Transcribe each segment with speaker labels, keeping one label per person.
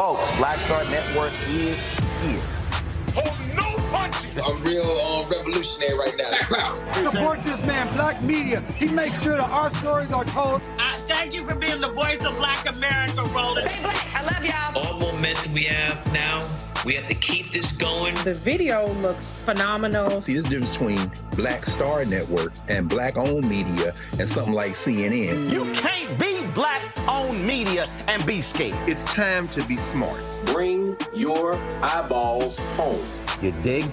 Speaker 1: Folks, Black Star Network is here.
Speaker 2: Hold no punches.
Speaker 1: I'm real revolutionary right now. Black power.
Speaker 2: Support this man, Black Media. He makes sure that our stories are told.
Speaker 3: Thank you for being the voice of Black America, Roland.
Speaker 4: Stay black. I love y'all.
Speaker 5: All momentum we have now, we have to keep this going.
Speaker 6: The video looks phenomenal.
Speaker 7: See, this difference between Black Star Network and Black-owned media and something like CNN.
Speaker 8: You can't be Black-owned media and be scared.
Speaker 9: It's time to be smart.
Speaker 10: Bring your eyeballs home.
Speaker 8: You dig?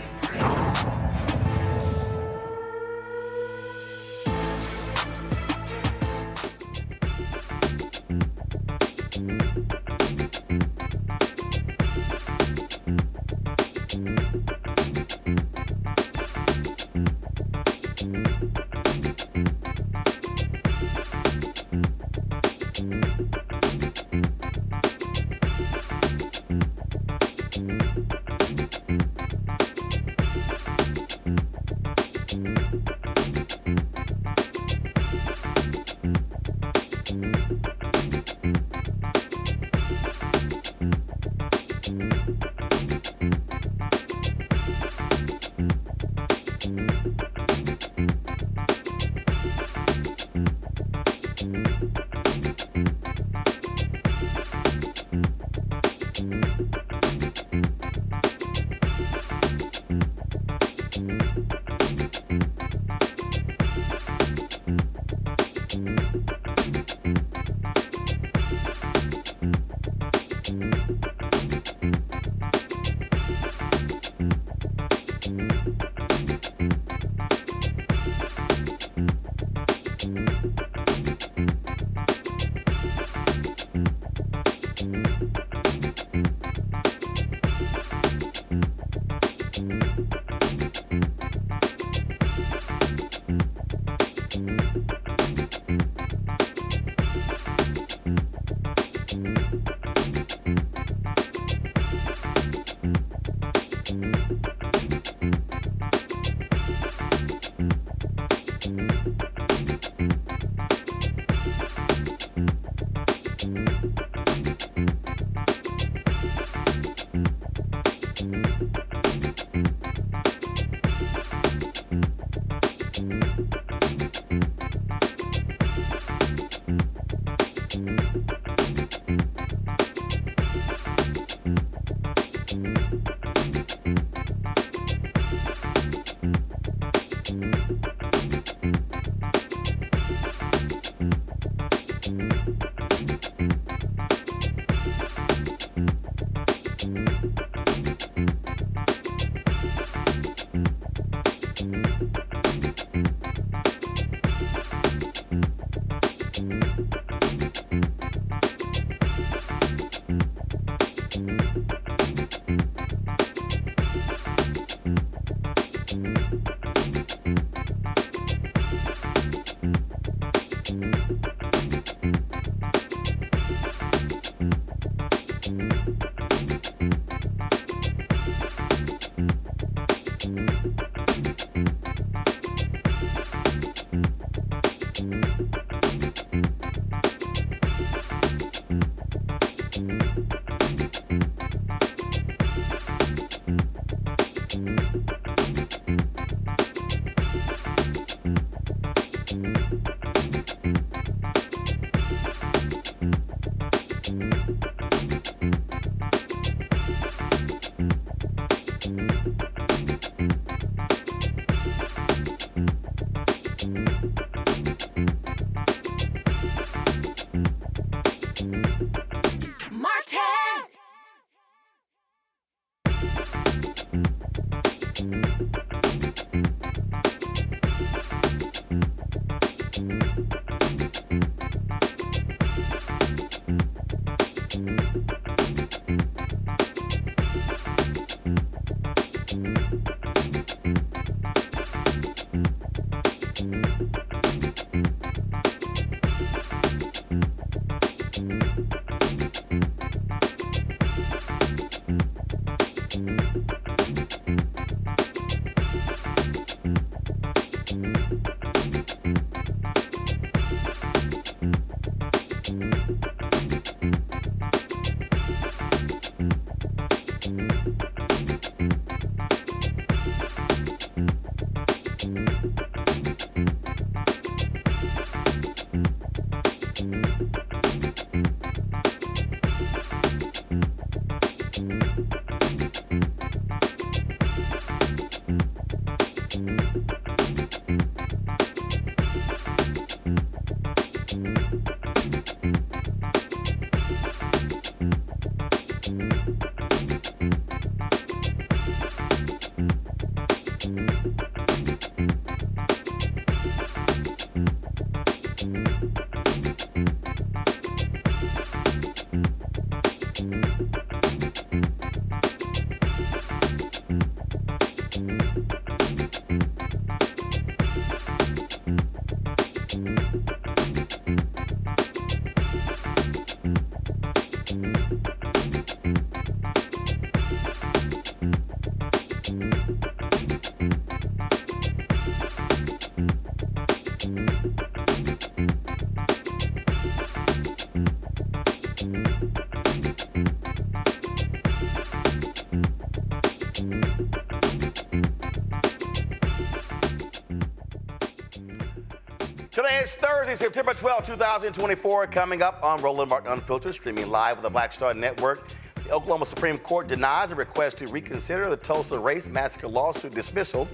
Speaker 8: Today is Thursday, September 12, 2024. Coming up on Roland Martin Unfiltered, streaming live with the Black Star Network. The Oklahoma Supreme Court denies a request to reconsider the Tulsa Race Massacre lawsuit dismissal.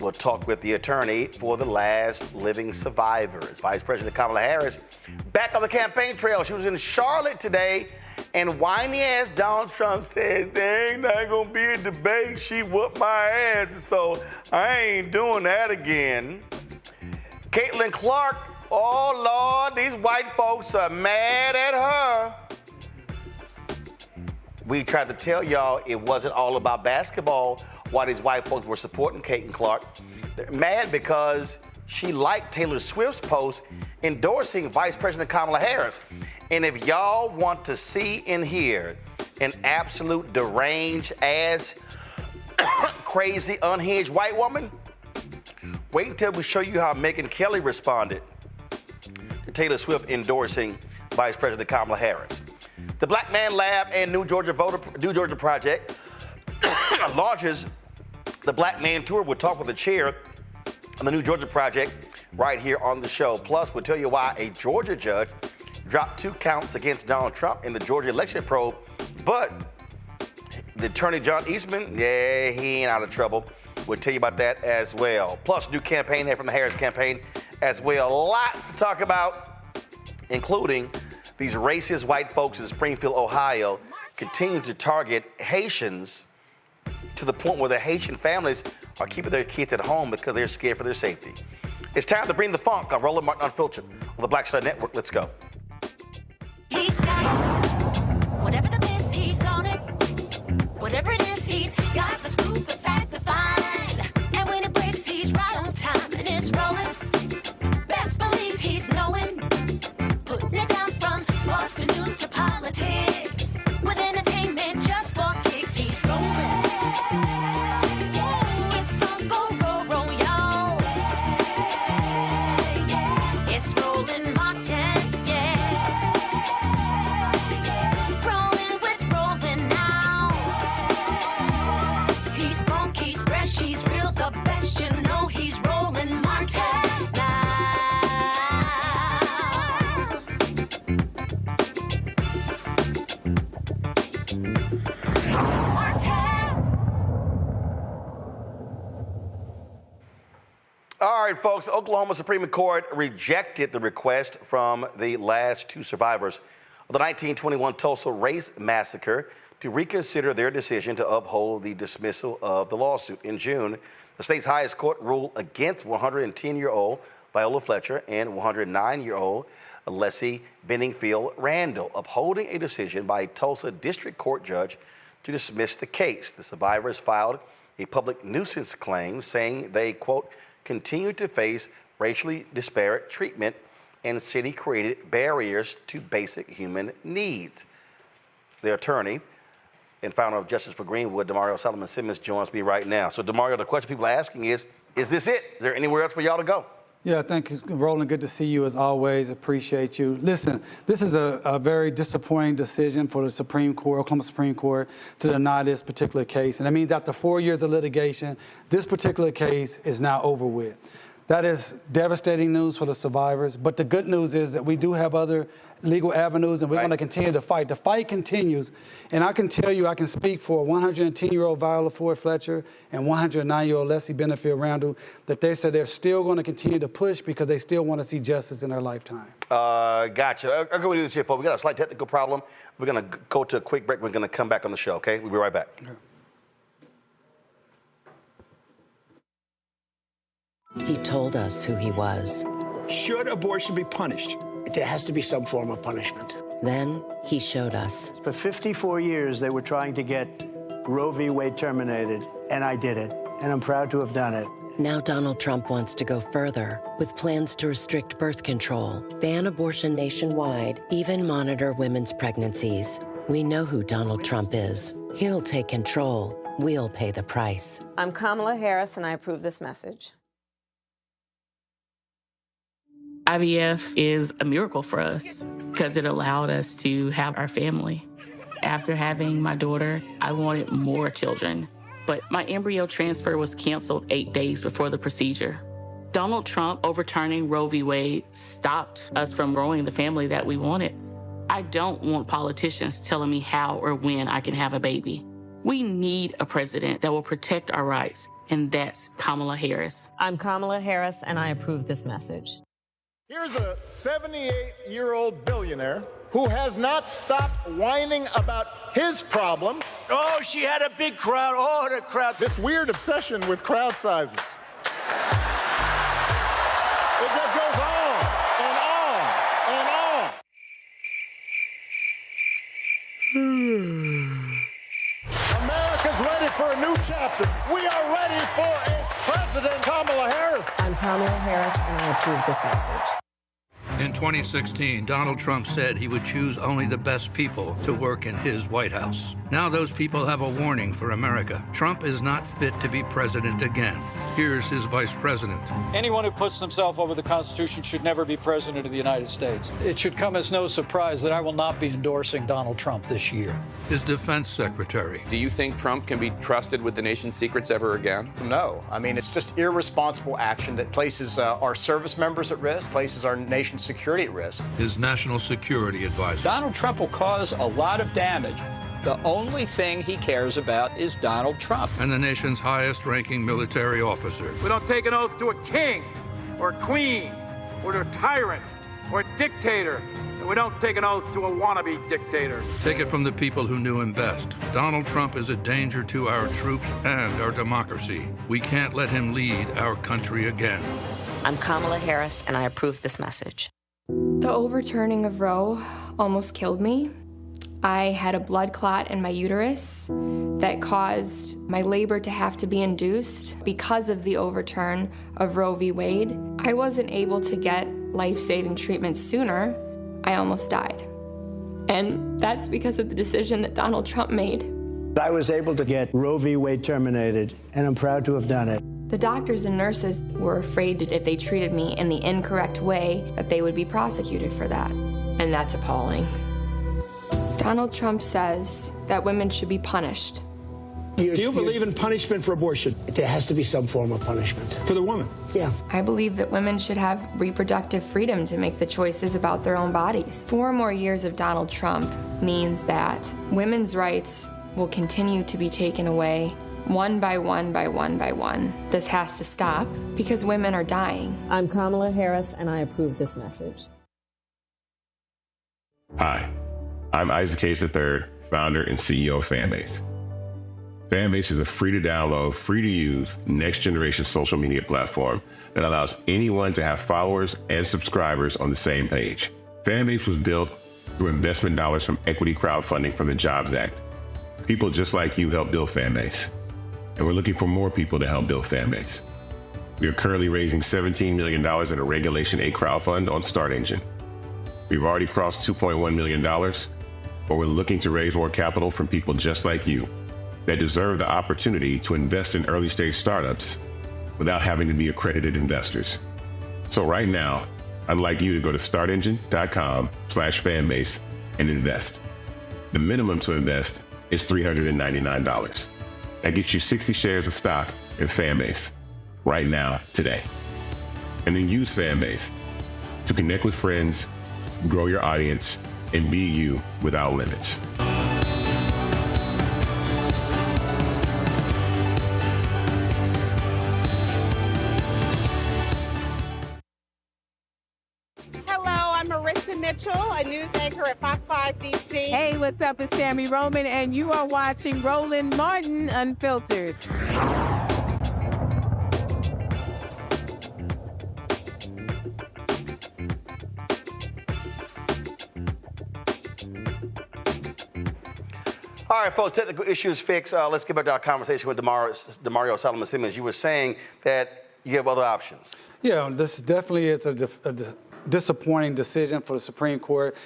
Speaker 8: We'll talk with the attorney for the last living survivors. Vice President Kamala Harris back on the campaign trail. She was in Charlotte today, and whiny-ass Donald Trump says, there ain't not gonna be a debate. She whooped my ass, so I ain't doing that again. Caitlin Clark, oh Lord, these white folks are mad at her. We tried to tell y'all it wasn't all about basketball while these white folks were supporting Caitlin Clark. They're mad because she liked Taylor Swift's post endorsing Vice President Kamala Harris. And if y'all want to see and hear an absolute deranged ass, crazy, unhinged white woman, wait until we show you how Megyn Kelly responded to Taylor Swift endorsing Vice President Kamala Harris. The Black Man Lab and New Georgia Project launches the Black Man Tour. We'll talk with the chair on the New Georgia Project right here on the show. Plus, we'll tell you why a Georgia judge dropped 2 counts against Donald Trump in the Georgia election probe, but the attorney John Eastman, yeah, he ain't out of trouble. We'll tell you about that as well. Plus, new campaign there from the Harris campaign as well. A lot to talk about, including these racist white folks in Springfield, Ohio, continue to target Haitians to the point where the Haitian families are keeping their kids at home because they're scared for their safety. It's time to bring the funk on Roland Martin Unfiltered on the Black Star Network. Let's go.
Speaker 4: He's got it. Whatever the miss, he's on it. Whatever it is, he's got the scoop, the fact, the find. And when it breaks, he's right on time and it's rolling. Best believe he's knowing. Putting it down from sports to news to politics. With entertainment just for kicks, he's rolling. It's on go, roll, y'all. It's Roland Martin, yeah. Rolling with Roland now. He's funk, he's fresh, he's real, the best, you know he's Roland Martin now.
Speaker 8: All right, folks, Oklahoma Supreme Court rejected the request from the last 2 survivors of the 1921 Tulsa Race Massacre to reconsider their decision to uphold the dismissal of the lawsuit. In June, the state's highest court ruled against 110-year-old Viola Fletcher and 109-year-old Leslie Benningfield Randall, upholding a decision by a Tulsa District Court judge to dismiss the case. The survivors filed a public nuisance claim saying they, quote, continue to face racially disparate treatment and city-created barriers to basic human needs. Their attorney and founder of Justice for Greenwood, Damario Solomon-Simmons, joins me right now. So, Damario, the question people are asking is this it? Is there anywhere else for y'all to go?
Speaker 2: Yeah, thank you, Roland. Good to see you as always. Appreciate you. Listen, this is a very disappointing decision for the Supreme Court, Oklahoma Supreme Court, to deny this particular case. And that means after 4 years of litigation, this particular case is now over with. That is devastating news for the survivors. But the good news is that we do have other legal avenues, and we're going to continue to fight. The fight continues. And I can tell you, I can speak for 110-year-old Viola Ford Fletcher and 109-year-old Leslie Benefield Randall, that they said they're still going to continue to push because they still want to see justice in their lifetime.
Speaker 8: Gotcha. I'm going to do this here, folks. We got a slight technical problem. We're going to go to a quick break. We're going to come back on the show, okay? We'll be right back. Okay.
Speaker 11: He told us who he was.
Speaker 12: Should abortion be punished? There has to be some form of punishment.
Speaker 11: Then he showed us.
Speaker 13: For 54 years, they were trying to get Roe v. Wade terminated, and I did it, and I'm proud to have done it.
Speaker 11: Now Donald Trump wants to go further with plans to restrict birth control, ban abortion nationwide, even monitor women's pregnancies. We know who Donald Trump is. He'll take control. We'll pay the price.
Speaker 14: I'm Kamala Harris, and I approve this message.
Speaker 15: IVF is a miracle for us because it allowed us to have our family. After having my daughter, I wanted more children, but my embryo transfer was canceled 8 days before the procedure. Donald Trump overturning Roe v. Wade stopped us from growing the family that we wanted. I don't want politicians telling me how or when I can have a baby. We need a president that will protect our rights, and that's Kamala Harris.
Speaker 14: I'm Kamala Harris, and I approve this message.
Speaker 16: Here's a 78-year-old billionaire who has not stopped whining about his problems.
Speaker 12: Oh, she had a big crowd. Oh, the crowd.
Speaker 16: This weird obsession with crowd sizes. It just goes on and on and on. America's ready for a new chapter. We are ready for a President Kamala Harris.
Speaker 14: I'm Kamala Harris, and I approve this message.
Speaker 17: In 2016, Donald Trump said he would choose only the best people to work in his White House. Now those people have a warning for America. Trump is not fit to be president again. Here's his vice president.
Speaker 18: Anyone who puts himself over the Constitution should never be president of the United States. It should come as no surprise that I will not be endorsing Donald Trump this year.
Speaker 17: His defense secretary.
Speaker 19: Do you think Trump can be trusted with the nation's secrets ever again?
Speaker 20: No. I mean, it's just irresponsible action that places our service members at risk, places our nation's security at risk.
Speaker 17: His national security advisor.
Speaker 18: Donald Trump will cause a lot of damage. The only thing he cares about is Donald Trump.
Speaker 17: And the nation's highest-ranking military officer.
Speaker 18: We don't take an oath to a king or a queen or to a tyrant or a dictator. And we don't take an oath to a wannabe dictator.
Speaker 17: Take it from the people who knew him best. Donald Trump is a danger to our troops and our democracy. We can't let him lead our country again.
Speaker 14: I'm Kamala Harris, and I approve this message.
Speaker 21: The overturning of Roe almost killed me. I had a blood clot in my uterus that caused my labor to have to be induced because of the overturn of Roe v. Wade. I wasn't able to get life-saving treatment sooner. I almost died. And that's because of the decision that Donald Trump made.
Speaker 13: I was able to get Roe v. Wade terminated, and I'm proud to have done it.
Speaker 21: The doctors and nurses were afraid that if they treated me in the incorrect way, that they would be prosecuted for that. And that's appalling. Donald Trump says that women should be punished.
Speaker 12: Do you believe in punishment for abortion? There has to be some form of punishment. For the woman? Yeah.
Speaker 21: I believe that women should have reproductive freedom to make the choices about their own bodies. 4 more years of Donald Trump means that women's rights will continue to be taken away one by one by one by one. This has to stop because women are dying.
Speaker 14: I'm Kamala Harris, and I approve this message.
Speaker 22: Hi, I'm Isaac Hayes III, founder and CEO of Fanbase. Fanbase is a free-to-download, free-to-use, next-generation social media platform that allows anyone to have followers and subscribers on the same page. Fanbase was built through investment dollars from equity crowdfunding from the Jobs Act. People just like you help build Fanbase, and we're looking for more people to help build Fanbase. We are currently raising $17 million in a Regulation A crowdfund on Start Engine. We've already crossed $2.1 million, but we're looking to raise more capital from people just like you that deserve the opportunity to invest in early-stage startups without having to be accredited investors. So right now, I'd like you to go to startengine.com/fanbase and invest. The minimum to invest is $399. That gets you 60 shares of stock in Fanbase right now, today. and then use Fanbase to connect with friends, grow your audience, and be you without limits.
Speaker 1: Mitchell, a news anchor at Fox 5 DC.
Speaker 3: Hey, what's up? It's Tammy Roman, and you are watching Roland Martin Unfiltered.
Speaker 8: All right, folks, technical issues fixed. Let's get back to our conversation with Damario Solomon-Simmons. You were saying that you have other options.
Speaker 2: Yeah, this definitely is a disappointing decision for the Supreme Court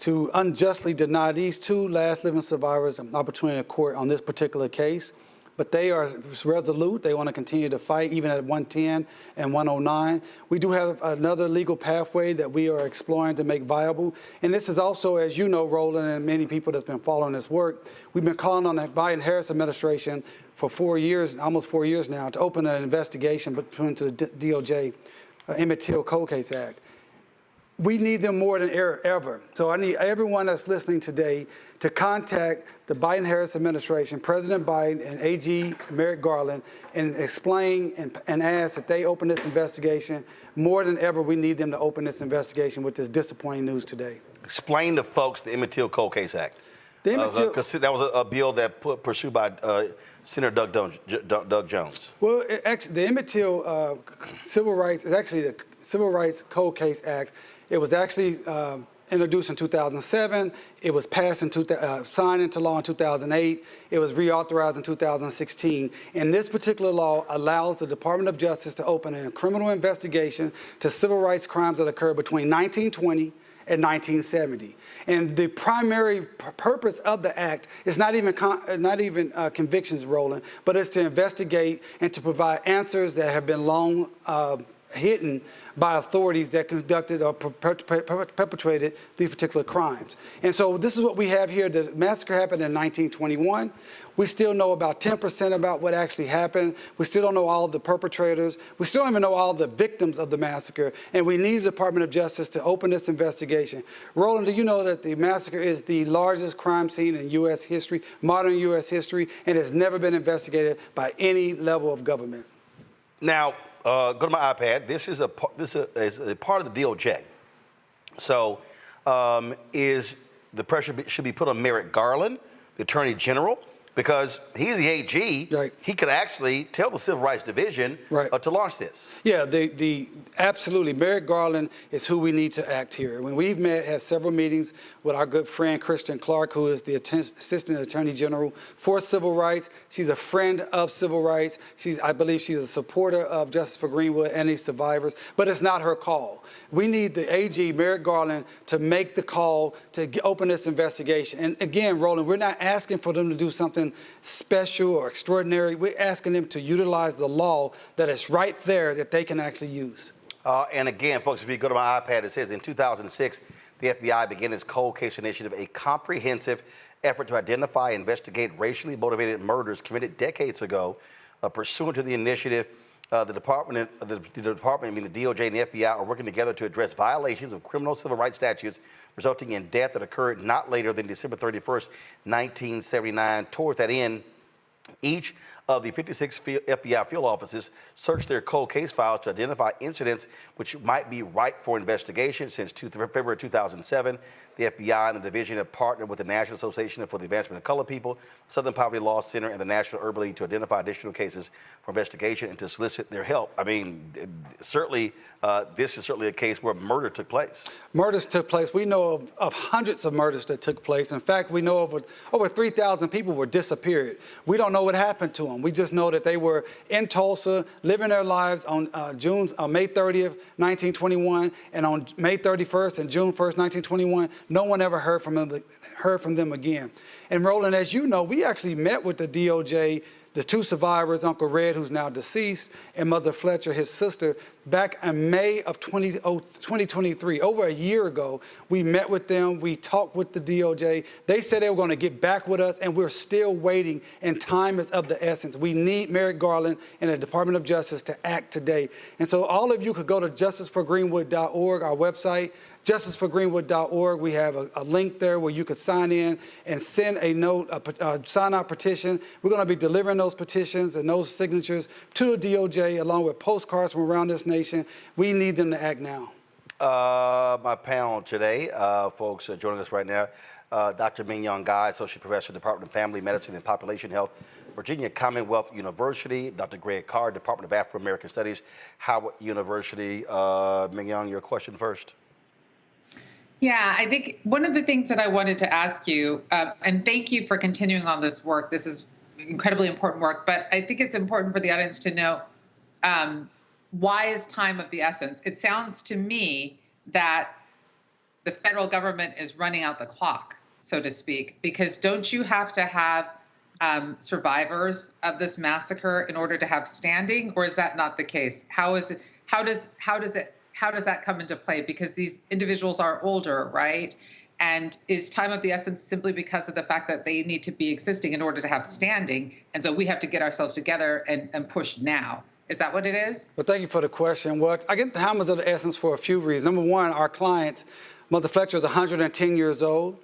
Speaker 2: to unjustly deny these two last living survivors an opportunity in court on this particular case. But they are resolute. They want to continue to fight, even at 110 and 109. We do have another legal pathway that we are exploring to make viable. And this is also, as you know, Roland, and many people that's been following this work, we've been calling on the Biden-Harris administration for 4 years, almost 4 years now, to open an investigation into the DOJ Emmett Till Cold Case Act. We need them more than ever. So I need everyone that's listening today to contact the Biden-Harris administration, President Biden and AG Merrick Garland, and explain and ask that they open this investigation. More than ever, we need them to open this investigation with this disappointing news today. Explain to folks the Emmett Till Cold Case Act. Because that was a bill that pursued by Senator Doug Jones. Well, actually, the Emmett Till Civil Rights is actually the Civil Rights Cold Case Act. It was actually introduced in 2007. It was passed signed into law in 2008. It was reauthorized in 2016. And this particular law allows the Department of Justice to open a criminal investigation to civil rights crimes that occurred between 1920 and 1970. And the primary purpose of the act is not even convictions, Roland, but it's to investigate and to provide answers that have been long hidden by authorities that conducted or perpetrated these particular crimes. And so this is what we have here. The massacre happened in 1921. We still know about 10% about what actually happened. We still don't know all of the perpetrators. We still don't even know all of the victims of the massacre. And we need the Department of Justice to open this investigation. Roland, do you know that the massacre is the largest crime scene in U.S. history, modern U.S. history, and has never been investigated by any level of government? Now, go to my iPad. This is a part of the DOJ. So, is the pressure should be put on Merrick Garland, the Attorney General, because he's the AG. Right. He could actually tell the Civil Rights Division to launch this. Yeah, absolutely. Merrick Garland is who we need to act here. When we've had several meetings with our good friend Kristen Clark, who is the Assistant Attorney General for Civil Rights. She's a friend of civil rights. I believe she's a supporter of Justice for Greenwood and these survivors, but it's not her call. We need the AG, Merrick Garland, to make the call to open this investigation. And again, Roland, we're not asking for them to do something special or extraordinary. We're asking them to utilize the law that is right there that they can actually use. And again, folks, if you go to my iPad, it says in 2006, the FBI began its cold case initiative, a comprehensive effort to identify and investigate racially motivated murders committed decades ago. Pursuant to the initiative, the department, I mean the DOJ and the FBI, are working together to address violations of criminal civil rights statutes resulting in death that occurred not later than December 31st, 1979. Toward that end, each of the 56 FBI field offices searched their cold case files to identify incidents which might be ripe for investigation. Since February 2007, the FBI and the division have partnered with the National Association for the Advancement of Colored People, Southern Poverty Law Center, and the National Urban League to identify additional cases for investigation and to solicit their help. I mean, certainly, this is certainly a case where murder took place. Murders took place. We know of hundreds of murders that took place. In fact, we know over 3,000 people were disappeared. We don't know what happened to them. We just know that they were in Tulsa, living their lives on May 30th, 1921, and on May 31st and June 1st, 1921, no one ever heard from them again. And Roland, as you know, we actually met with the DOJ, the two survivors, Uncle Red, who's now deceased, and Mother Fletcher, his sister. back in May of 2023, over a year ago. We met with them, we talked with the DOJ. They said they were going to get back with us, and we're still waiting, and time is of the essence. We need Merrick Garland and the Department of Justice to act today. And so all of you could go to justiceforgreenwood.org, our website, justiceforgreenwood.org. We have a link there where you could sign in and send a note, a sign-out petition. We're going to be delivering those petitions and those signatures to the DOJ along with postcards from around this nation. We need them to act now.
Speaker 8: My panel today, folks joining us right now, Dr. Ming-Yong Guy, Associate Professor, Department of Family Medicine and Population Health, Virginia Commonwealth University, Dr. Greg Carr, Department of Afro-American Studies, Howard University. Ming-Yong, your question first.
Speaker 5: Yeah, I think one of the things that I wanted to ask you, and thank you for continuing on this work. This is incredibly important work, but I think it's important for the audience to know why is time of the essence? It sounds to me that the federal government is running out the clock, so to speak, because don't you have to have survivors of this massacre in order to have standing, or is that not the case? How is it? How does that come into play? Because these individuals are older, right? And is time of the essence simply because of the fact that they need to be existing in order to have standing? And so we have to get ourselves together and push now. Is that what it is?
Speaker 2: Well, thank you for the question. Well, I get the time is of the essence for a few reasons. Number one, our client, Mother Fletcher, is 110 years old.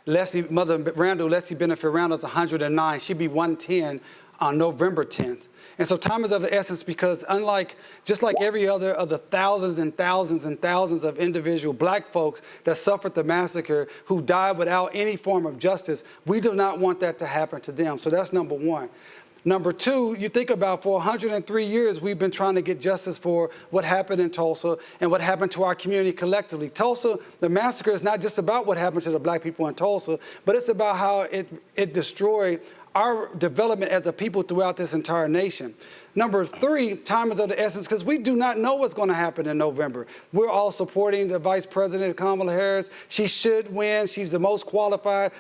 Speaker 2: Mother Randall, Leslie Benefit Randall, is 109. She'll be 110 on November 10th. And so time is of the essence because just like every other of the thousands and thousands and thousands of individual black folks that suffered the massacre who died without any form of justice, we do not want that to happen to them. So that's number one. Number two, you think about for 103 years, we've been trying to get justice for what happened in Tulsa and what happened to our community collectively. Tulsa, the massacre is not just about what happened to the black people in Tulsa, but it's about how it destroyed our development as a people throughout this entire nation. Number three, time is of the essence because we do not know what's going to happen in November. We're all supporting the Vice President, Kamala Harris. She should win. She's the most qualified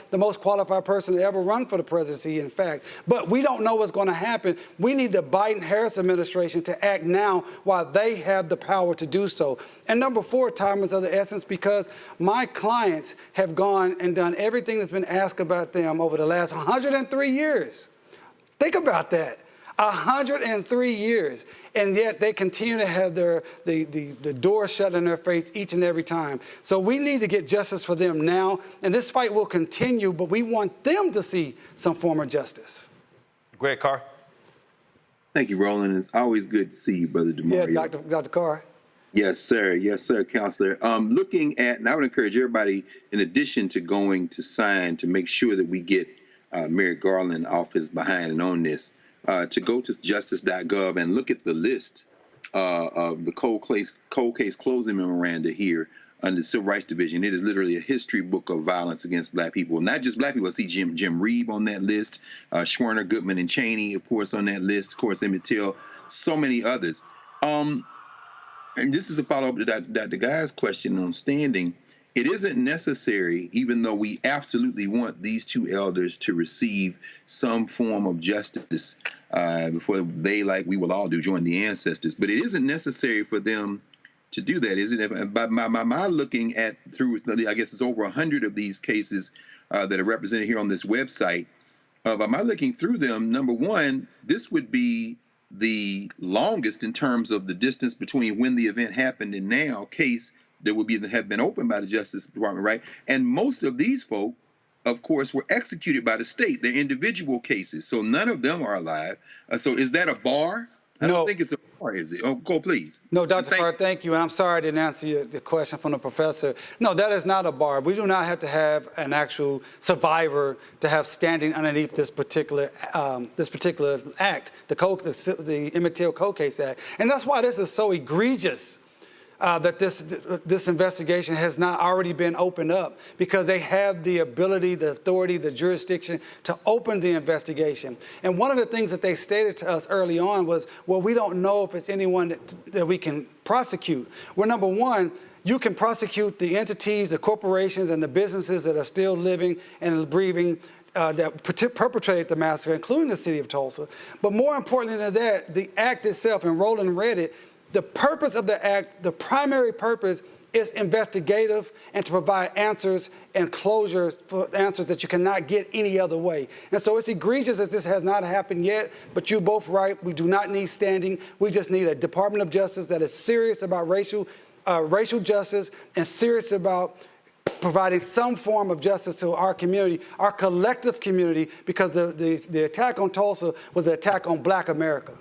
Speaker 2: person to ever run for the presidency, in fact. But we don't know what's going to happen. We need the Biden-Harris administration to act now while they have the power to do so. And number four, time is of the essence because my clients have gone and done everything that's been asked about them over the last 103 years. Think about that. 103 years, and yet they continue to have the door shut in their face each and every time. So we need to get justice for them now, and this fight will continue, but we want them to see some form of justice.
Speaker 8: Greg Carr.
Speaker 6: Thank you, Roland. It's always good to see you, Brother Damario.
Speaker 2: Yeah, Dr. Carr.
Speaker 6: Yes, sir. Yes, sir, Counselor. Looking at, and I would encourage everybody, in addition to going to sign to make sure that we get Merrick Garland off his behind and on this, to go to justice.gov and look at the list of the cold case closing memoranda here under the Civil Rights Division. It is literally a history book of violence against black people. Not just black people. I see Jim Reeb on that list, Schwerner, Goodman, and Cheney, of course, on that list. Of course, Emmett Till, so many others. And this is a follow-up to Dr. Guy's question on standing. It isn't necessary, even though we absolutely want these two elders to receive some form of justice before they, like we will all do, join the ancestors. But it isn't necessary for them to do that, is it? By my looking at through, I guess it's over 100 of these cases that are represented here on this website. By my looking through them, number one, this would be the longest in terms of the distance between when the event happened and now case that would have been opened by the Justice Department, right? And most of these folk, of course, were executed by the state. They're individual cases, so none of them are alive. So is that a bar? I don't think it's a bar, is it? Oh, go please.
Speaker 2: No, Dr. Carr, thank you. And I'm sorry I didn't answer the question from the professor. No, that is not a bar. We do not have to have an actual survivor to have standing underneath this particular act, the Emmett Till Cold Case Act. And that's why this is so egregious. That this investigation has not already been opened up because they have the ability, the authority, the jurisdiction to open the investigation. And one of the things that they stated to us early on was, well, we don't know if it's anyone that we can prosecute. Well, number one, you can prosecute the entities, the corporations, and the businesses that are still living and breathing that perpetrated the massacre, including the city of Tulsa. But more importantly than that, the act itself, and Roland read it, The purpose of the act, the primary purpose, is investigative and to provide answers and closure for answers that you cannot get any other way. And so it's egregious that this has not happened yet, but you're both right. We do not need standing. We just need a Department of Justice that is serious about racial justice and serious about providing some form of justice to our community, our collective community, because the attack on Tulsa was an attack on Black America.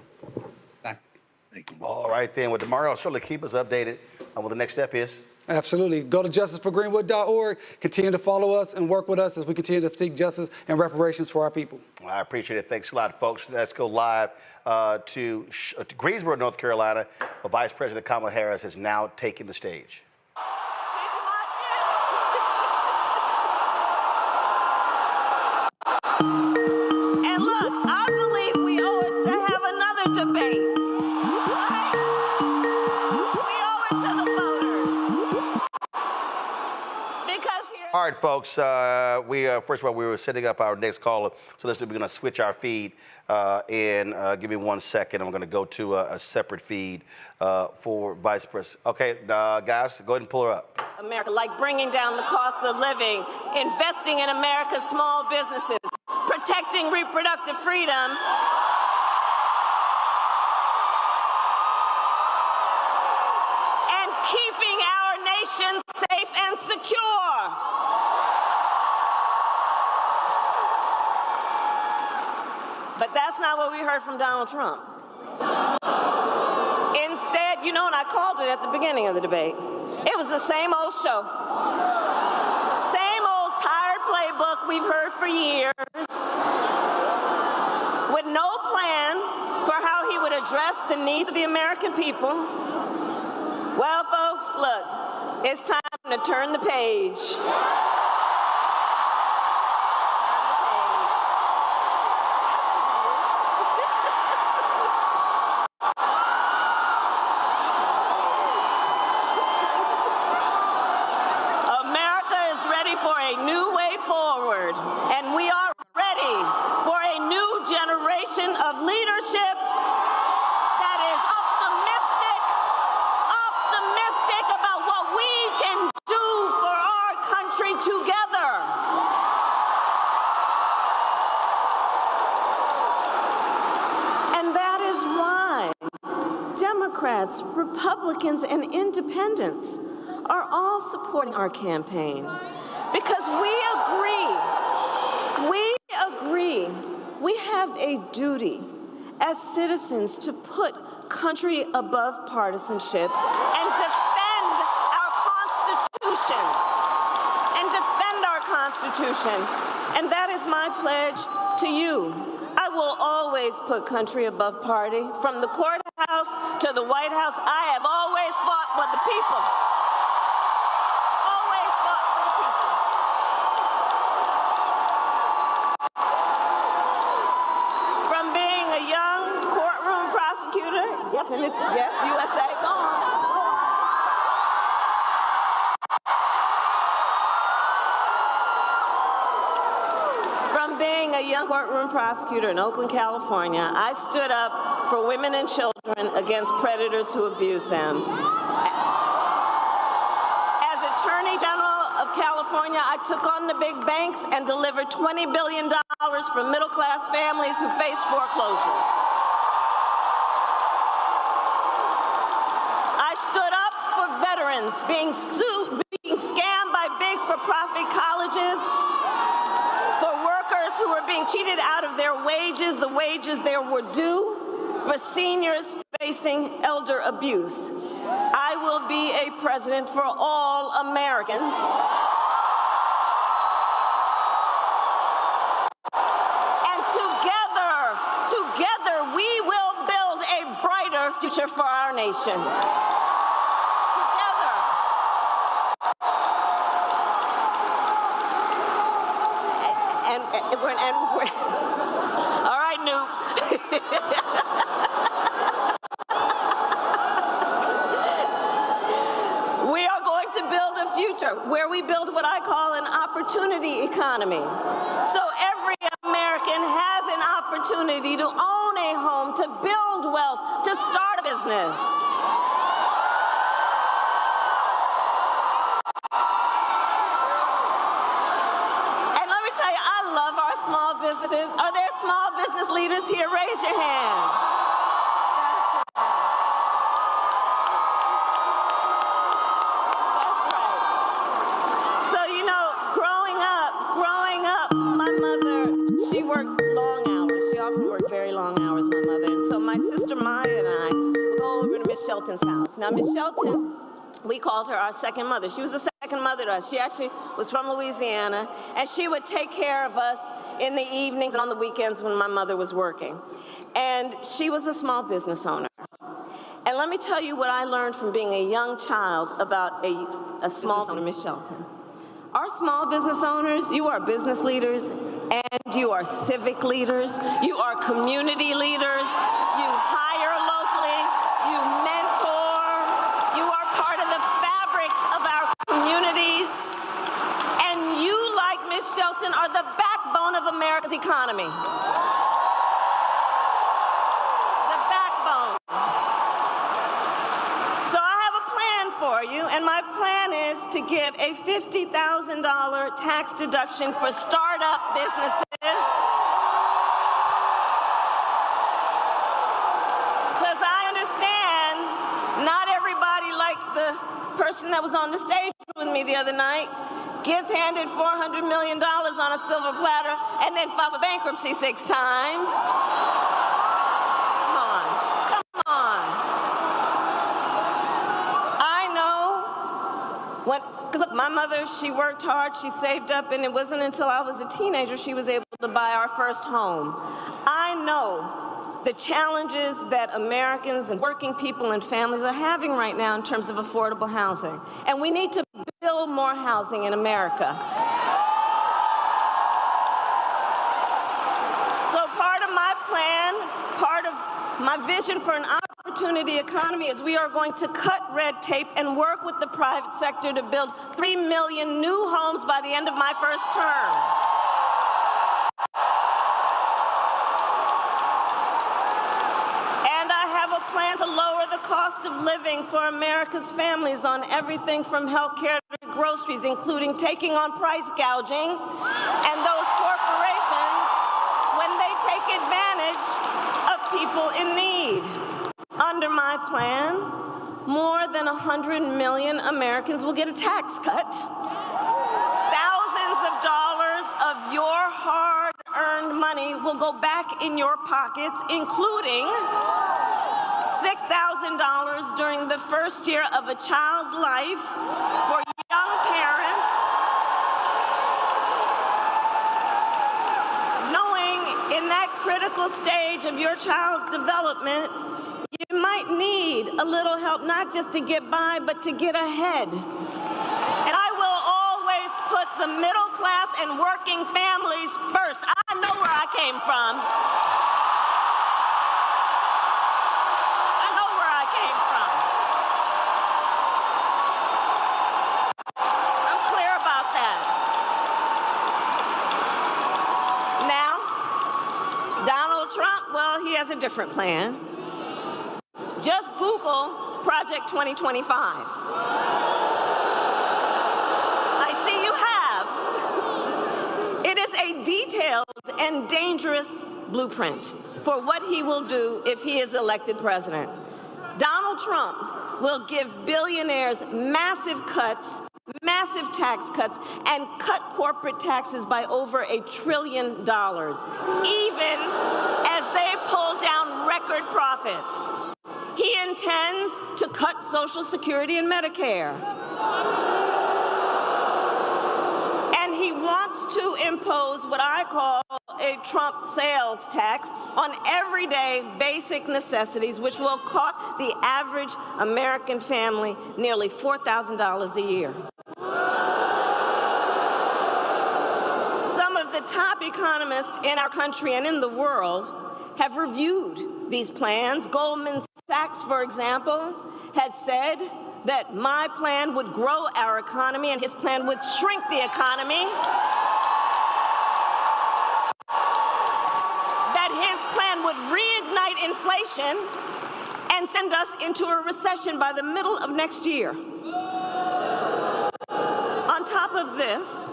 Speaker 8: All right, then. Well, Damario, surely keep us updated on what the next step is.
Speaker 2: Absolutely. Go to justiceforgreenwood.org. Continue to follow us and work with us as we continue to seek justice and reparations for our people.
Speaker 8: I appreciate it. Thanks a lot, folks. Let's go live to Greensboro, North Carolina. Vice President Kamala Harris has now taken the stage.
Speaker 7: And look, I believe we owe it to have another debate.
Speaker 8: All right, folks. First of all, we were setting up our next caller, so we're going to switch our feed. Give me 1 second. I'm going to go to a separate feed for Vice President. Okay, guys, go ahead and pull her up.
Speaker 7: America, like bringing down the cost of living, investing in America's small businesses, protecting reproductive freedom. And keeping our nation safe and secure. But that's not what we heard from Donald Trump. Instead, you know, and I called it at the beginning of the debate, it was the same old show. Same old tired playbook we've heard for years, with no plan for how he would address the needs of the American people. Well, folks, look, it's time to turn the page. Republicans and independents are all supporting our campaign because we agree we have a duty as citizens to put country above partisanship and defend our Constitution. And that is my pledge to you. I will always put country above party. From the courthouse to the White House, I have always fought for the people. Always fought for the people. From being a young courtroom prosecutor, yes, USA, go on. Being a young courtroom prosecutor in Oakland, California, I stood up for women and children against predators who abuse them. As Attorney General of California, I took on the big banks and delivered $20 billion for middle-class families who face foreclosure. I stood up for veterans being scammed by big for-profit colleges, who were being cheated out of their wages, the wages they were due, for seniors facing elder abuse. I will be a president for all Americans. And together we will build a brighter future for our nation. All right, Newt. We are going to build a future where we build what I call an opportunity economy. So every American has an opportunity to own a home, to build wealth, to start a business. businesses. Are there small business leaders here? Raise your hand. She worked long hours. She often worked very long hours, my mother. And so my sister Maya and I would go over to Miss Shelton's house. Now, Miss Shelton, we called her our second mother. She was the second mother to us. She actually was from Louisiana, and she would take care of us in the evenings and on the weekends when my mother was working. And she was a small business owner. And let me tell you what I learned from being a young child about a small owner, Miss Shelton. Our small business owners, you are business leaders, and you are civic leaders, you are community leaders, you hire locally, you mentor, you are part of the fabric of our communities, and you, like Miss Shelton, are the backbone of America's economy. The backbone. So I have a plan for you, and my plan is to give a $50,000 tax deduction for startup businesses. Because I understand not everybody, like the person that was on the stage with me the other night, gets handed $400 million on a silver platter and then files for bankruptcy 6 times. Come on. Come on. I know because look, my mother, she worked hard, she saved up, and it wasn't until I was a teenager she was able to buy our first home. I know the challenges that Americans and working people and families are having right now in terms of affordable housing. And we need to build more housing in America. So part of my plan, part of my vision for an opportunity economy is we are going to cut red tape and work with the private sector to build 3 million new homes by the end of my first term. And I have a plan to lower the cost of living for America's families on everything from health care to groceries, including taking on price gouging and those corporations when they take advantage of people in need. Under my plan, more than 100 million Americans will get a tax cut. Thousands of dollars of your hard-earned money will go back in your pockets, including $6,000 during the first year of a child's life for young parents, knowing in that critical stage of your child's development, you might need a little help, not just to get by, but to get ahead. And I will always put the middle class and working families first. I know where I came from. I know where I came from. I'm clear about that. Now, Donald Trump, well, he has a different plan. Just Google Project 2025. I see you have. It is a detailed and dangerous blueprint for what he will do if he is elected president. Donald Trump will give billionaires massive cuts, massive tax cuts, and cut corporate taxes by over $1 trillion, even as they pull down record profits. He intends to cut Social Security and Medicare. And he wants to impose what I call a Trump sales tax on everyday basic necessities, which will cost the average American family nearly $4,000 a year. Some of the top economists in our country and in the world have reviewed these plans. Goldman Sachs, for example, has said that my plan would grow our economy and his plan would shrink the economy. That his plan would reignite inflation and send us into a recession by the middle of next year. On top of this,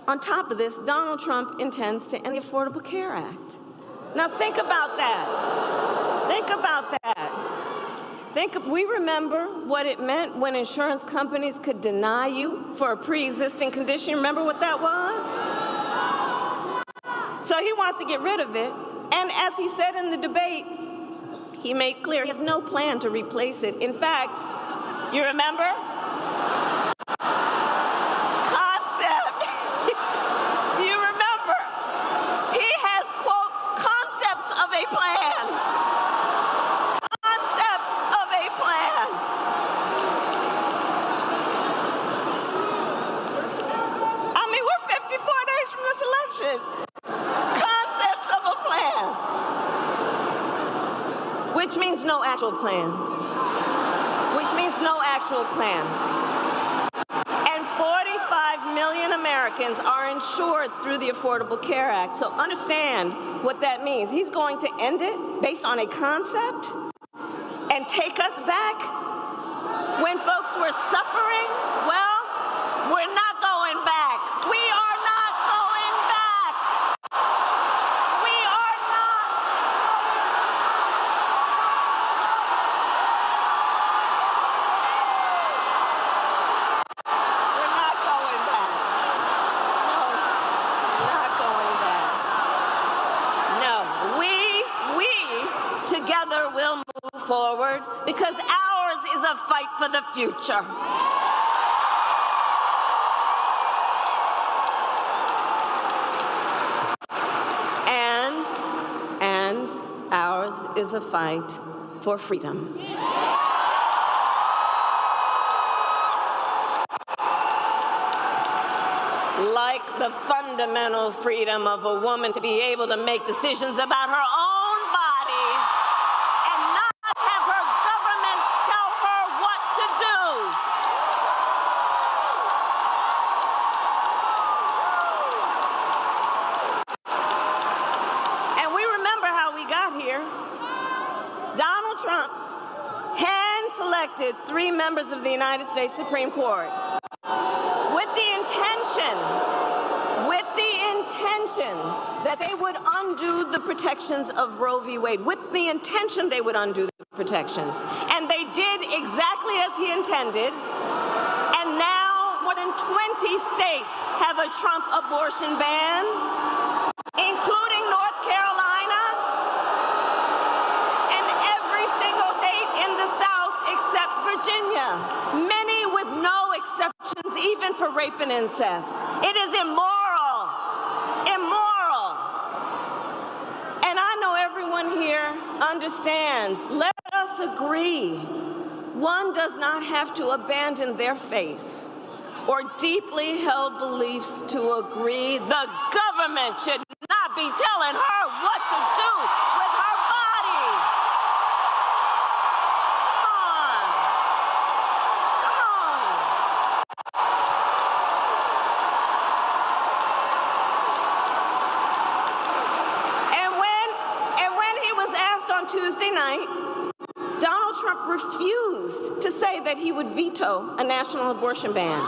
Speaker 7: On top of this, Donald Trump intends to end the Affordable Care Act. Now think about that. Think about that. We remember what it meant when insurance companies could deny you for a pre-existing condition. Remember what that was? So he wants to get rid of it. And as he said in the debate, he made clear he has no plan to replace it. In fact, you remember? Concept. You remember? He has, quote, concepts of a plan. Concepts of a plan. I mean, we're 54 days from this election. Concepts of a plan. Which means no actual plan. Which means no actual plan. And 45 million Americans are insured through the Affordable Care Act. So understand what that means. He's going to end it based on a concept and take us back when folks were suffering. Well, we're not going back. We are not going back. We are not. We're not going back. No, not going back. No, we together will move forward because ours is a fight for the future. And ours is a fight for freedom. Like the fundamental freedom of a woman to be able to make decisions about her own body and not have her government tell her what to do. And we remember how we got here. Donald Trump hand-selected 3 members of the United States Supreme Court with the intention that they would undo the protections of Roe v. Wade, with the intention they would undo the protections. And they did exactly as he intended. And now more than 20 states have a Trump abortion ban, including North Carolina and every single state in the South except Virginia, many with no exceptions, even for rape and incest. It is immoral. Immoral. And I know everyone here understands. Let us agree. One does not have to abandon their faith or deeply held beliefs to agree. The government should not be telling her what to do with her body. Tuesday night, Donald Trump refused to say that he would veto a national abortion ban.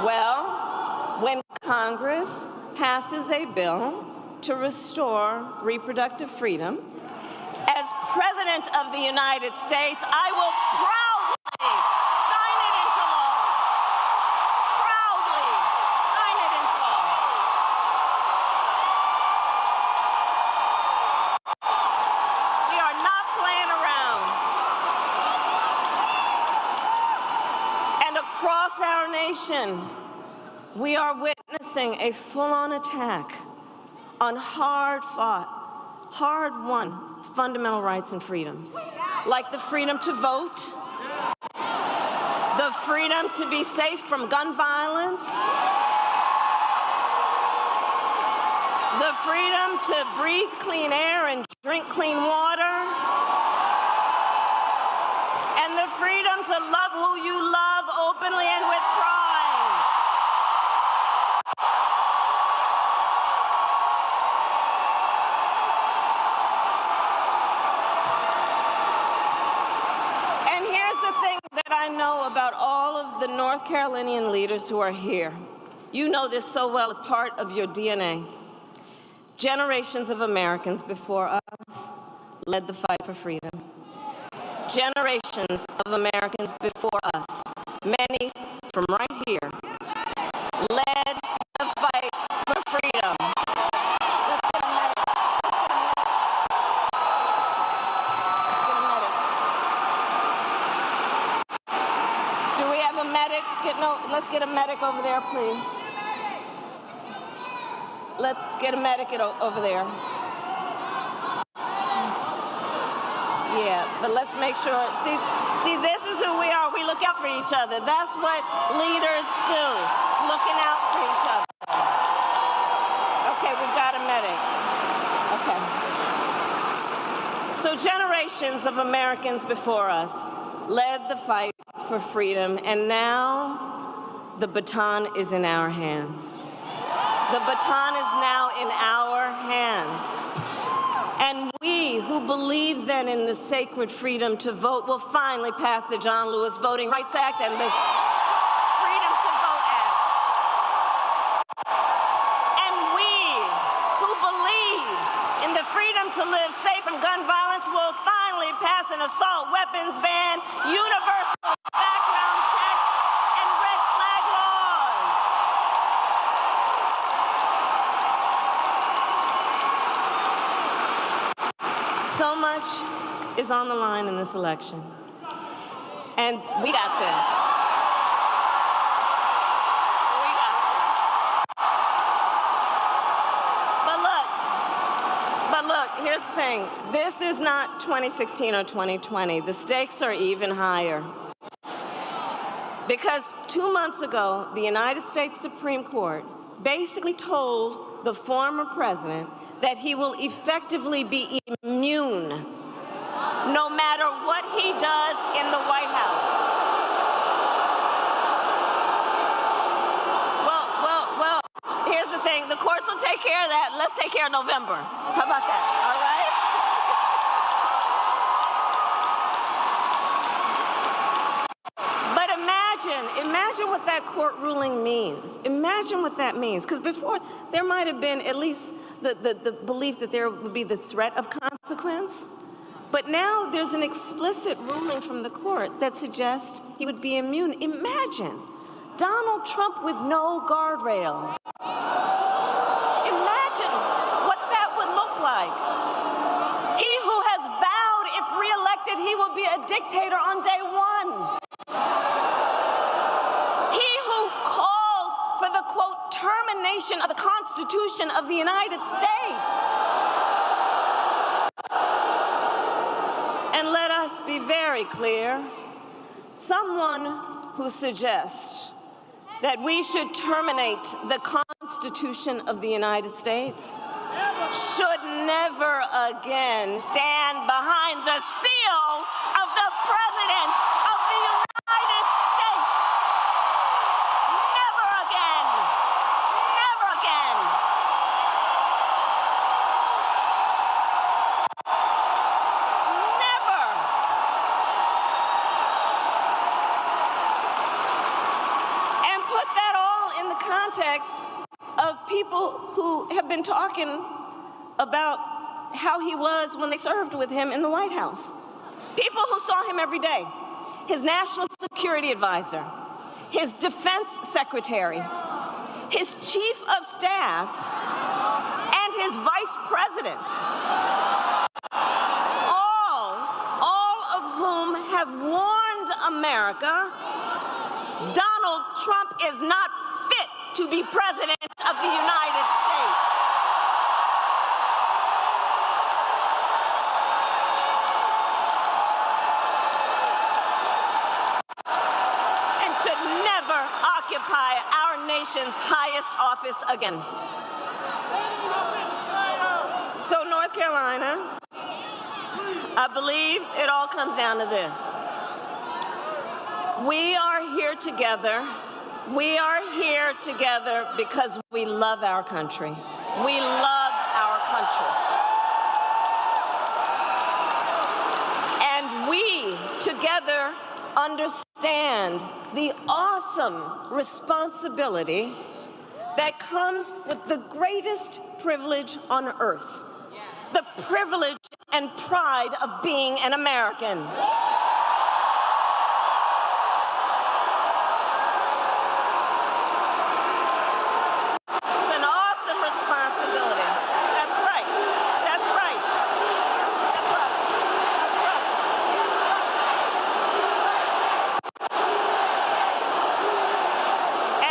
Speaker 7: Well, when Congress passes a bill to restore reproductive freedom, as President of the United States, I will proudly sign it into law. Proudly sign it into law. We are not playing around. And across our nation, we are witnessing a full-on attack on hard-fought, hard-won fundamental rights and freedoms, like the freedom to vote, the freedom to be safe from gun violence, the freedom to breathe clean air and drink clean water, and the freedom to love who you love openly and with pride. And here's the thing that I know about all of the North North Carolinian leaders who are here, you know this so well, it's part of your DNA. Generations of Americans before us led the fight for freedom. Generations of Americans before us, many from right here, led the fight for freedom. Do we have a medic? Let's get a medic over there, please. Let's get a medic over there. Yeah, but let's make sure. See, this is who we are. We look out for each other. That's what leaders do, looking out for each other. Okay, we've got a medic. Okay. So generations of Americans before us led the fight for freedom, and now the baton is in our hands. The baton is now in our hands. And we who believe then in the sacred freedom to vote will finally pass the John Lewis Voting Rights Act and the Freedom to Vote Act. And we who believe in the freedom to live safe from gun violence will finally pass an assault weapons ban, universal background checks, and red flag laws. So much is on the line in this election, and we got this. We got this. But look, here's the thing. This is not 2016 or 2020. The stakes are even higher. Because 2 months ago, the United States Supreme Court basically told the former president that he will effectively be immune no matter what he does in the White House. Well, here's the thing. The courts will take care of that. Let's take care of November. How about that? All right? But imagine what that court ruling means. Imagine what that means. Because before, there might have been at least the belief that there would be the threat of consequence. But now there's an explicit ruling from the court that suggests he would be immune. Imagine Donald Trump with no guardrails. Imagine what that would look like. He who has vowed, if reelected, he will be a dictator on day one. He who called for the, quote, termination of the Constitution of the United States. And let us be very clear, someone who suggests that we should terminate the Constitution of the United States should never again stand behind the seal of the President of the United States. Never again. Never again. Never. And put that all in the context of people who have been talking about how he was when they served with him in the White House. People who saw him every day. His national security advisor, his defense secretary, his chief of staff, and his vice president. All of whom have warned America, Donald Trump is not fit to be president of the United States. And should never occupy our nation's highest office again. So North Carolina, I believe it all comes down to this. We are here together. We are here together because we love our country. We love our country. And we together understand understand the awesome responsibility that comes with the greatest privilege on earth, the privilege and pride of being an American. It's an awesome responsibility. That's right. That's right. That's right. That's right.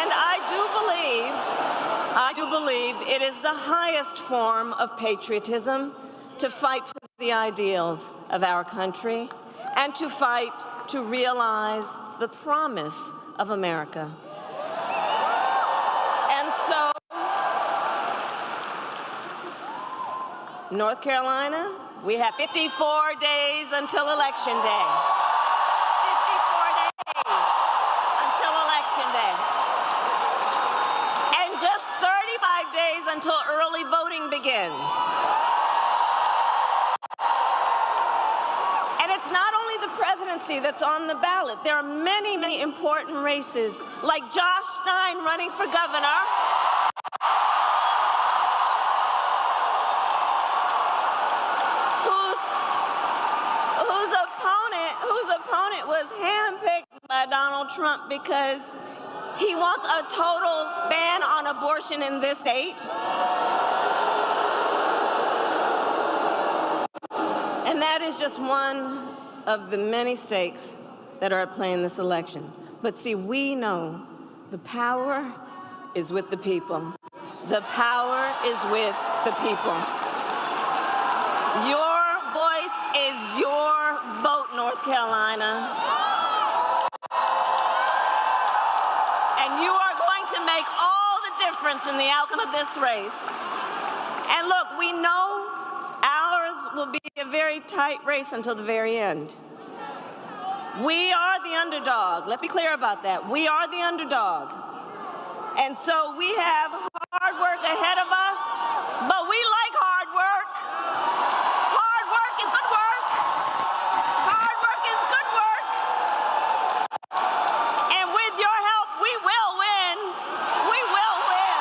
Speaker 7: And I do believe it is the highest form of patriotism to fight for the ideals of our country and to fight to realize the promise of America. And so, North Carolina, we have 54 days until Election Day. 54 days until Election Day. And just 35 days until early voting begins. And it's not only the presidency that's on the ballot. There are many, many important races, like Josh Stein running for governor. Whose opponent was handpicked by Donald Trump because he wants a total ban on abortion in this state. And that is just one of the many stakes that are at play in this election. But see, we know the power is with the people. The power is with the people. Your voice is your vote, North Carolina. And you are going to make all the difference in the outcome of this race. And look, we know ours will be a very tight race until the very end. We are the underdog. Let's be clear about that. We are the underdog. And so we have hard work ahead of us, but we like hard work. Hard work is good work. Hard work is good work. And with your help, we will win. We will win.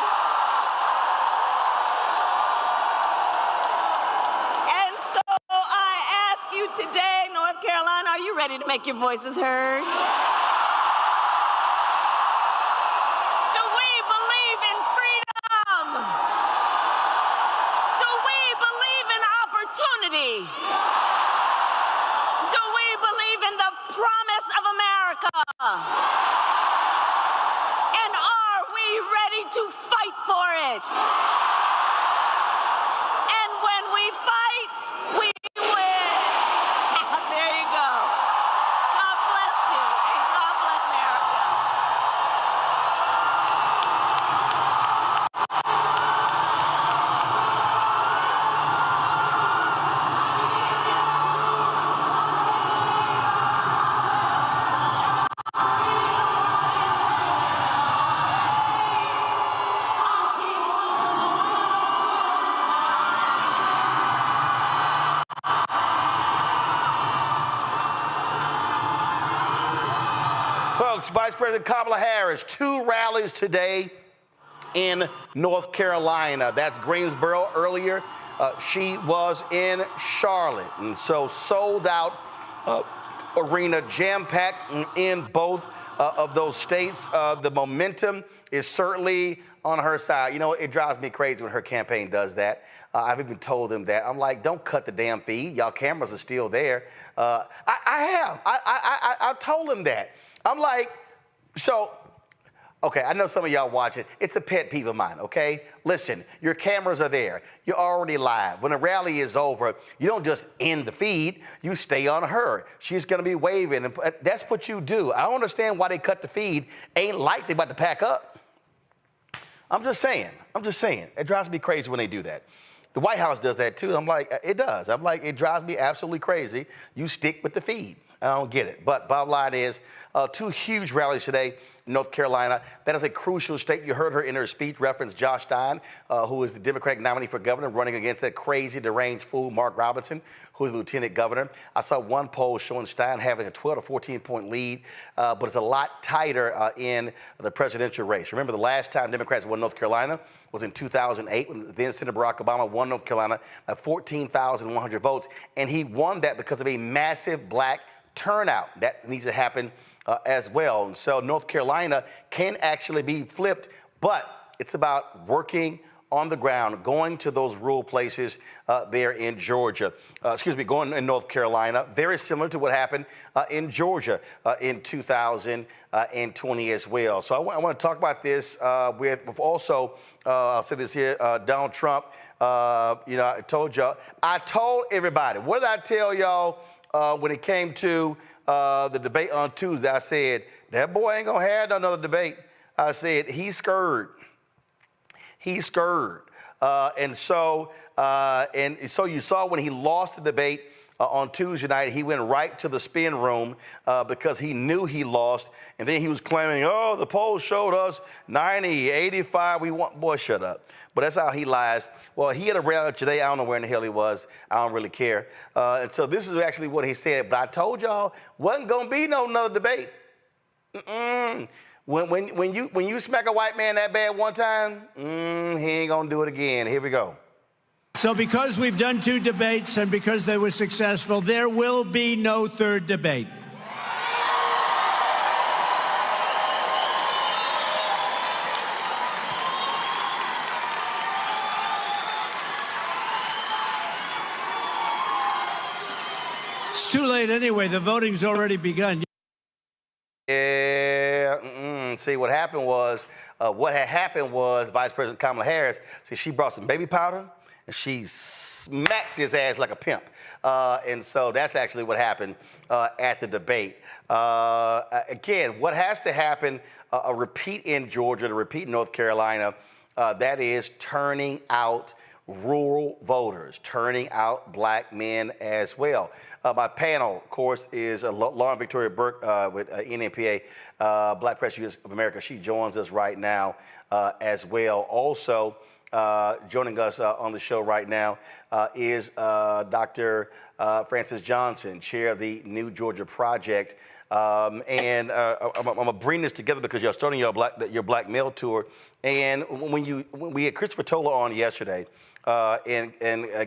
Speaker 7: And so I ask you today, North Carolina, are you ready to make your voices heard? Do we believe in the promise of America? And are we ready to fight for it? And when we fight, we win. There you go. God bless you, and God bless America.
Speaker 8: Folks, Vice President Kamala Harris, 2 rallies today in North Carolina. That's Greensboro earlier. She was in Charlotte, and so sold out arena, jam-packed in both of those states. The momentum is certainly on her side. You know, it drives me crazy when her campaign does that. I've even told them that. I'm like, don't cut the damn feed. Y'all cameras are still there. I've told them that. I'm like, so, okay, I know some of y'all watching. It's a pet peeve of mine, okay? Listen, your cameras are there. You're already live. When a rally is over, you don't just end the feed. You stay on her. She's going to be waving. And that's what you do. I don't understand why they cut the feed. Ain't like they about to pack up. I'm just saying. It drives me crazy when they do that. The White House does that too. I'm like, it does. I'm like, it drives me absolutely crazy. You stick with the feed. I don't get it. But bottom line is, 2 huge rallies today in North Carolina. That is a crucial state. You heard her in her speech reference Josh Stein, who is the Democratic nominee for governor, running against that crazy, deranged fool, Mark Robinson, who is the lieutenant governor. I saw one poll showing Stein having a 12 to 14-point lead, but it's a lot tighter in the presidential race. Remember, the last time Democrats won North Carolina was in 2008, when then Senator Barack Obama won North Carolina by 14,100 votes, and he won that because of a massive black turnout. That needs to happen as well. And so North Carolina can actually be flipped, but it's about working on the ground, going to those rural places there in Georgia. Going in North Carolina. Very similar to what happened in Georgia in 2020 as well. So I want to talk about this with also, I'll say this here, Donald Trump. I told everybody, what did I tell y'all when it came to the debate on Tuesday? I said, that boy ain't gonna have another debate. I said, he's scared. He's scared. And so you saw when he lost the debate on Tuesday night, he went right to the spin room because he knew he lost. And then he was claiming, oh, the polls showed us 90, 85, we want, boy, shut up. But that's how he lies. Well, he had a rally today. I don't know where in the hell he was. I don't really care. And so this is actually what he said. But I told y'all, wasn't going to be no another debate. When you smack a white man that bad one time, he ain't going to do it again. Here we go.
Speaker 12: So because we've done 2 debates and because they were successful, there will be no 3rd debate. It's too late anyway. The voting's already begun.
Speaker 8: Yeah, see, what had happened was Vice President Kamala Harris, she brought some baby powder and she smacked his ass like a pimp. And so that's actually what happened at the debate. Again, what has to happen, a repeat in Georgia, a repeat in North Carolina, that is turning out rural voters, turning out black men as well. My panel, of course, is Lauren Victoria Burke with NMPA, Black Press Youth of America. She joins us right now as well. Also, joining us on the show right now is Dr. Francis Johnson, chair of the New Georgia Project. I'm gonna bring this together because you're starting your black male tour. And when we had Christopher Toller on yesterday, and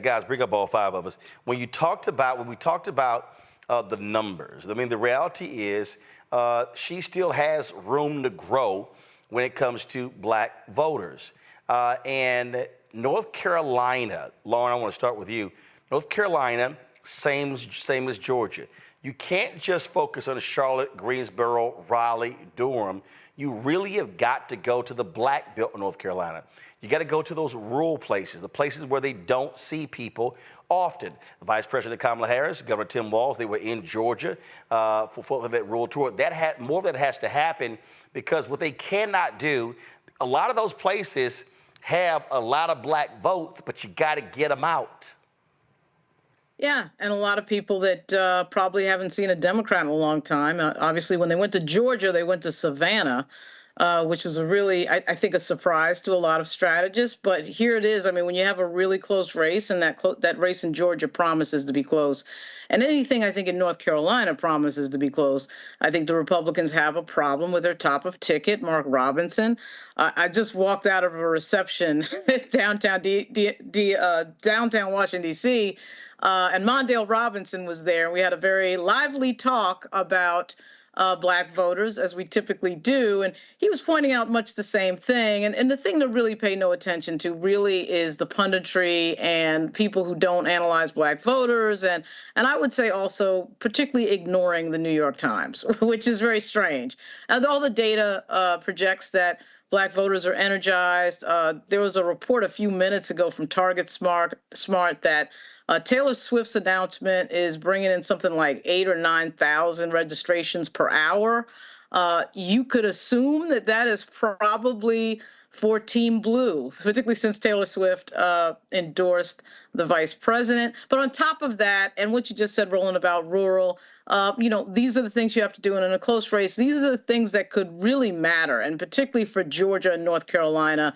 Speaker 8: guys, bring up all 5 of us. When we talked about the numbers, I mean, the reality is she still has room to grow when it comes to black voters. And North Carolina, Lauren, I want to start with you. North Carolina, same as Georgia. You can't just focus on Charlotte, Greensboro, Raleigh, Durham. You really have got to go to the black belt of North Carolina. You got to go to those rural places, the places where they don't see people often. Vice President Kamala Harris, Governor Tim Walz, they were in Georgia for that rural tour. More of that has to happen because what they cannot do, a lot of those places have a lot of black votes, but you got to get them out.
Speaker 9: Yeah, and a lot of people that probably haven't seen a Democrat in a long time. Obviously, when they went to Georgia, they went to Savannah, which was a really, I think, a surprise to a lot of strategists. But here it is. I mean, when you have a really close race, and that race in Georgia promises to be close, and anything I think in North Carolina promises to be close, I think the Republicans have a problem with their top of ticket, Mark Robinson. I just walked out of a reception downtown Washington, D.C., and Mondale Robinson was there. We had a very lively talk about black voters, as we typically do. And he was pointing out much the same thing. And the thing to really pay no attention to really is the punditry and people who don't analyze black voters. And I would say also particularly ignoring the New York Times, which is very strange. All the data projects that black voters are energized. There was a report a few minutes ago from Target Smart that Taylor Swift's announcement is bringing in something like 8,000 or 9,000 registrations per hour. You could assume that is probably for Team Blue, particularly since Taylor Swift endorsed the vice president. But on top of that, and what you just said, Roland, about rural, these are the things you have to do in a close race. These are the things that could really matter, and particularly for Georgia and North Carolina,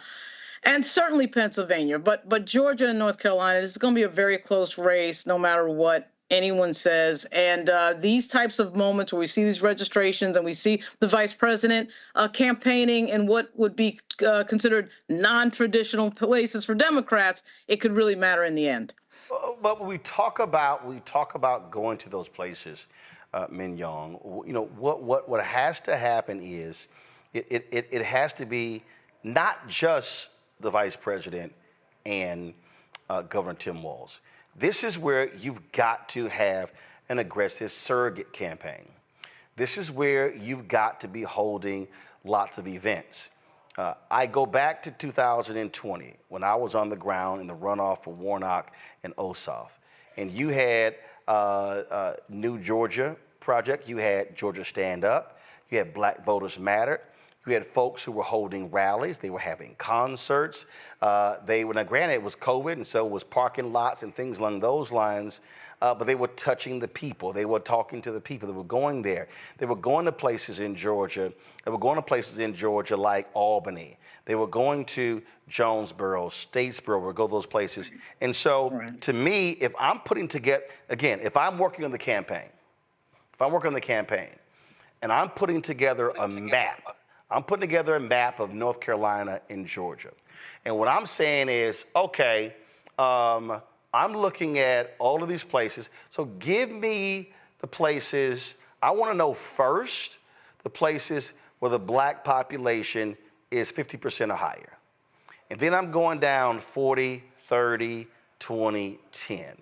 Speaker 9: and certainly Pennsylvania. But Georgia and North Carolina, this is going to be a very close race, no matter what anyone says. And these types of moments where we see these registrations and we see the vice president campaigning in what would be considered non-traditional places for Democrats, it could really matter in the end.
Speaker 8: But when we talk about going to those places, Mignon, what has to happen is it has to be not just the vice president and Governor Tim Walz. This is where you've got to have an aggressive surrogate campaign. This is where you've got to be holding lots of events. I go back to 2020 when I was on the ground in the runoff for Warnock and Ossoff. And you had New Georgia Project, you had Georgia Stand Up, you had Black Voters Matter. You had folks who were holding rallies. They were having concerts. Now granted, it was COVID, and so it was parking lots and things along those lines, but they were touching the people. They were talking to the people. They were going there. They were going to places in Georgia. They were going to places in Georgia like Albany. They were going to Jonesboro, Statesboro, or go those places. And so to me, if I'm putting together, again, if I'm working on the campaign, and I'm putting together a map, I'm putting together a map of North Carolina and Georgia. And what I'm saying is, okay, I'm looking at all of these places. So give me the places, I want to know first, the places where the black population is 50% or higher. And then I'm going down 40, 30, 20, 10.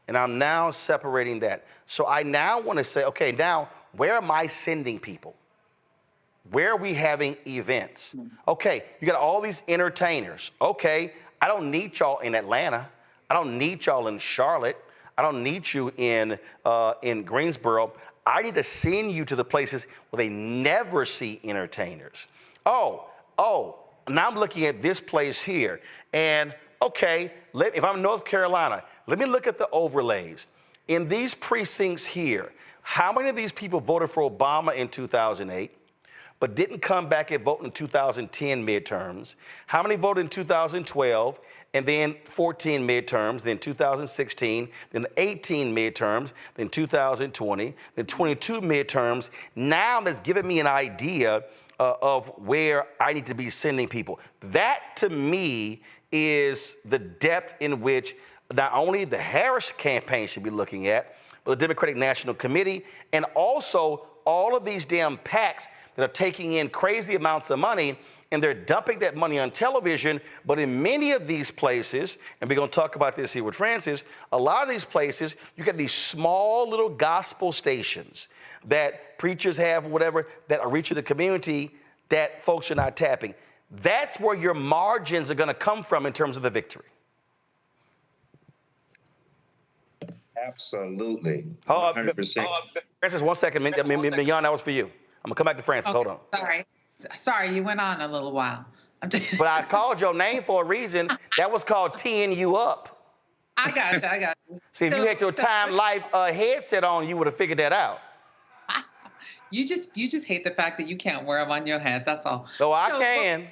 Speaker 8: And I'm now separating that. So I now want to say, okay, now where am I sending people? Where are we having events? Okay, you got all these entertainers. Okay, I don't need y'all in Atlanta. I don't need y'all in Charlotte. I don't need you in Greensboro. I need to send you to the places where they never see entertainers. Oh, now I'm looking at this place here. And okay, if I'm in North Carolina, let me look at the overlays. In these precincts here, how many of these people voted for Obama in 2008? But didn't come back and vote in 2010 midterms? How many voted in 2012, and then 14 midterms, then 2016, then 18 midterms, then 2020, then 22 midterms? Now that's giving me an idea of where I need to be sending people. That, to me, is the depth in which not only the Harris campaign should be looking at, but the Democratic National Committee, and also all of these damn PACs that are taking in crazy amounts of money, and they're dumping that money on television. But in many of these places, and we're going to talk about this here with Francis, a lot of these places, you got these small little gospel stations that preachers have, whatever, that are reaching the community that folks are not tapping. That's where your margins are going to come from in terms of the victory.
Speaker 6: Absolutely. 100%.
Speaker 8: Francis, 1 second. Mignon, that was for you. I'm going to come back to Francis.
Speaker 5: Okay,
Speaker 8: Hold on.
Speaker 5: Sorry, you went on a little while.
Speaker 8: But I called your name for a reason. That was called teeing you up.
Speaker 5: I got you.
Speaker 8: See, if you had your Time Life headset on, you would have figured that out.
Speaker 5: You just hate the fact that you can't wear them on your head. That's all.
Speaker 8: No, I can.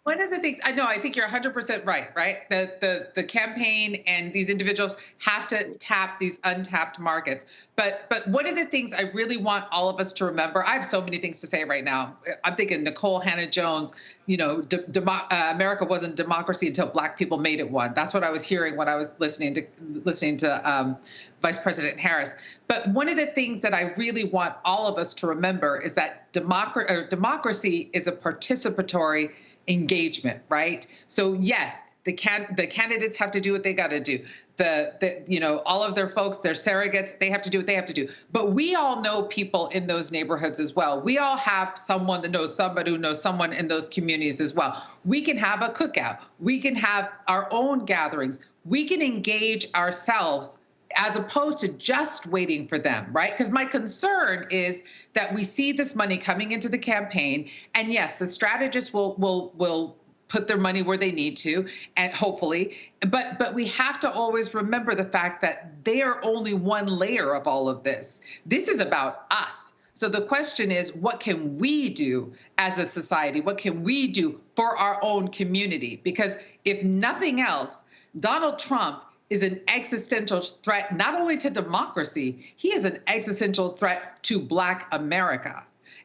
Speaker 5: One of the things I think you're 100% right? The campaign and these individuals have to tap these untapped markets. But one of the things I really want all of us to remember, I have so many things to say right now. I'm thinking Nicole Hannah-Jones, America wasn't democracy until Black people made it one. That's what I was hearing when I was listening to Vice President Harris. But one of the things that I really want all of us to remember is that democracy is a participatory engagement, right? So yes, the candidates have to do what they got to do. All of their folks, their surrogates, they have to do what they have to do. But we all know people in those neighborhoods as well. We all have someone that knows somebody who knows someone in those communities as well. We can have a cookout. We can have our own gatherings. We can engage ourselves as opposed to just waiting for them, right? Because my concern is that we see this money coming into the campaign, and yes, the strategists will put their money where they need to, and hopefully, but we have to always remember the fact that they are only one layer of all of this. This is about us. So the question is, what can we do as a society? What can we do for our own community? Because if nothing else, Donald Trump is an existential threat not only to democracy, he is an existential threat to Black America.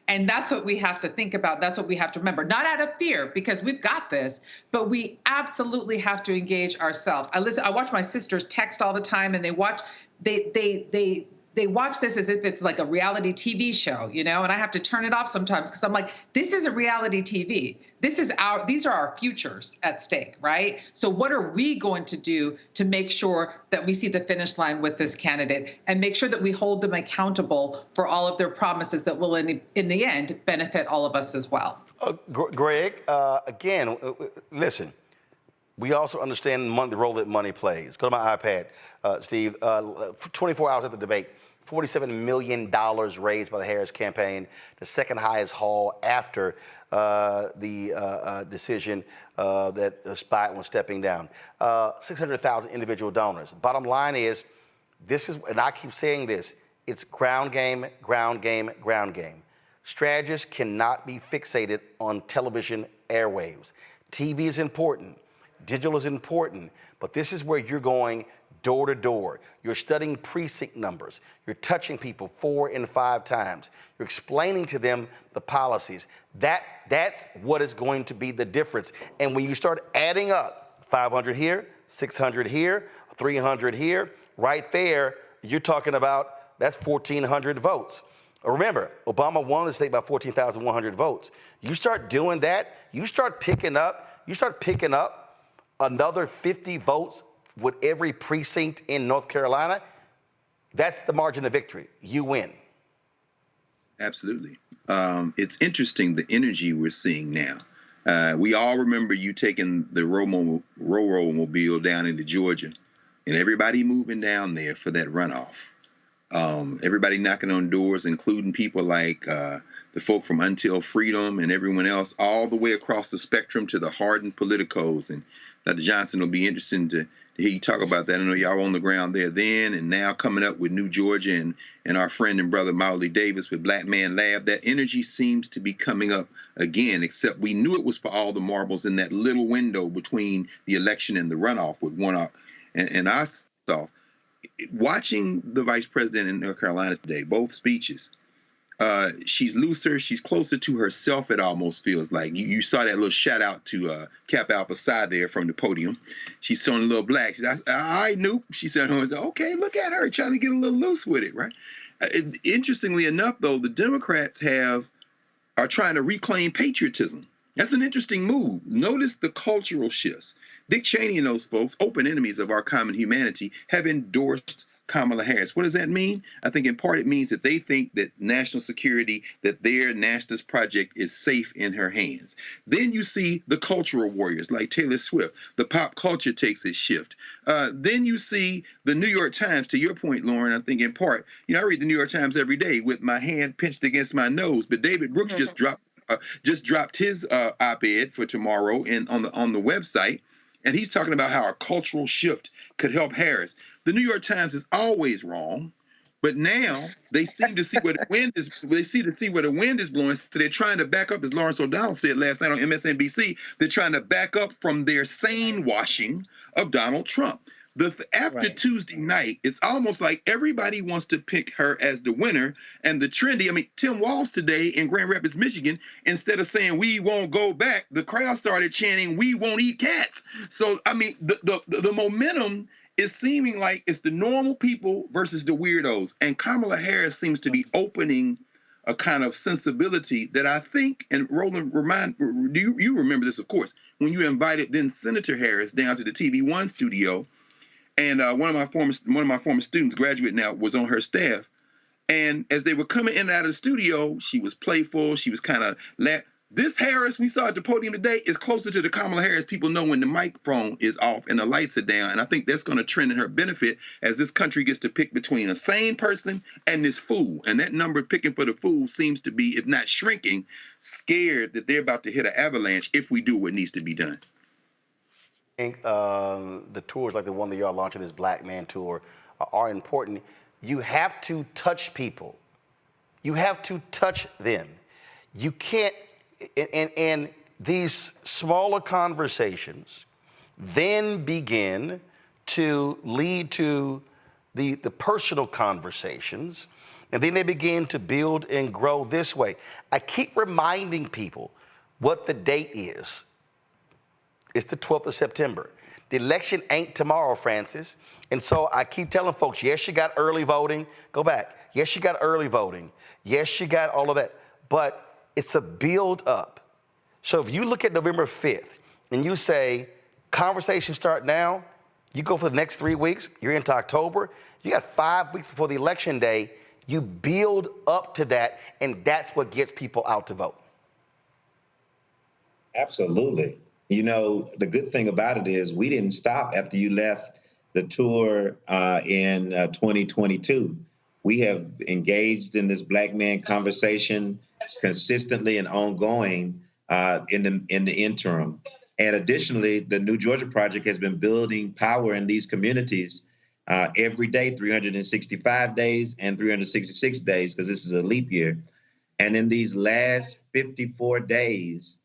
Speaker 5: And that's what we have to think about. That's what we have to remember. Not out of fear, because we've got this, but we absolutely have to engage ourselves. I watch my sisters text all the time, and they watch this as if it's like a reality TV show, you know, and I have to turn it off sometimes because I'm like, this isn't reality TV. These are our futures at stake, right? So what are we going to do to make sure that we see the finish line with this candidate and make sure that we hold them accountable for all of their promises that will, in the end, benefit all of us as well?
Speaker 8: Greg, again, listen. We also understand the role that money plays. Go to my iPad, Steve. 24 hours at the debate, $47 million raised by the Harris campaign, the second highest haul after the decision that Biden was stepping down. 600,000 individual donors. Bottom line is, this is, and I keep saying this, it's ground game, ground game, ground game. Strategists cannot be fixated on television airwaves. TV is important. Digital is important, but this is where you're going door to door. You're studying precinct numbers. You're touching people 4 and 5 times. You're explaining to them the policies. That's what is going to be the difference. And when you start adding up 500 here, 600 here, 300 here, right there, you're talking about that's 1,400 votes. Remember, Obama won the state by 14,100 votes. You start doing that, you start picking up another 50 votes with every precinct in North Carolina. That's the margin of victory. You win.
Speaker 6: Absolutely. It's interesting, the energy we're seeing now. We all remember you taking the Roll-Mobile down into Georgia, and everybody moving down there for that runoff. Everybody knocking on doors, including people like the folk from Until Freedom and everyone else, all the way across the spectrum to the hardened politicos. And Dr. Johnson, will be interesting to hear you talk about that. I know y'all on the ground there then, and now coming up with New Georgia and our friend and brother Mauli Davis with Black Man Lab. That energy seems to be coming up again, except we knew it was for all the marbles in that little window between the election and the runoff with one up. And I saw, watching the vice president in North Carolina today, both speeches, she's looser, she's closer to herself, it almost feels like. You saw that little shout out to Cap Alpasai there from the podium. She's showing a little black. She said, I knew. She said, okay, look at her trying to get a little loose with it, right? Interestingly enough, though, the Democrats are trying to reclaim patriotism. That's an interesting move. Notice the cultural shifts. Dick Cheney and those folks, open enemies of our common humanity, have endorsed Kamala Harris. What does that mean? I think in part it means that they think that national security, that their nationalist project is safe in her hands. Then you see the cultural warriors like Taylor Swift. The pop culture takes its shift. Then you see the New York Times, to your point, Lauren, I think in part, I read the New York Times every day with my hand pinched against my nose, but David Brooks just dropped his op-ed for tomorrow on the website, and he's talking about how a cultural shift could help Harris. The New York Times is always wrong, but now they seem to see where the wind is. They see where the wind is blowing. So they're trying to back up, as Lawrence O'Donnell said last night on MSNBC. They're trying to back up from their sane washing of Donald Trump. After Tuesday night, it's almost like everybody wants to pick her as the winner. And the trendy, Tim Walz today in Grand Rapids, Michigan, instead of saying we won't go back, the crowd started chanting we won't eat cats. So, the momentum is seeming like it's the normal people versus the weirdos. And Kamala Harris seems to be opening a kind of sensibility that I think, and Roland, you remember this, of course, when you invited then Senator Harris down to the TV One studio. And one of my former students, graduate now, was on her staff. And as they were coming in and out of the studio, she was playful. She was kind of This Harris we saw at the podium today is closer to the Kamala Harris people know when the microphone is off and the lights are down. And I think that's going to trend in her benefit as this country gets to pick between a sane person and this fool. And that number picking for the fool seems to be, if not shrinking, scared that they're about to hit an avalanche if we do what needs to be done.
Speaker 8: I think the tours like the one that y'all launching, this Black Man Tour, are important. You have to touch people. You have to touch them. You can't, and these smaller conversations then begin to lead to the personal conversations, and then they begin to build and grow this way. I keep reminding people what the date is. It's the 12th of September. The election ain't tomorrow, Francis. And so I keep telling folks, yes, you got early voting. Go back. Yes, you got early voting. Yes, you got all of that. But it's a build up. So if you look at November 5th and you say, conversations start now, you go for the next 3 weeks, you're into October, you got 5 weeks before the election day, you build up to that, and that's what gets people out to vote.
Speaker 4: Absolutely. You know, the good thing about it is we didn't stop after you left the tour in 2022. We have engaged in this Black man conversation consistently and ongoing in the interim. And additionally, the New Georgia Project has been building power in these communities every day, 365 days and 366 days, because this is a leap year. And in these last 54 days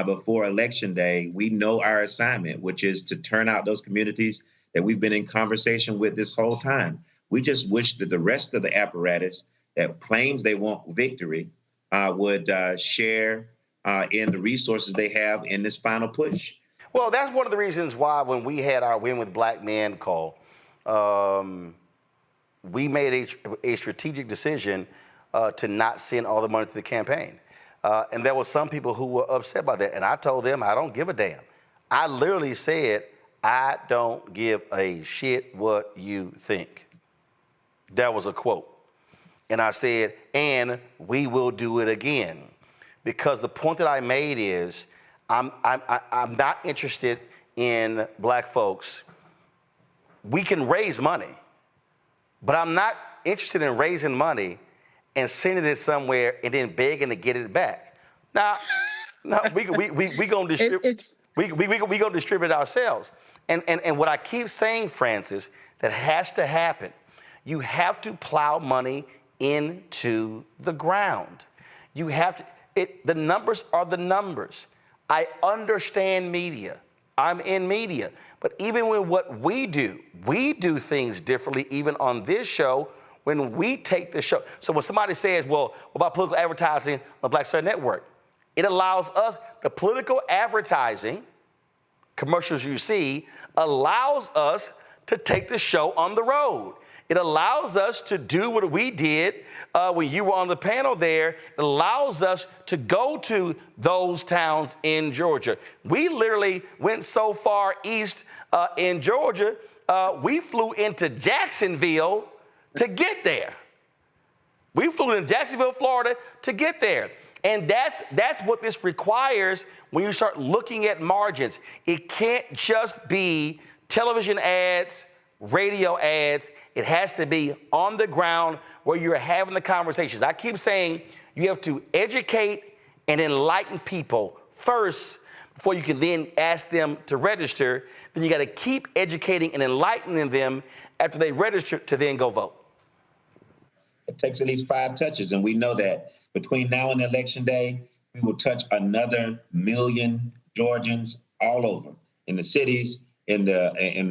Speaker 4: before Election Day, we know our assignment, which is to turn out those communities that we've been in conversation with this whole time. We just wish that the rest of the apparatus that claims they want victory would share in the resources they have in this final push.
Speaker 8: Well, that's one of the reasons why when we had our Win with Black Men call, we made a strategic decision to not send all the money to the campaign. And there were some people who were upset by that. And I told them, I don't give a damn. I literally said, I don't give a shit what you think. That was a quote. And I said, and we will do it again. Because the point that I made is, I'm not interested in black folks. We can raise money, but I'm not interested in raising money and sending it somewhere and then begging to get it back. Now, no, we gonna distribute. We gonna distribute it ourselves. And what I keep saying, Francis, that has to happen. You have to plow money into the ground. You have to. The numbers are the numbers. I understand media. I'm in media. But even with what we do things differently, even on this show, when we take the show. So when somebody says, well, what about political advertising on Black Star Network? It allows us, the political advertising, commercials you see, allows us to take the show on the road. It allows us to do what we did when you were on the panel there. It allows us to go to those towns in Georgia. We literally went so far east in Georgia, we flew into Jacksonville to get there. We flew into Jacksonville, Florida to get there. And that's what this requires when you start looking at margins. It can't just be television ads, radio ads. It has to be on the ground where you're having the conversations. I keep saying you have to educate and enlighten people first before you can then ask them to register. Then you got to keep educating and enlightening them after they register to then go vote.
Speaker 4: It takes at least 5 touches, and we know that between now and Election Day, we will touch another 1 million Georgians all over, in the cities, in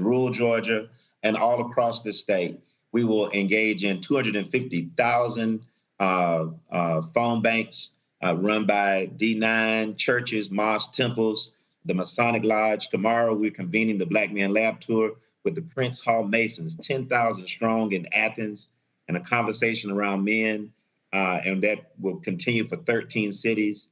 Speaker 4: rural Georgia, and all across the state. We will engage in 250,000 phone banks run by D9, churches, mosques, temples, the Masonic Lodge. Tomorrow, we're convening the Black Man Lab Tour with the Prince Hall Masons, 10,000 strong in Athens, and a conversation around men, and that will continue for 13 cities.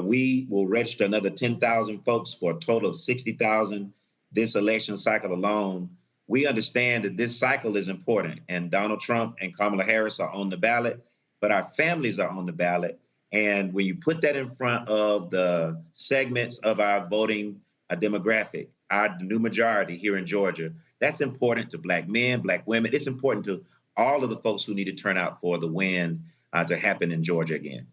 Speaker 4: We will register another 10,000 folks for a total of 60,000 this election cycle alone. We understand that this cycle is important, and Donald Trump and Kamala Harris are on the ballot, but our families are on the ballot, And when you put that in front of the segments of our voting demographic, our new majority here in Georgia, that's important to Black men, Black women. It's important to all of the folks who need to turn out for the win to happen in Georgia again.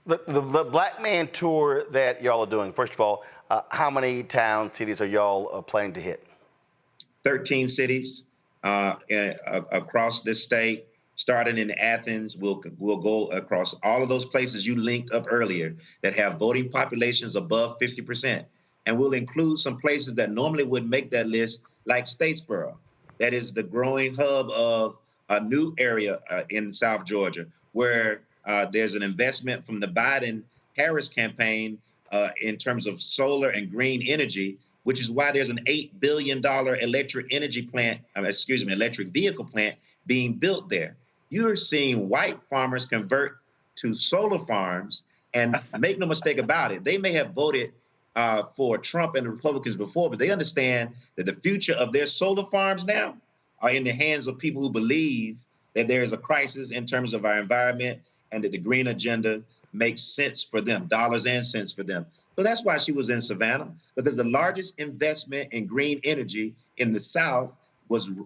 Speaker 8: The Black Man Tour that y'all are doing, first of all, how many towns, cities are y'all planning to hit?
Speaker 4: 13 cities across this state, starting in Athens. We'll go across all of those places you linked up earlier that have voting populations above 50%. And we'll include some places that normally wouldn't make that list, like Statesboro. That is the growing hub of a new area in South Georgia, where there's an investment from the Biden-Harris campaign in terms of solar and green energy, which is why there's an $8 billion electric vehicle plant being built there. You're seeing white farmers convert to solar farms, and make no mistake about it, they may have voted for Trump and the Republicans before, but they understand that the future of their solar farms now are in the hands of people who believe that there is a crisis in terms of our environment and that the green agenda makes sense for them, dollars and cents for them. So that's why she was in Savannah, because the largest investment in green energy in the South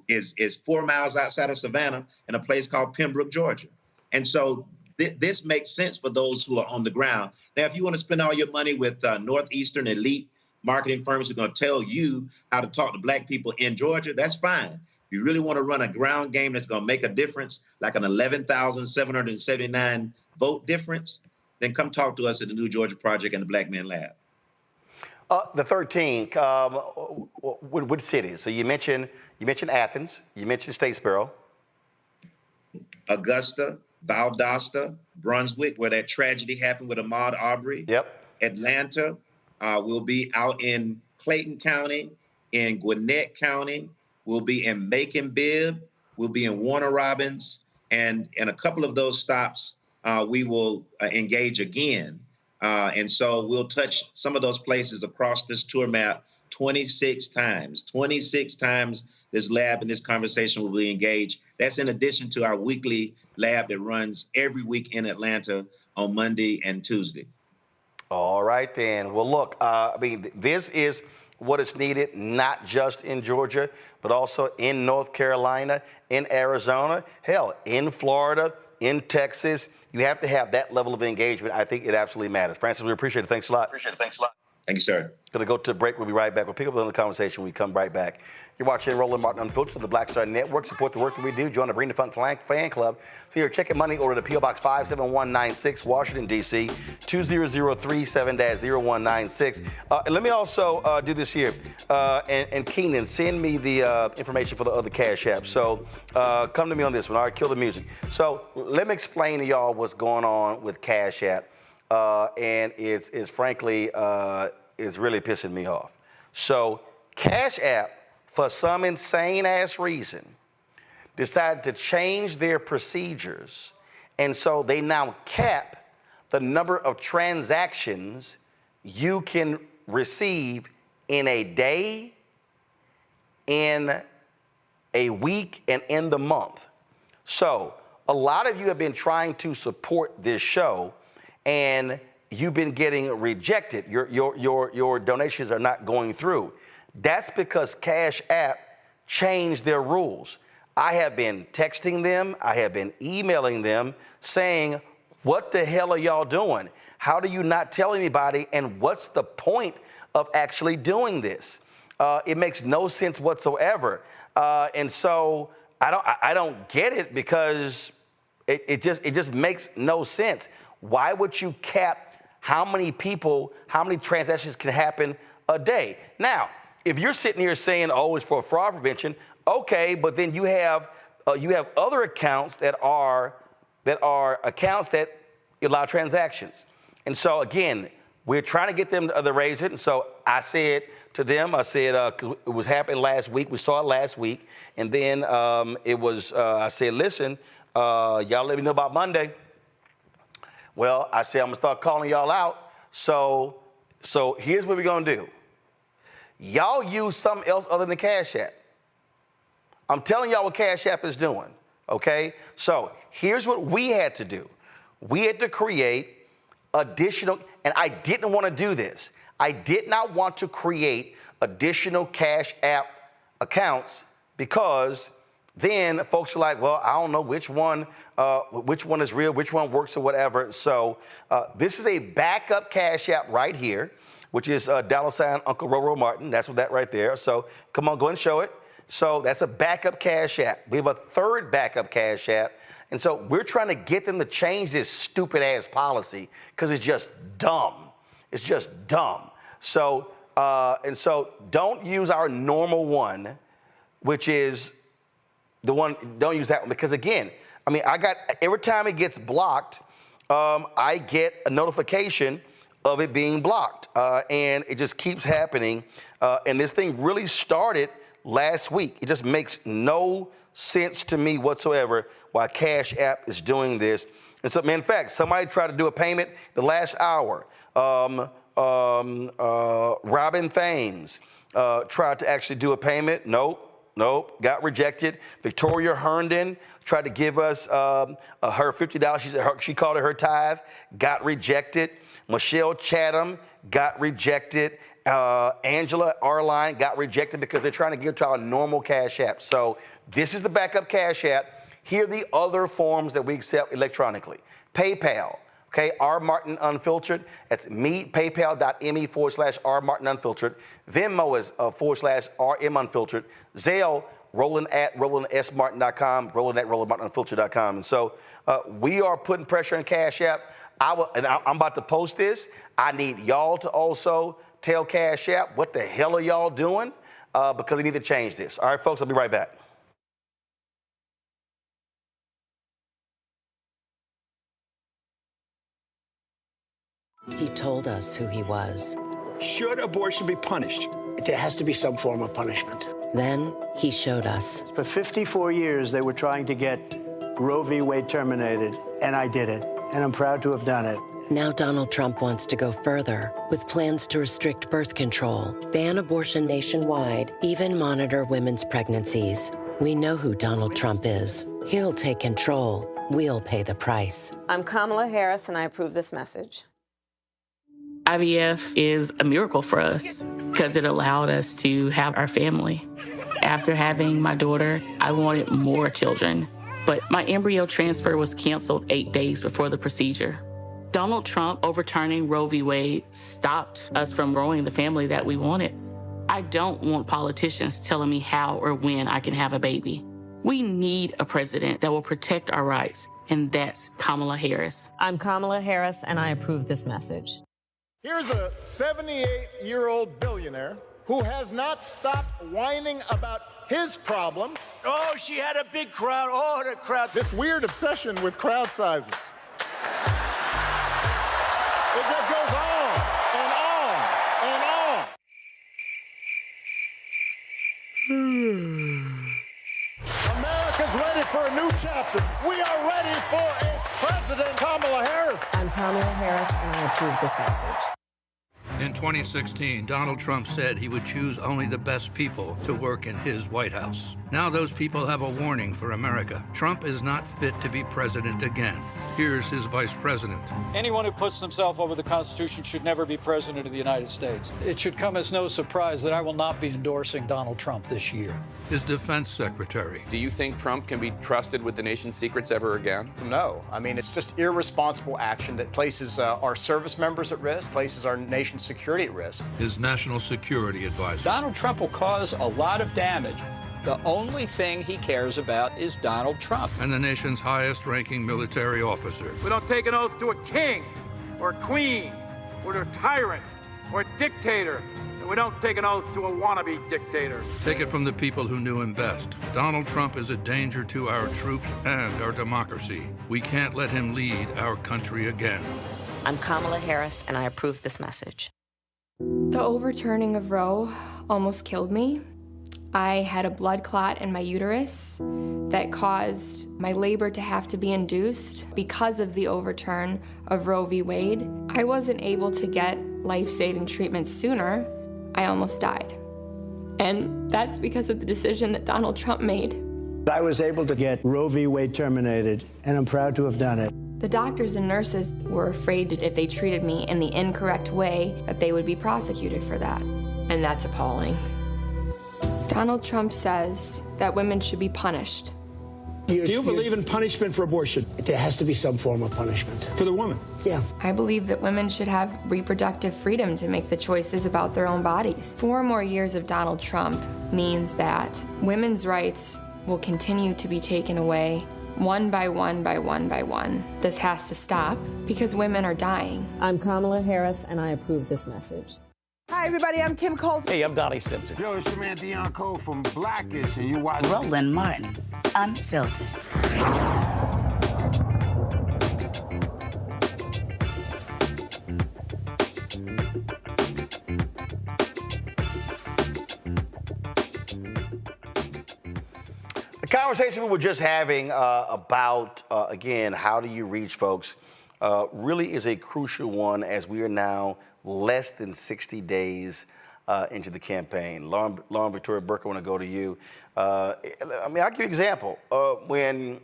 Speaker 4: is 4 miles outside of Savannah in a place called Pembroke, Georgia. And so this makes sense for those who are on the ground. Now, if you want to spend all your money with Northeastern elite marketing firms who are going to tell you how to talk to Black people in Georgia, that's fine. If you really want to run a ground game that's going to make a difference, like an 11,779 vote difference, then come talk to us at the New Georgia Project and the Black Men Lab.
Speaker 8: The 13, which cities? So you mentioned Athens, you mentioned Statesboro.
Speaker 4: Augusta, Valdosta, Brunswick, where that tragedy happened with Ahmaud Arbery.
Speaker 8: Yep.
Speaker 4: Atlanta, we'll be out in Clayton County, in Gwinnett County, we'll be in Macon-Bibb, we'll be in Warner Robins, and in a couple of those stops, we will engage again. And so we'll touch some of those places across this tour map 26 times. 26 times this lab and this conversation will be engaged. That's in addition to our weekly lab that runs every week in Atlanta on Monday and Tuesday.
Speaker 8: All right, then. Well, look, this is what is needed, not just in Georgia, but also in North Carolina, in Arizona, hell, in Florida, in Texas. You have to have that level of engagement. I think it absolutely matters. Francis, we appreciate it. Thanks a lot.
Speaker 4: Thank you, sir.
Speaker 8: Going to go to a break. We'll be right back. We'll pick up on the conversation when we come right back. You're watching Roland Martin Unfiltered on the Black Star Network. Support the work that we do. Join the Bring the Funk fan club. So you're checking money order to P.O. Box 57196, Washington, D.C., 20037-0196. And let me also do this here. And Keenan, send me the information for the other Cash App. So come to me on this one. All right, kill the music. So let me explain to y'all what's going on with Cash App. And it's frankly, is really pissing me off. So Cash App, for some insane ass reason, decided to change their procedures. And so they now cap the number of transactions you can receive in a day, in a week, and in the month. So a lot of you have been trying to support this show, and you've been getting rejected. Your donations are not going through. That's because Cash App changed their rules. I have been texting them, I have been emailing them saying, what the hell are y'all doing? How do you not tell anybody? And what's the point of actually doing this? It makes no sense whatsoever. And so I don't get it, because it just makes no sense. Why would you cap how many transactions can happen a day? Now, if you're sitting here saying, oh, it's for fraud prevention, okay, but then you have other accounts that are accounts that allow transactions. And so again, we're trying to get them to raise it. And so I said to them, it was happening last week. We saw it last week. And then I said, listen, y'all let me know about Monday. Well, I said, I'm going to start calling y'all out. So here's what we're going to do. Y'all use something else other than Cash App. I'm telling y'all what Cash App is doing, okay? So here's what we had to do. We had to create additional, and I didn't want to do this. I did not want to create additional Cash App accounts because then folks are like, well, I don't know which one is real, which one works or whatever. So this is a backup Cash App right here, which is $ Uncle Roro Martin. That's what that right there. So come on, go ahead and show it. So that's a backup Cash App. We have a third backup Cash App. And so we're trying to get them to change this stupid ass policy because it's just dumb. It's just dumb. So, and so don't use our normal one, which is the one, don't use that one because again, I mean, every time it gets blocked, I get a notification of it being blocked. And it just keeps happening. And this thing really started last week. It just makes no sense to me whatsoever why Cash App is doing this. And so, in fact, somebody tried to do a payment the last hour. Robin Thames tried to actually do a payment. Nope, got rejected. Victoria Herndon tried to give us her $50. She called it her tithe, got rejected. Michelle Chatham got rejected. Angela Arline got rejected because they're trying to give to our normal Cash App. So this is the backup Cash App. Here are the other forms that we accept electronically. PayPal, okay, R. Martin Unfiltered. That's me, paypal.me/R. Martin Unfiltered. Venmo is /RM Unfiltered. Zelle, Roland@RolandSMartin.com, Roland@RolandMartinUnfiltered.com. And so we are putting pressure on Cash App. I'm about to post this. I need y'all to also tell Cash App what the hell are y'all doing because they need to change this. All right, folks, I'll be right back.
Speaker 10: He told us who he was.
Speaker 13: Should abortion be punished? There has to be some form of punishment.
Speaker 10: Then he showed us.
Speaker 13: For 54 years, they were trying to get Roe v. Wade terminated, and I did it, and I'm proud to have done it.
Speaker 10: Now Donald Trump wants to go further with plans to restrict birth control, ban abortion nationwide, even monitor women's pregnancies. We know who Donald Trump is. He'll take control. We'll pay the price.
Speaker 14: I'm Kamala Harris, and I approve this message.
Speaker 15: IVF is a miracle for us because it allowed us to have our family. After having my daughter, I wanted more children, but my embryo transfer was canceled 8 days before the procedure. Donald Trump overturning Roe v. Wade stopped us from growing the family that we wanted. I don't want politicians telling me how or when I can have a baby. We need a president that will protect our rights, and that's Kamala Harris.
Speaker 14: I'm Kamala Harris, and I approve this message.
Speaker 16: Here's a 78-year-old billionaire who has not stopped whining about his problems.
Speaker 12: Oh, she had a big crowd. Oh, the crowd.
Speaker 16: This weird obsession with crowd sizes. It just goes on and on and on. America's ready for a new chapter. We are ready for a President Kamala Harris.
Speaker 14: I'm Kamala Harris, and I approve this message.
Speaker 17: In 2016, Donald Trump said he would choose only the best people to work in his White House. Now those people have a warning for America. Trump is not fit to be president again. Here's his vice president.
Speaker 18: Anyone who puts themselves over the Constitution should never be president of the United States. It should come as no surprise that I will not be endorsing Donald Trump this year.
Speaker 17: His defense secretary.
Speaker 19: Do you think Trump can be trusted with the nation's secrets ever again?
Speaker 20: No. I mean, it's just irresponsible action that places our service members at risk, places our nation's security at risk.
Speaker 17: His national security advisor.
Speaker 18: Donald Trump will cause a lot of damage. The only thing he cares about is Donald Trump.
Speaker 17: And the nation's highest-ranking military officer.
Speaker 18: We don't take an oath to a king or a queen or to a tyrant or a dictator. And we don't take an oath to a wannabe dictator.
Speaker 17: Take it from the people who knew him best. Donald Trump is a danger to our troops and our democracy. We can't let him lead our country again.
Speaker 14: I'm Kamala Harris, and I approve this message.
Speaker 21: The overturning of Roe almost killed me. I had a blood clot in my uterus that caused my labor to have to be induced because of the overturn of Roe v. Wade. I wasn't able to get life-saving treatment sooner. I almost died. And that's because of the decision that Donald Trump made.
Speaker 13: I was able to get Roe v. Wade terminated, and I'm proud to have done it.
Speaker 21: The doctors and nurses were afraid that if they treated me in the incorrect way, that they would be prosecuted for that. And that's appalling. Donald Trump says that women should be punished.
Speaker 11: Do you believe in punishment for abortion? There has to be some form of punishment. For the woman? Yeah.
Speaker 21: I believe that women should have reproductive freedom to make the choices about their own bodies. 4 more years of Donald Trump means that women's rights will continue to be taken away one by one by one by one. This has to stop because women are dying.
Speaker 14: I'm Kamala Harris, and I approve this message.
Speaker 1: Hi, everybody. I'm Kim Coles.
Speaker 22: Hey, I'm Donnie Simpson.
Speaker 23: Yo, it's your man Deion Cole from Blackish, and you watch
Speaker 24: Roland Martin, Unfiltered.
Speaker 8: The conversation we were just having about, again, how do you reach folks, really is a crucial one as we are now less than 60 days into the campaign. Lauren Victoria Burke, I want to go to you. I mean, I'll give you an example. When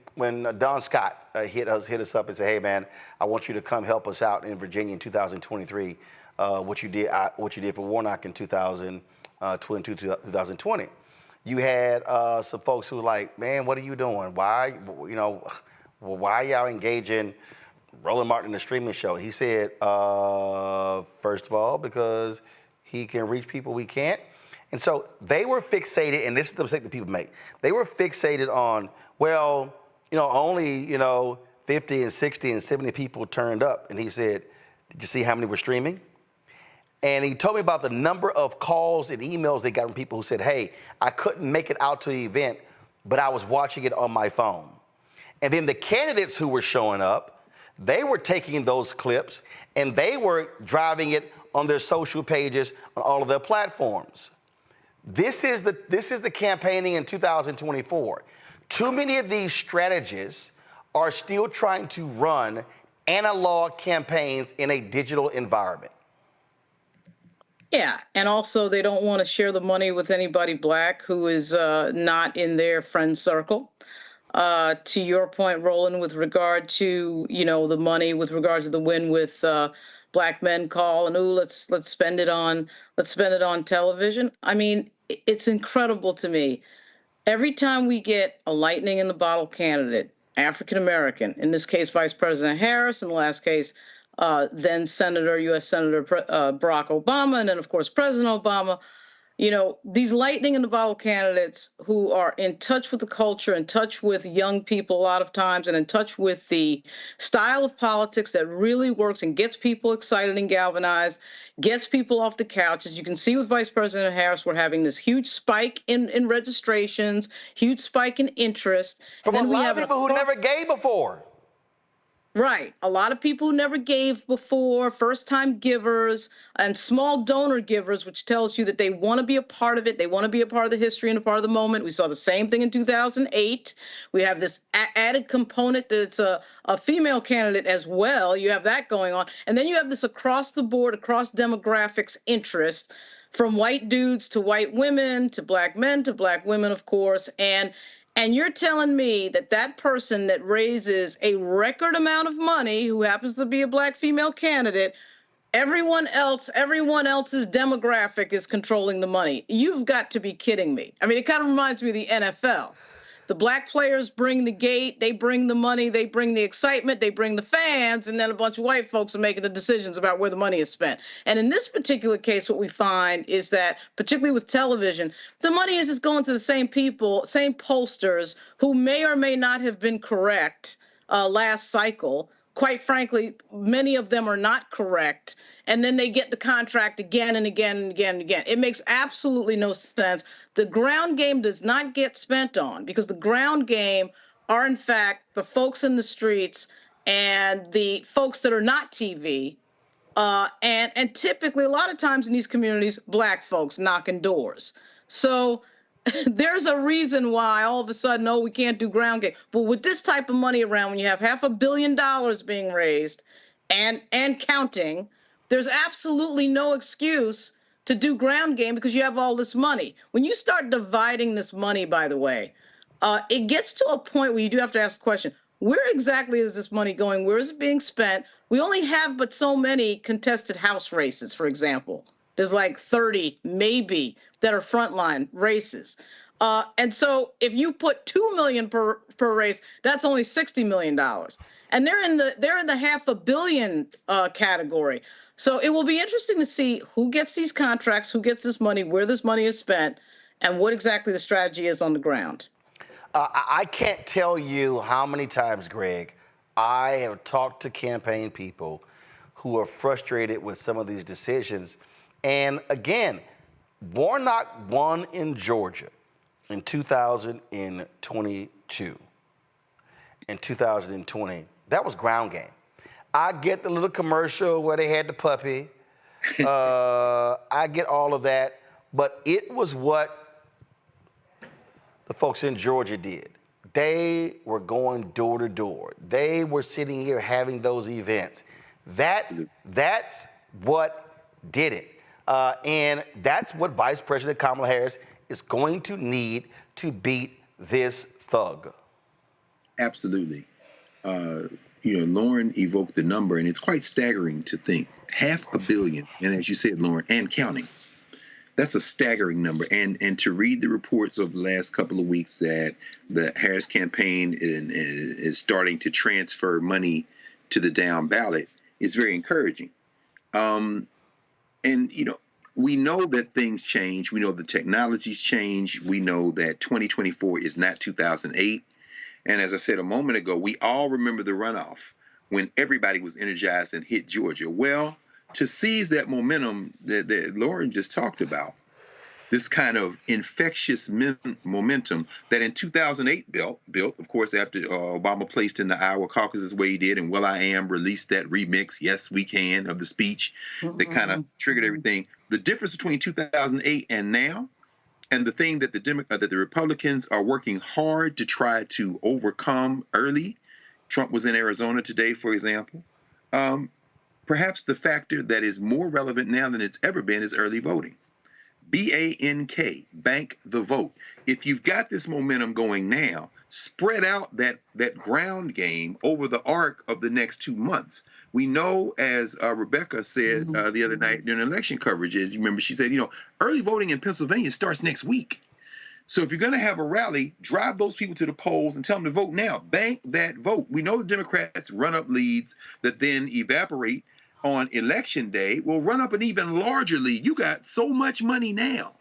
Speaker 8: Don Scott hit us up and said, hey, man, I want you to come help us out in Virginia in 2023, what you did for Warnock in 2020. You had some folks who were like, man, what are you doing? Why are y'all engaging Roland Martin in the streaming show? He said, first of all, because he can reach people we can't. And so they were fixated, and this is the mistake that people make. They were fixated on, well, only, 50 and 60 and 70 people turned up. And he said, did you see how many were streaming? And he told me about the number of calls and emails they got from people who said, hey, I couldn't make it out to the event, but I was watching it on my phone. And then the candidates who were showing up, they were taking those clips and they were driving it on their social pages, on all of their platforms. This is the campaigning in 2024. Too many of these strategists are still trying to run analog campaigns in a digital environment.
Speaker 9: Yeah, and also they don't want to share the money with anybody black who is not in their friend circle. To your point, Roland, with regard to the money, with regards to the win with black men call and let's spend it on television. I mean, it's incredible to me. Every time we get a lightning in the bottle candidate, African American, in this case Vice President Harris, in the last case then U.S. Senator Barack Obama, and then, of course, President Obama, these lightning in the bottle candidates who are in touch with the culture, in touch with young people a lot of times, and in touch with the style of politics that really works and gets people excited and galvanized, gets people off the couch. As you can see with Vice President Harris, we're having this huge spike in registrations, huge spike in interest.
Speaker 8: From a lot of people who never gave before.
Speaker 9: Right. A lot of people who never gave before, first-time givers and small donor givers, which tells you that they want to be a part of it. They want to be a part of the history and a part of the moment. We saw the same thing in 2008. We have this added component that it's a female candidate as well. You have that going on. And then you have this across the board, across demographics interest, from white dudes to white women to black men to black women, of course. And you're telling me that person that raises a record amount of money, who happens to be a black female candidate, everyone else's demographic is controlling the money. You've got to be kidding me. I mean, it kind of reminds me of the NFL. The black players bring the gate, they bring the money, they bring the excitement, they bring the fans, and then a bunch of white folks are making the decisions about where the money is spent. And in this particular case, what we find is that, particularly with television, the money is just going to the same people, same pollsters who may or may not have been correct last cycle. Quite frankly, many of them are not correct. And then they get the contract again and again and again and again. It makes absolutely no sense. The ground game does not get spent on, because the ground game are, in fact, the folks in the streets and the folks that are not TV. And typically, a lot of times in these communities, black folks knocking doors. So there's a reason why all of a sudden, we can't do ground game. But with this type of money around, when you have $500 million being raised and counting, there's absolutely no excuse to do ground game because you have all this money. When you start dividing this money, by the way, it gets to a point where you do have to ask the question, where exactly is this money going? Where is it being spent? We only have but so many contested House races, for example. There's like 30 maybe that are frontline races. And so if you put $2 million per race, that's only $60 million. And they're in the $500 million category. So it will be interesting to see who gets these contracts, who gets this money, where this money is spent, and what exactly the strategy is on the ground.
Speaker 8: I can't tell you how many times, Greg, I have talked to campaign people who are frustrated with some of these decisions. And again, Warnock won in Georgia in 2022. In 2020, that was ground game. I get the little commercial where they had the puppy. I get all of that, but it was what the folks in Georgia did. They were going door to door. They were sitting here having those events. That's what did it. And that's what Vice President Kamala Harris is going to need to beat this thug.
Speaker 6: Absolutely. Lauren evoked the number, and it's quite staggering to think. $500 million, and as you said, Lauren, and counting. That's a staggering number. And to read the reports of the last couple of weeks that the Harris campaign is starting to transfer money to the down ballot is very encouraging. We know that things change. We know the technologies change. We know that 2024 is not 2008. And as I said a moment ago, we all remember the runoff when everybody was energized and hit Georgia. Well, to seize that momentum that Lauren just talked about, this kind of infectious momentum that in 2008 built, of course, after Obama placed in the Iowa caucuses the way he did, and Will I Am released that remix, Yes We Can, of the speech that kind of triggered everything. The difference between 2008 and now, and the thing that the Republicans are working hard to try to overcome early, Trump was in Arizona today, for example, perhaps the factor that is more relevant now than it's ever been is early voting. BANK, bank the vote. If you've got this momentum going now, spread out that ground game over the arc of the next 2 months. We know, as Rebecca said the other night during election coverage, as you remember, she said, early voting in Pennsylvania starts next week. So if you're going to have a rally, drive those people to the polls and tell them to vote now. Bank that vote. We know the Democrats run up leads that then evaporate on election day. Will run up an even larger lead. You got so much money now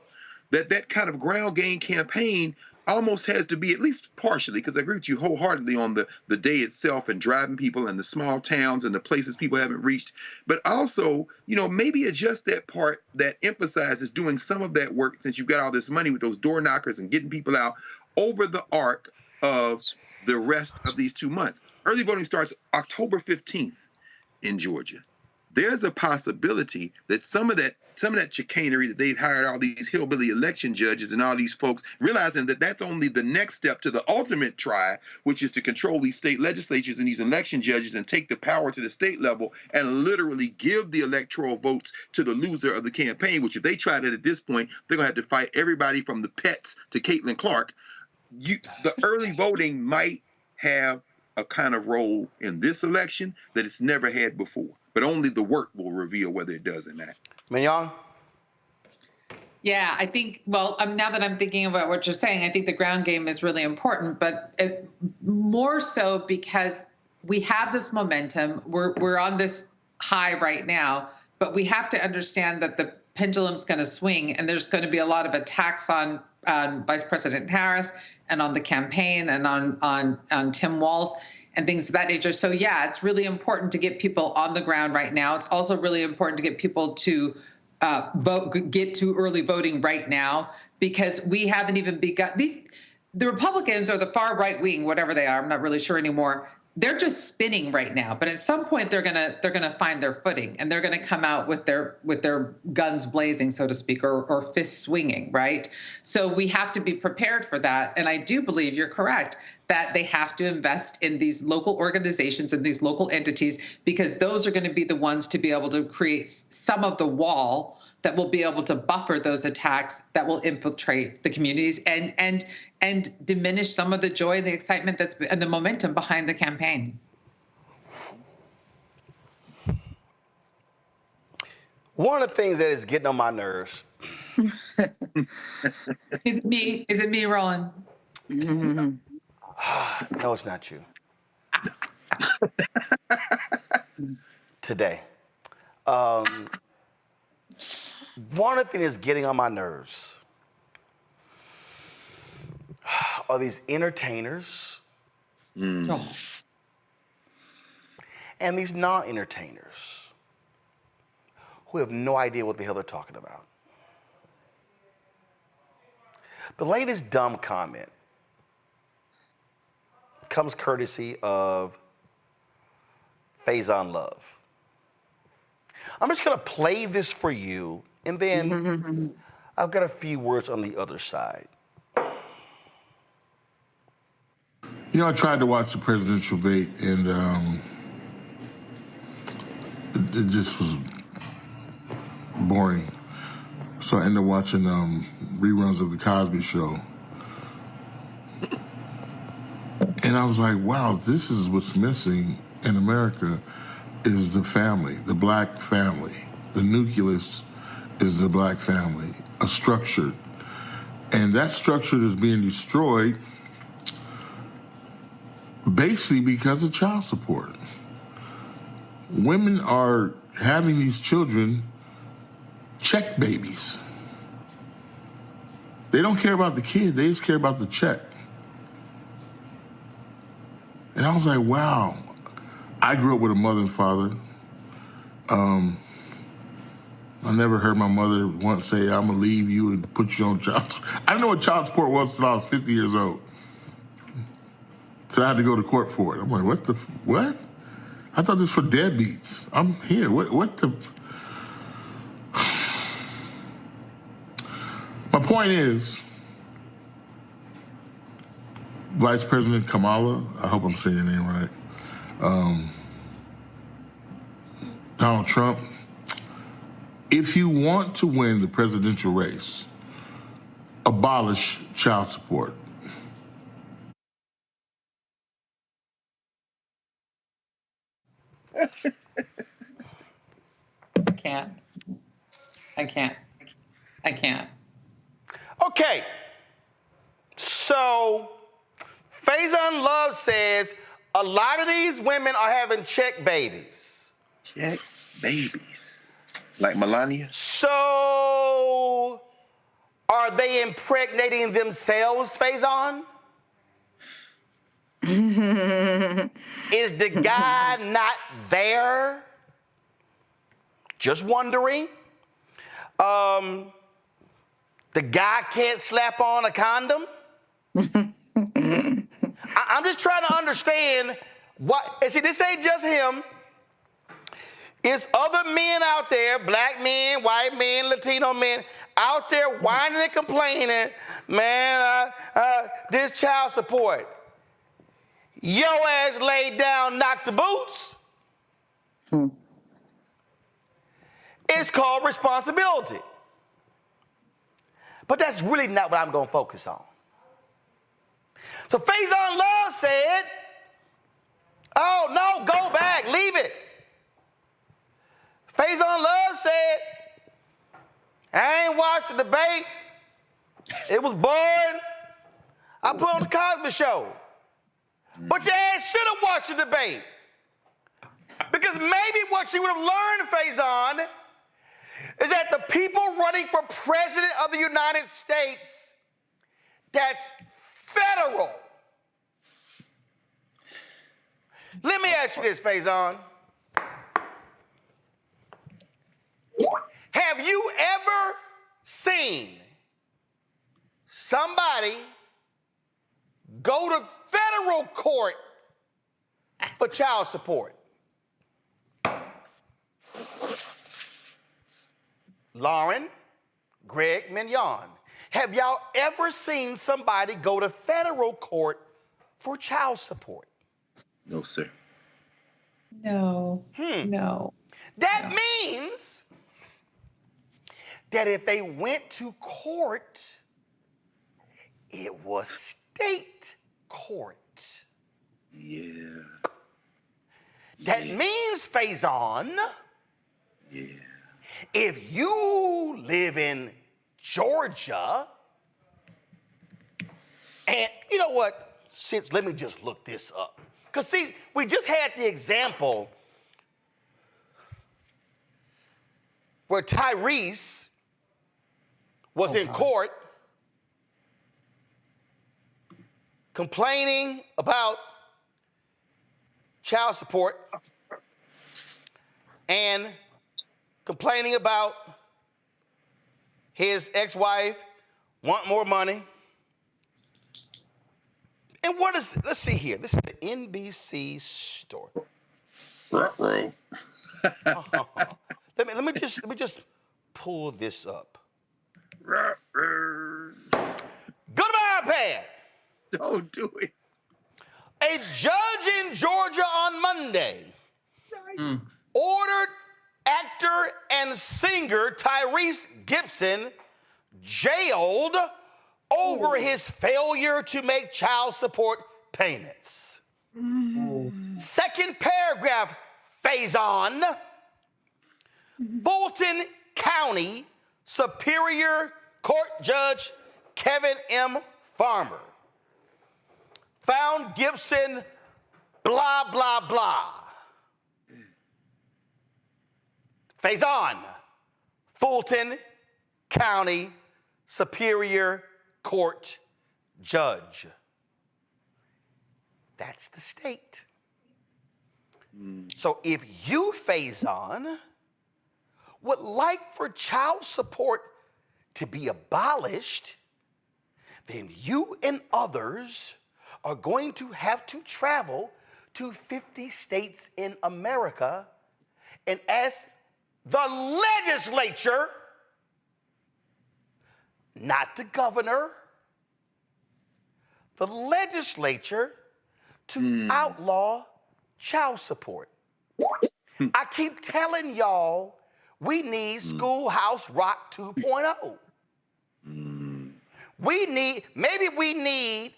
Speaker 6: that kind of ground game campaign almost has to be, at least partially, because I agree with you wholeheartedly on the day itself and driving people and the small towns and the places people haven't reached, but also, maybe adjust that part that emphasizes doing some of that work, since you've got all this money with those door knockers and getting people out over the arc of the rest of these 2 months. Early voting starts October 15th in Georgia. There's a possibility that some of that chicanery that they've hired all these hillbilly election judges and all these folks, realizing that that's only the next step to the ultimate try, which is to control these state legislatures and these election judges and take the power to the state level and literally give the electoral votes to the loser of the campaign, which if they try that at this point, they're going to have to fight everybody from the Pets to Caitlin Clark. The early voting might have a kind of role in this election that it's never had before. But only the work will reveal whether it does or not.
Speaker 8: Mignon?
Speaker 5: Yeah, I think, now that I'm thinking about what you're saying, I think the ground game is really important, but more so because we have this momentum. We're on this high right now, but we have to understand that the pendulum's going to swing, and there's going to be a lot of attacks on Vice President Harris and on the campaign and on Tim Walz and things of that nature. So yeah, it's really important to get people on the ground right now. It's also really important to get people to get to early voting right now, because we haven't even begun. The Republicans or the far right wing, whatever they are, I'm not really sure anymore. They're just spinning right now, but at some point they're gonna find their footing, and they're gonna come out with their guns blazing, so to speak, or fists swinging, right? So we have to be prepared for that. And I do believe you're correct that they have to invest in these local organizations and these local entities, because those are going to be the ones to be able to create some of the wall that will be able to buffer those attacks that will infiltrate the communities and diminish some of the joy and the excitement and the momentum behind the campaign.
Speaker 8: One of the things that is getting on my nerves.
Speaker 5: Is it me, Roland?
Speaker 8: No, it's not you. Today. One of the things that's getting on my nerves are these entertainers and these non-entertainers who have no idea what the hell they're talking about. The latest dumb comment comes courtesy of Faison Love. I'm just gonna play this for you, and then I've got a few words on the other side.
Speaker 2: You know, I tried to watch the presidential debate, and it just was boring. So I ended up watching reruns of The Cosby Show. And I was like, wow, this is what's missing in America is the family, the black family. The nucleus is the black family, a structure. And that structure is being destroyed basically because of child support. Women are having these children check babies. They don't care about the kid, they just care about the check. And I was like, wow. I grew up with a mother and father. I never heard my mother once say, I'm gonna leave you and put you on child support. I didn't know what child support was until I was 50 years old. So I had to go to court for it. I'm like, what? I thought this was for deadbeats. I'm here, what the? My point is, Vice President Kamala, I hope I'm saying your name right, Donald Trump, if you want to win the presidential race, abolish child support.
Speaker 5: I can't.
Speaker 8: Okay, so Faison Love says a lot of these women are having check babies.
Speaker 6: Check babies. Like Melania?
Speaker 8: So are they impregnating themselves, Faison? Is the guy not there? Just wondering. The guy can't slap on a condom? I'm just trying to understand what, and see, this ain't just him. It's other men out there, black men, white men, Latino men, out there whining and complaining, man, this child support. Yo ass laid down, knocked the boots. It's called responsibility. But that's really not what I'm going to focus on. So Faison Love said, oh, no, go back, leave it. Faison Love said, I ain't watched the debate. It was boring. I put on the Cosby Show. But your ass should have watched the debate. Because maybe what you would have learned, Faison, is that the people running for president of the United States, that's federal. Let me ask you this, Faison. Have you ever seen somebody go to federal court for child support? Lauren, Greg, Mignon, have y'all ever seen somebody go to federal court for child support?
Speaker 6: No, sir.
Speaker 5: No. No.
Speaker 8: That means that if they went to court, it was state court.
Speaker 6: Yeah.
Speaker 8: That means, Faison, if you live in Georgia, and you know what? Let me just look this up. Because see, we just had the example where Tyrese was in court complaining about child support and complaining about his ex-wife want more money. And what is, let's see here. This is the NBC story. Let me just pull this up. Go to my iPad.
Speaker 6: Don't do it.
Speaker 8: A judge in Georgia on Monday ordered actor and singer Tyrese Gibson jailed over his failure to make child support payments. Second paragraph, Faison. Fulton County Superior Court Judge Kevin M. Farmer found Gibson blah, blah, blah. Faison, Fulton County Superior Court Judge. That's the state. So if you, Faison, would like for child support to be abolished, then you and others are going to have to travel to 50 states in America and ask the legislature, not the governor, the legislature to outlaw child support. I keep telling y'all, we need Schoolhouse Rock 2.0. Maybe we need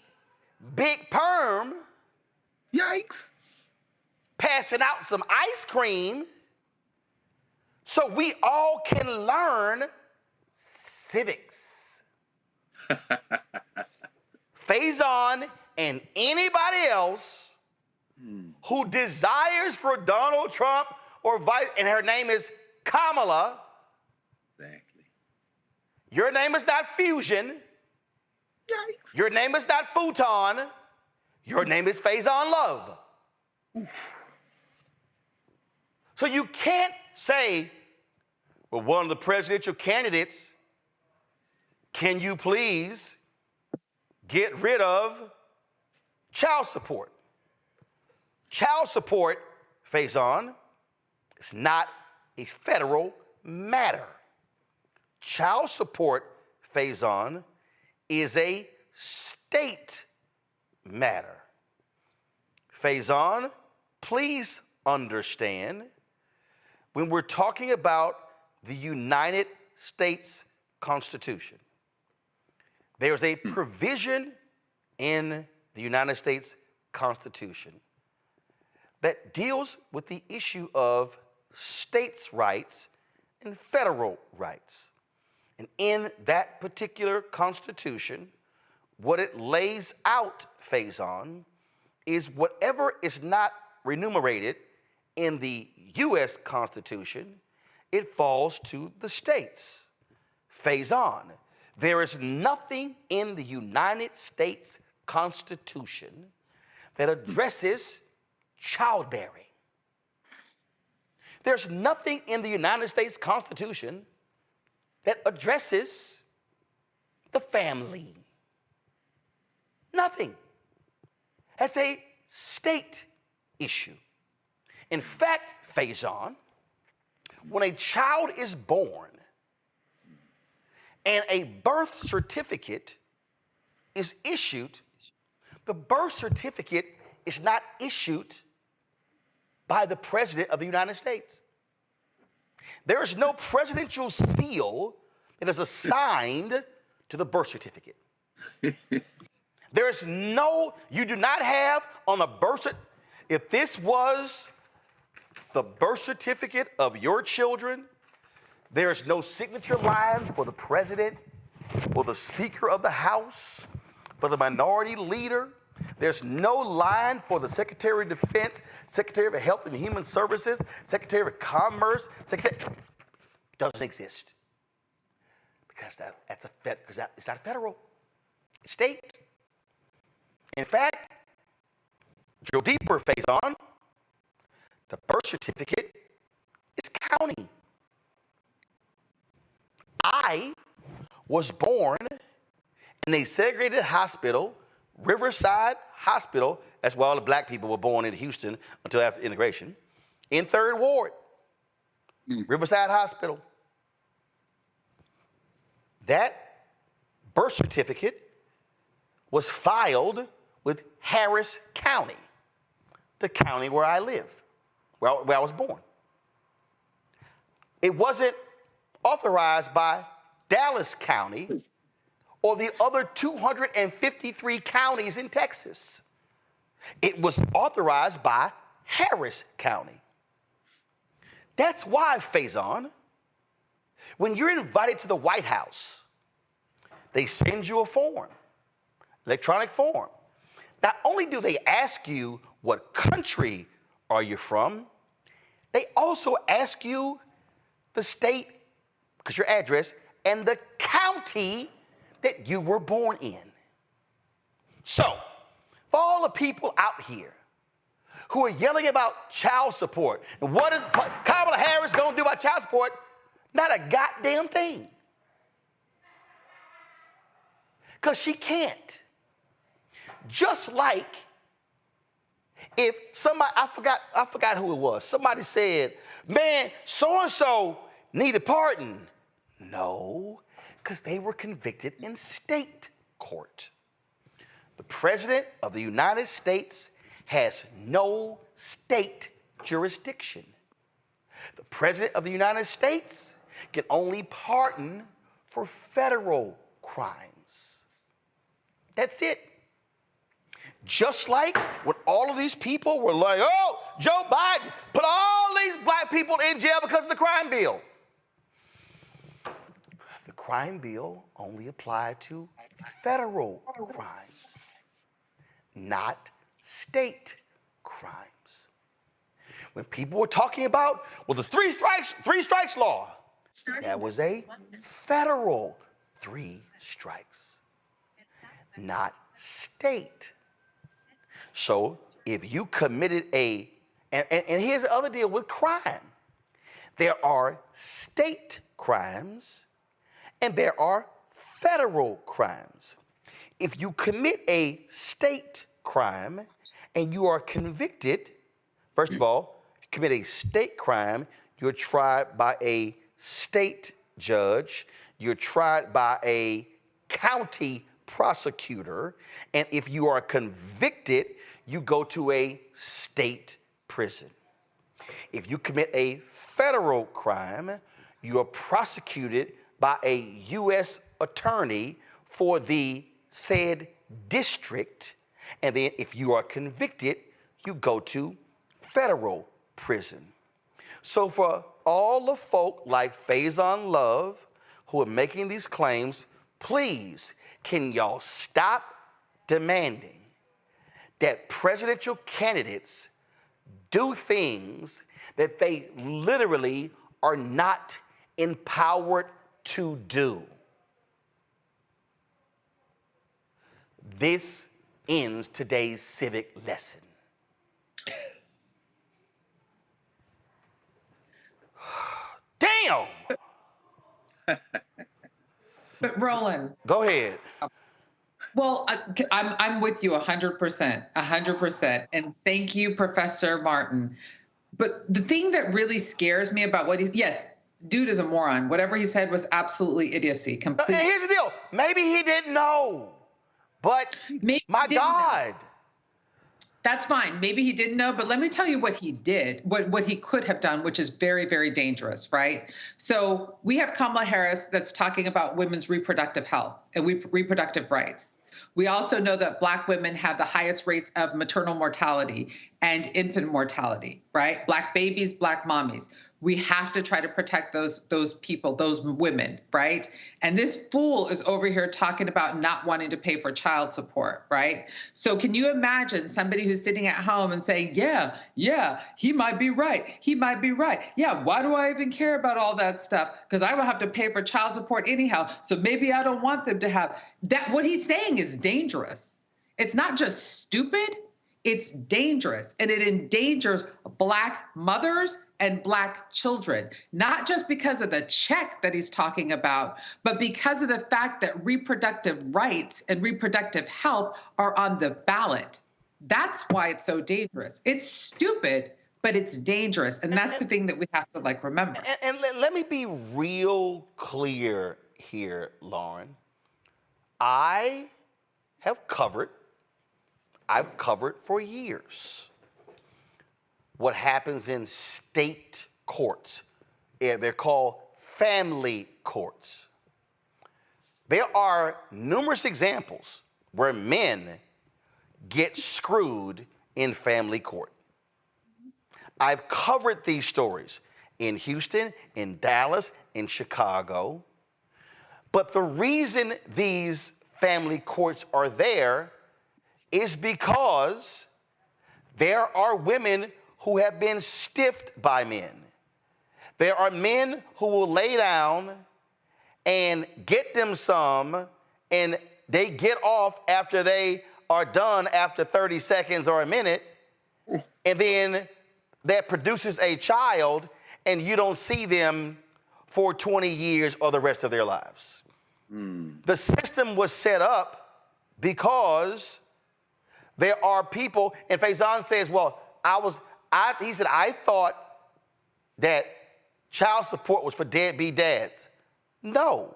Speaker 8: Big Perm.
Speaker 6: Yikes.
Speaker 8: Passing out some ice cream so we all can learn civics. Faison and anybody else who desires for Donald Trump or vice, and her name is Kamala.
Speaker 6: Exactly.
Speaker 8: Your name is not Fusion.
Speaker 6: Yikes.
Speaker 8: Your name is not Futon. Your name is Faison Love. So you can't say, well, one of the presidential candidates, can you please get rid of child support? Child support, Faison, is not a federal matter. Child support, Faison, is a state matter. Faison, please understand, when we're talking about the United States Constitution, there's a provision in the United States Constitution that deals with the issue of states' rights and federal rights. And in that particular Constitution, what it lays out, Faison, is whatever is not remunerated in the U.S. Constitution, it falls to the states. Faison, there is nothing in the United States Constitution that addresses childbearing. There's nothing in the United States Constitution that addresses the family. Nothing. That's a state issue. In fact, Faison, when a child is born and a birth certificate is issued The birth certificate is not issued by the President of the United States. There is no presidential seal that is assigned to the birth certificate. There's no, you do not have on a birth certificate, if this was the birth certificate of your children, there's no signature line for the president, for the Speaker of the House, for the minority leader. There's no line for the Secretary of Defense, Secretary of Health and Human Services, Secretary of Commerce. Doesn't exist. Because it's not federal, it's state. In fact, drill deeper, phase on, the birth certificate is county. I was born in a segregated hospital, Riverside Hospital. That's where all the black people were born in Houston until after integration, in 3rd Ward, Riverside Hospital. That birth certificate was filed with Harris County, the county where I live, where I was born. It wasn't authorized by Dallas County or the other 253 counties in Texas. It was authorized by Harris County. That's why, Faison, when you're invited to the White House, they send you a form, electronic form. Not only do they ask you what country are you from, they also ask you the state, because your address, and the county that you were born in. So, for all the people out here who are yelling about child support, and what is Kamala Harris going to do about child support? Not a goddamn thing. Because she can't. Just like if somebody, I forgot who it was, somebody said, man, so-and-so needed pardon. No, because they were convicted in state court. The President of the United States has no state jurisdiction. The President of the United States can only pardon for federal crimes. That's it. Just like when all of these people were like, oh, Joe Biden put all these black people in jail because of the crime bill. The crime bill only applied to federal crimes, not state crimes. When people were talking about, well, the three strikes law, that was a federal 3 strikes, not state. So if you committed and here's the other deal with crime. There are state crimes and there are federal crimes. If you commit a state crime and you are convicted, first of all, if you commit a state crime, you're tried by a state judge, you're tried by a county prosecutor, and if you are convicted, you go to a state prison. If you commit a federal crime, you are prosecuted by a U.S. attorney for the said district, and then if you are convicted, you go to federal prison. So for all the folk like Faison Love who are making these claims, please, can y'all stop demanding that presidential candidates do things that they literally are not empowered to do? This ends today's civic lesson. Damn!
Speaker 5: But Roland.
Speaker 8: Go ahead.
Speaker 5: Well, I'm with you 100%, and thank you, Professor Martin. But the thing that really scares me about what yes, dude is a moron. Whatever he said was absolutely idiocy. Completely.
Speaker 8: And here's the deal. Maybe he didn't know, But my God.
Speaker 5: That's fine. Maybe he didn't know, but let me tell you what he did, what he could have done, which is very, very dangerous, right? So we have Kamala Harris that's talking about women's reproductive health and reproductive rights. We also know that Black women have the highest rates of maternal mortality and infant mortality, right? Black babies, Black mommies. We have to try to protect those people, those women, right? And this fool is over here talking about not wanting to pay for child support, right? So can you imagine somebody who's sitting at home and saying, yeah, he might be right. He might be right. Yeah, why do I even care about all that stuff? Because I will have to pay for child support anyhow. So maybe I don't want them to have that. What he's saying is dangerous. It's not just stupid. It's dangerous, and it endangers Black mothers and Black children, not just because of the check that he's talking about, but because of the fact that reproductive rights and reproductive health are on the ballot. That's why it's so dangerous. It's stupid, but it's dangerous, and that's the thing that we have to remember.
Speaker 8: And let me be real clear here, Lauren. I've covered for years what happens in state courts. Yeah, they're called family courts. There are numerous examples where men get screwed in family court. I've covered these stories in Houston, in Dallas, in Chicago. But the reason these family courts are there is because there are women who have been stiffed by men. There are men who will lay down and get them some, and they get off after they are done after 30 seconds or a minute, and then that produces a child, and you don't see them for 20 years or the rest of their lives. The system was set up because there are people, and Faison says, well, he said, I thought that child support was for deadbeat dads. No.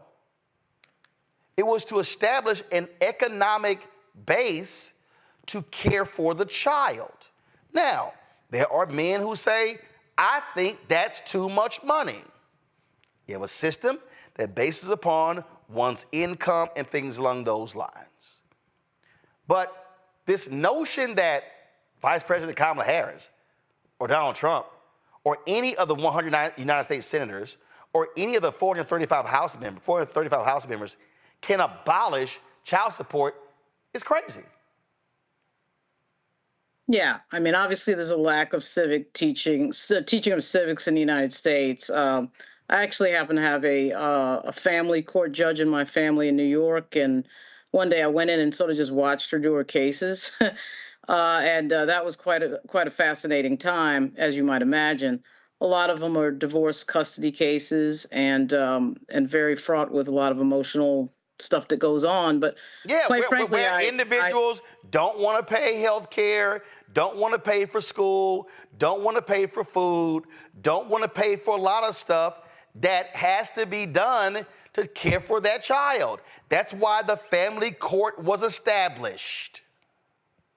Speaker 8: It was to establish an economic base to care for the child. Now, there are men who say, I think that's too much money. You have a system that bases upon one's income and things along those lines. But this notion that Vice President Kamala Harris or Donald Trump or any of the 100 United States senators or any of the 435 House members can abolish child support is crazy.
Speaker 9: Yeah, I mean, obviously there's a lack of teaching of civics in the United States. I actually happen to have a family court judge in my family in New York, and one day I went in and sort of just watched her do her cases, and that was quite a fascinating time, as you might imagine. A lot of them are divorce custody cases and very fraught with a lot of emotional stuff that goes on. But
Speaker 8: yeah,
Speaker 9: quite frankly,
Speaker 8: where individuals don't want to pay health care, don't want to pay for school, don't want to pay for food, don't want to pay for a lot of stuff that has to be done to care for that child. That's why the family court was established.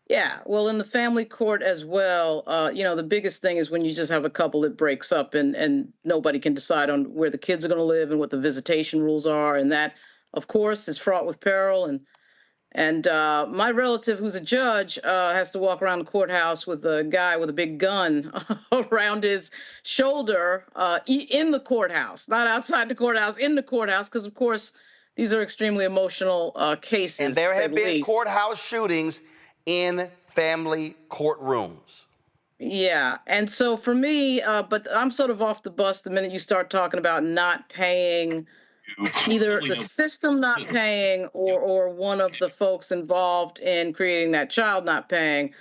Speaker 9: Yeah, well, in the family court as well, the biggest thing is when you just have a couple that breaks up and nobody can decide on where the kids are going to live and what the visitation rules are. And that, of course, is fraught with peril. And my relative, who's a judge, has to walk around the courthouse with a guy with a big gun around his shoulder in the courthouse, not outside the courthouse, in the courthouse, because, of course, these are extremely emotional cases.
Speaker 8: And there have been courthouse shootings in family courtrooms.
Speaker 9: Yeah, and so for me, but I'm sort of off the bus the minute you start talking about not paying, either the system not paying or one of the folks involved in creating that child not paying,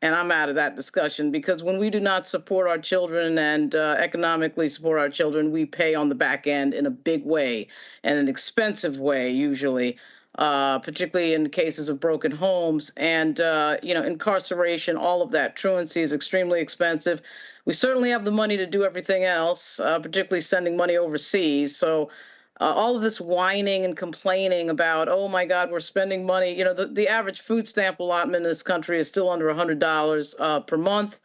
Speaker 9: and I'm out of that discussion, because when we do not support our children and economically support our children, we pay on the back end in a big way and an expensive way usually. Particularly in cases of broken homes and, incarceration, all of that. Truancy is extremely expensive. We certainly have the money to do everything else, particularly sending money overseas. So all of this whining and complaining about, oh my God, we're spending money. You know, the average food stamp allotment in this country is still under $100 per month.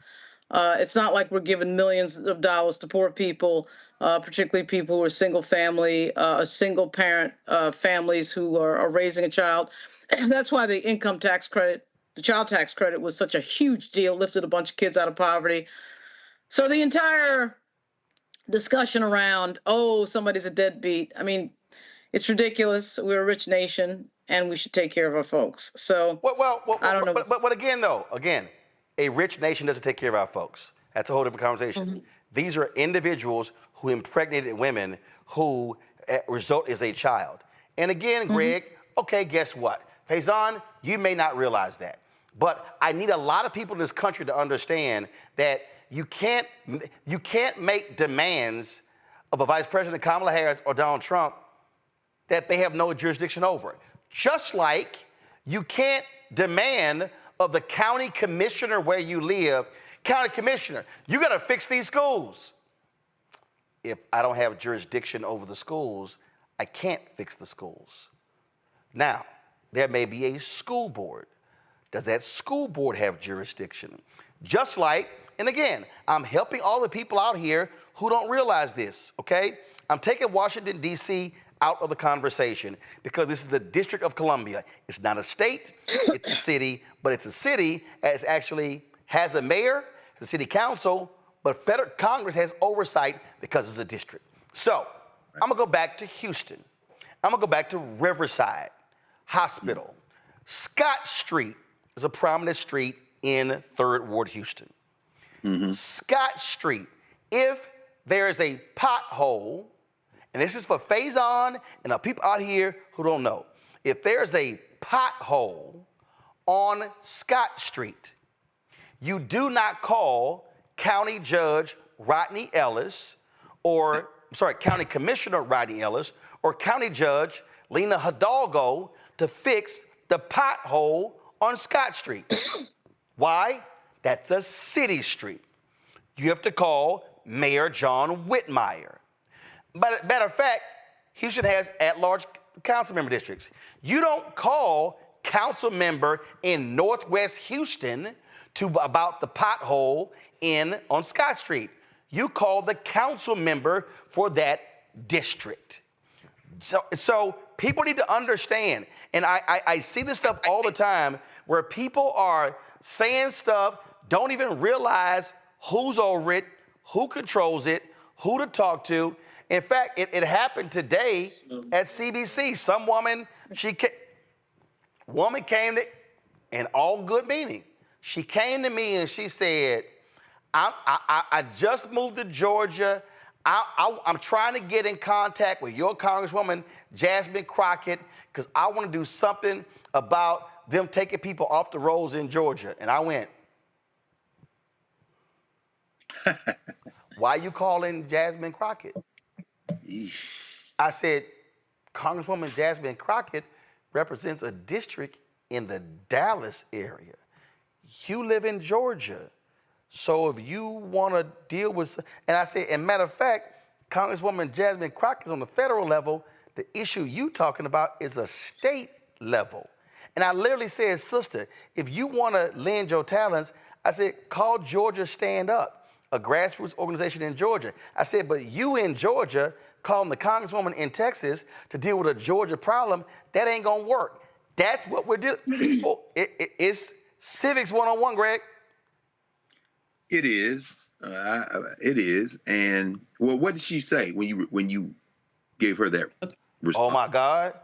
Speaker 9: It's not like we're giving millions of dollars to poor people, particularly people who are single parent families who are raising a child. And that's why the income tax credit, the child tax credit, was such a huge deal, lifted a bunch of kids out of poverty. So the entire discussion around, oh, somebody's a deadbeat. I mean, it's ridiculous. We're a rich nation, and we should take care of our folks. So, I don't know.
Speaker 8: But again, a rich nation doesn't take care of our folks. That's a whole different conversation. Mm-hmm. These are individuals who impregnated women who result is a child. And again, Greg, okay, guess what? Faison, you may not realize that. But I need a lot of people in this country to understand that you can't make demands of a Vice President Kamala Harris or Donald Trump that they have no jurisdiction over. Just like you can't demand of the county commissioner where you live, county commissioner, you got to fix these schools. If I don't have jurisdiction over the schools, I can't fix the schools. Now, there may be a school board. Does that school board have jurisdiction? Just like, and again, I'm helping all the people out here who don't realize this, okay? I'm taking Washington, D.C. out of the conversation because this is the District of Columbia. It's not a state, it's a city, but it's a city as actually has a mayor, the city council, but federal Congress has oversight because it's a district. So I'm gonna go back to Houston. I'm gonna go back to Riverside Hospital. Scott Street is a prominent street in 3rd Ward, Houston. Scott Street, if there is a pothole, and this is for Faison and the people out here who don't know, if there's a pothole on Scott Street, you do not call County Judge Rodney Ellis or, County Commissioner Rodney Ellis or County Judge Lena Hidalgo to fix the pothole on Scott Street. Why? That's a city street. You have to call Mayor John Whitmire. But matter of fact, Houston has at-large council member districts. You don't call council member in Northwest Houston about the pothole on Scott Street. You call the council member for that district. So people need to understand, and I see this stuff all the time where people are saying stuff, don't even realize who's over it, who controls it, who to talk to. In fact, it happened today at CBC. Some woman, came to, in all good meaning, she came to me and she said, I just moved to Georgia. I'm trying to get in contact with your Congresswoman, Jasmine Crockett, because I want to do something about them taking people off the rolls in Georgia. And I went, why are you calling Jasmine Crockett? I said, Congresswoman Jasmine Crockett represents a district in the Dallas area. You live in Georgia. So if you want to deal with, and I said, and matter of fact, Congresswoman Jasmine Crockett is on the federal level. The issue you talking about is a state level. And I literally said, sister, if you want to lend your talents, I said, call Georgia Stand Up, a grassroots organization in Georgia. I said, but you in Georgia calling the Congresswoman in Texas to deal with a Georgia problem, that ain't going to work. That's what we're doing. It's Civics 101, Greg.
Speaker 6: It is. It is. And well, what did she say when you gave her that response?
Speaker 8: Oh my God,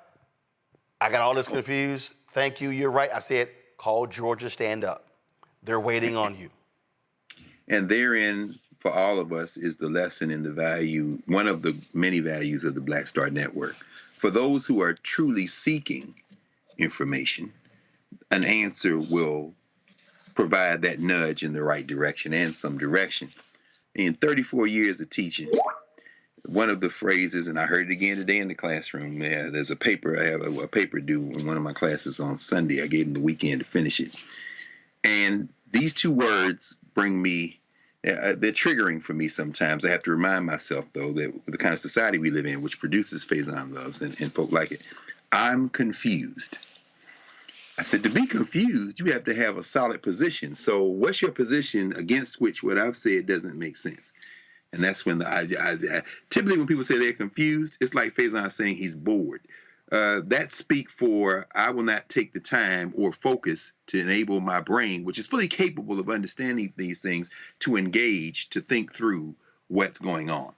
Speaker 8: I got all this confused. Thank you. You're right. I said, call Georgia Stand Up. They're waiting on you.
Speaker 6: And therein, for all of us, is the lesson in the value, one of the many values of the Black Star Network. For those who are truly seeking information, an answer will provide that nudge in the right direction and some direction. In 34 years of teaching, one of the phrases, and I heard it again today in the classroom, there's a paper, I have a paper due in one of my classes on Sunday. I gave them the weekend to finish it. And these two words bring me they're triggering for me sometimes. I have to remind myself, though, that the kind of society we live in, which produces Faison loves and folk like it, I'm confused. I said, to be confused, you have to have a solid position. So what's your position against which what I've said doesn't make sense? And that's when typically when people say they're confused, it's like Faison saying he's bored. That speak for I will not take the time or focus to enable my brain, which is fully capable of understanding these things, to engage, to think through what's going on.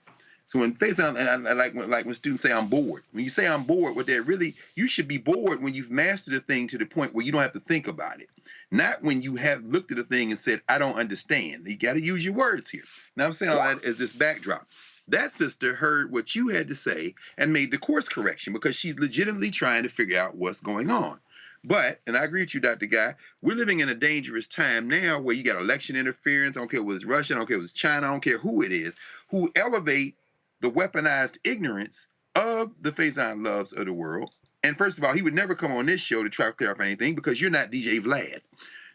Speaker 6: So when Faison, and I like when students say I'm bored, when you say I'm bored, what they're really, you should be bored when you've mastered a thing to the point where you don't have to think about it. Not when you have looked at a thing and said, I don't understand. You got to use your words here. Now I'm saying all that as this backdrop. That sister heard what you had to say and made the course correction because she's legitimately trying to figure out what's going on. But, and I agree with you, Dr. Guy, we're living in a dangerous time now where you got election interference. I don't care whether it's Russia, I don't care if it's China, I don't care who it is, who elevate the weaponized ignorance of the Faison loves of the world. And first of all, he would never come on this show to try to clarify anything because you're not DJ Vlad.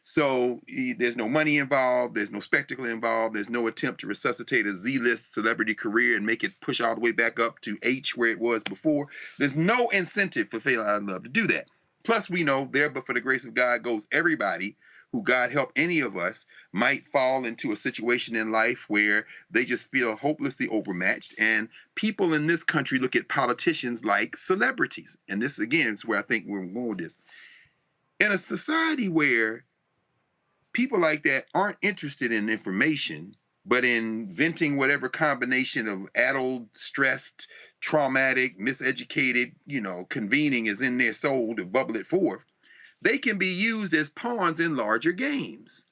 Speaker 6: So there's no money involved. There's no spectacle involved. There's no attempt to resuscitate a Z-list celebrity career and make it push all the way back up to H where it was before. There's no incentive for Faison Love to do that. Plus, we know there, but for the grace of God goes everybody who, God help any of us, might fall into a situation in life where they just feel hopelessly overmatched. And people in this country look at politicians like celebrities. And this, again, is where I think we're going with this. In a society where people like that aren't interested in information, but in venting whatever combination of addled, stressed, traumatic, miseducated, convening is in their soul to bubble it forth, they can be used as pawns in larger games.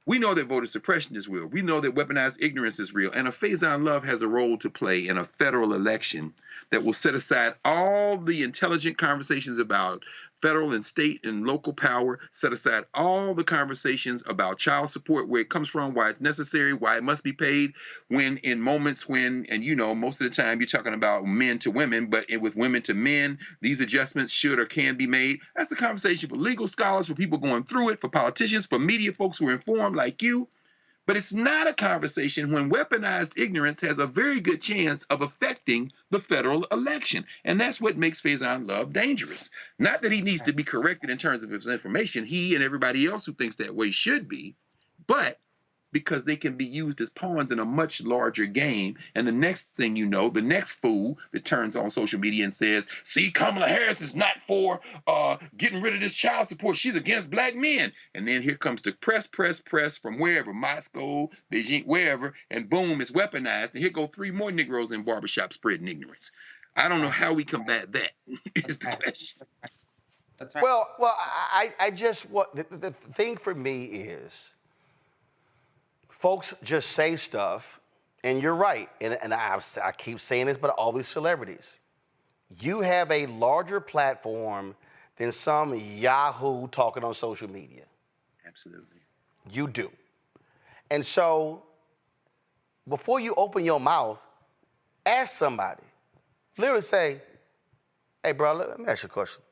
Speaker 6: We know that voter suppression is real. We know that weaponized ignorance is real. And a Faison Love has a role to play in a federal election that will set aside all the intelligent conversations about federal and state and local power, set aside all the conversations about child support, where it comes from, why it's necessary, why it must be paid, when in moments when, and most of the time you're talking about men to women, but with women to men, these adjustments should or can be made. That's the conversation for legal scholars, for people going through it, for politicians, for media folks who are informed like you. But it's not a conversation when weaponized ignorance has a very good chance of affecting the federal election. And that's what makes Faison Love dangerous. Not that he needs to be corrected in terms of his information. He and everybody else who thinks that way should be. But because they can be used as pawns in a much larger game. And the next thing you know, the next fool that turns on social media and says, see, Kamala Harris is not for getting rid of this child support. She's against black men. And then here comes the press from wherever, Moscow, Beijing, wherever, and boom, it's weaponized. And here go 3 more Negroes in barbershop spreading ignorance. I don't know how we combat that is the question.
Speaker 5: That's right.
Speaker 8: Well, I just, the thing for me is, folks just say stuff, and you're right, and I keep saying this, but all these celebrities, you have a larger platform than some Yahoo talking on social media.
Speaker 6: Absolutely.
Speaker 8: You do. And so, before you open your mouth, ask somebody. Literally say, hey, bro, let me ask you a question.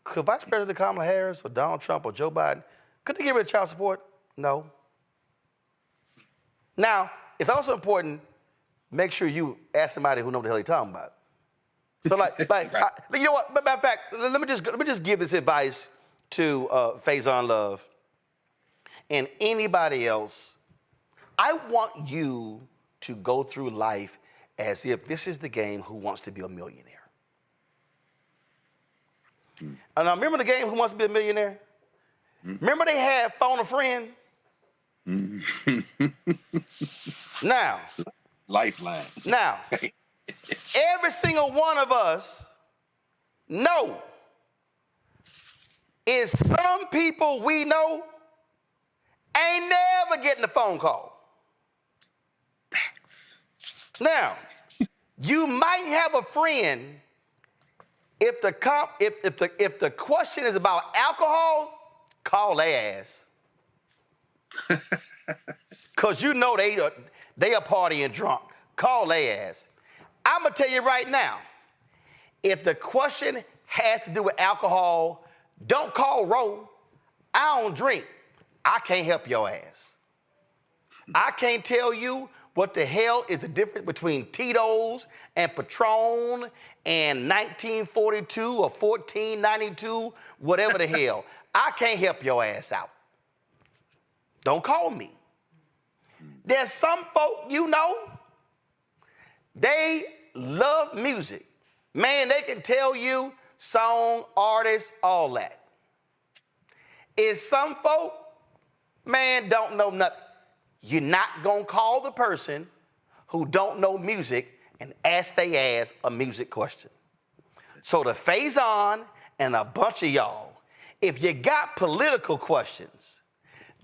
Speaker 8: Could Vice President Kamala Harris or Donald Trump or Joe Biden, could they get rid of child support? No. Now, it's also important, make sure you ask somebody who knows what the hell they're talking about. So you know what, matter of fact, let me just give this advice to Faison Love and anybody else. I want you to go through life as if this is the game Who Wants to Be a Millionaire. And now remember the game Who Wants to Be a Millionaire? Remember they had Phone a Friend? Now,
Speaker 6: Lifeline.
Speaker 8: Now, every single one of us know is some people we know ain't never getting a phone call.
Speaker 6: Facts.
Speaker 8: Now, you might have a friend if the question is about alcohol, call their ass. Cause you know they are partying drunk. Call their ass. I'm gonna tell you right now, if the question has to do with alcohol, don't call Ro. I don't drink. I can't help your ass. I can't tell you what the hell is the difference between Tito's and Patron and 1942 or 1492, whatever the hell. I can't help your ass out. Don't call me. There's some folk you know, they love music. Man, they can tell you song, artist, all that. Is some folk, man, don't know nothing. You're not gonna call the person who don't know music and ask they ass a music question. So the Faison and a bunch of y'all, if you got political questions,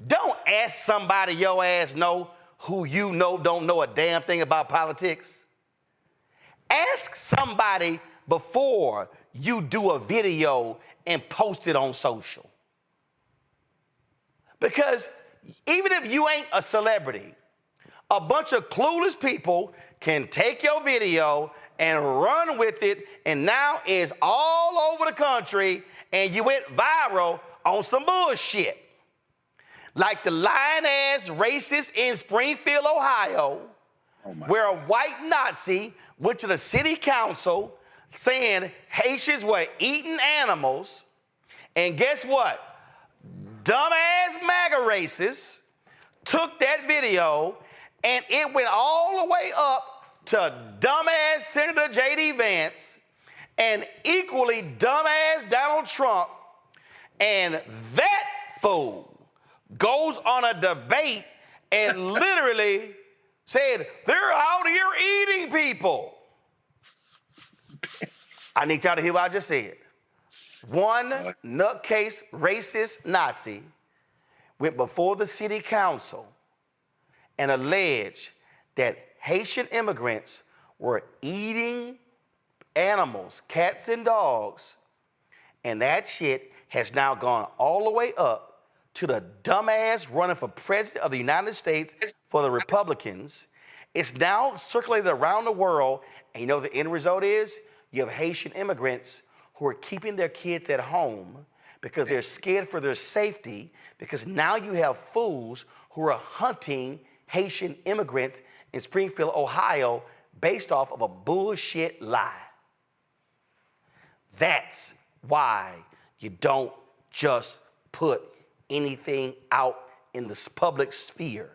Speaker 8: don't ask somebody your ass know who you know don't know a damn thing about politics. Ask somebody before you do a video and post it on social. Because even if you ain't a celebrity, a bunch of clueless people can take your video and run with it, and now it's all over the country, and you went viral on some bullshit. Like the lying-ass racist in Springfield, Ohio, where a white Nazi went to the city council saying Haitians were eating animals, and guess what? Dumbass MAGA racists took that video and it went all the way up to dumbass Senator J.D. Vance and equally dumbass Donald Trump, and that fool goes on a debate and literally said, they're out here eating people. I need y'all to hear what I just said. One nutcase racist Nazi went before the city council and alleged that Haitian immigrants were eating animals, cats and dogs, and that shit has now gone all the way up to the dumbass running for president of the United States for the Republicans. It's now circulated around the world, and you know what the end result is? You have Haitian immigrants who are keeping their kids at home because they're scared for their safety, because now you have fools who are hunting Haitian immigrants in Springfield, Ohio, based off of a bullshit lie. That's why you don't just put anything out in the public sphere.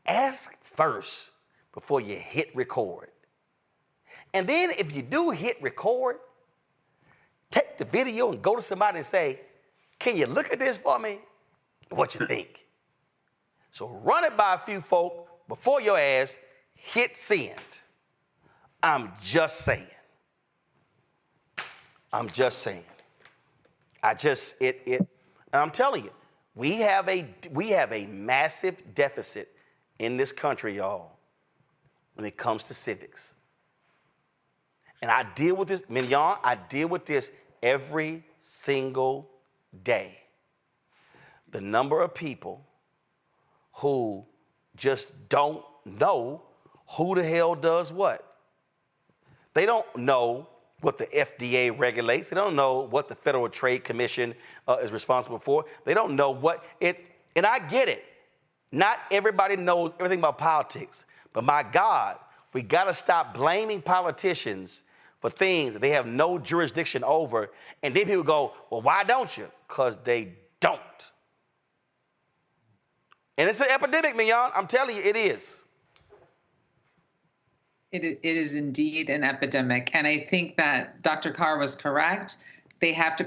Speaker 8: Ask first before you hit record. And then if you do hit record, take the video and go to somebody and say, can you look at this for me? What you think? So run it by a few folk before your ass hit send. I'm just saying. I'm just saying. I'm telling you, we have a massive deficit in this country, y'all, when it comes to civics. And I deal with this, Mignon, I deal with this every single day. The number of people who just don't know who the hell does what. They don't know what the FDA regulates. They don't know what the Federal Trade Commission is responsible for. They don't know what it's, and I get it. Not everybody knows everything about politics, but my God, we gotta stop blaming politicians for things that they have no jurisdiction over. And then people go, well, why don't you? Because they don't. And it's an epidemic, Mignon. I'm telling you, it is.
Speaker 5: It is indeed an epidemic. And I think that Dr. Carr was correct.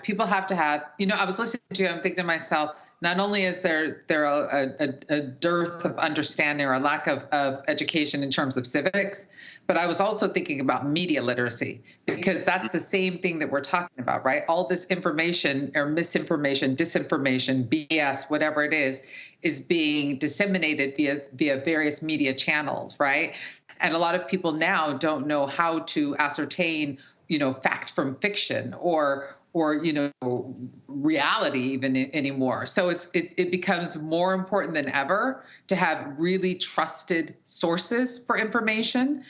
Speaker 5: People have to have, I was listening to you, I'm thinking to myself, not only is there a dearth of understanding or a lack of education in terms of civics, but I was also thinking about media literacy, because that's the same thing that we're talking about, right? All this information or misinformation, disinformation, BS, whatever it is being disseminated via various media channels, right? And a lot of people now don't know how to ascertain, fact from fiction or reality even anymore. So it becomes more important than ever to have really trusted sources for information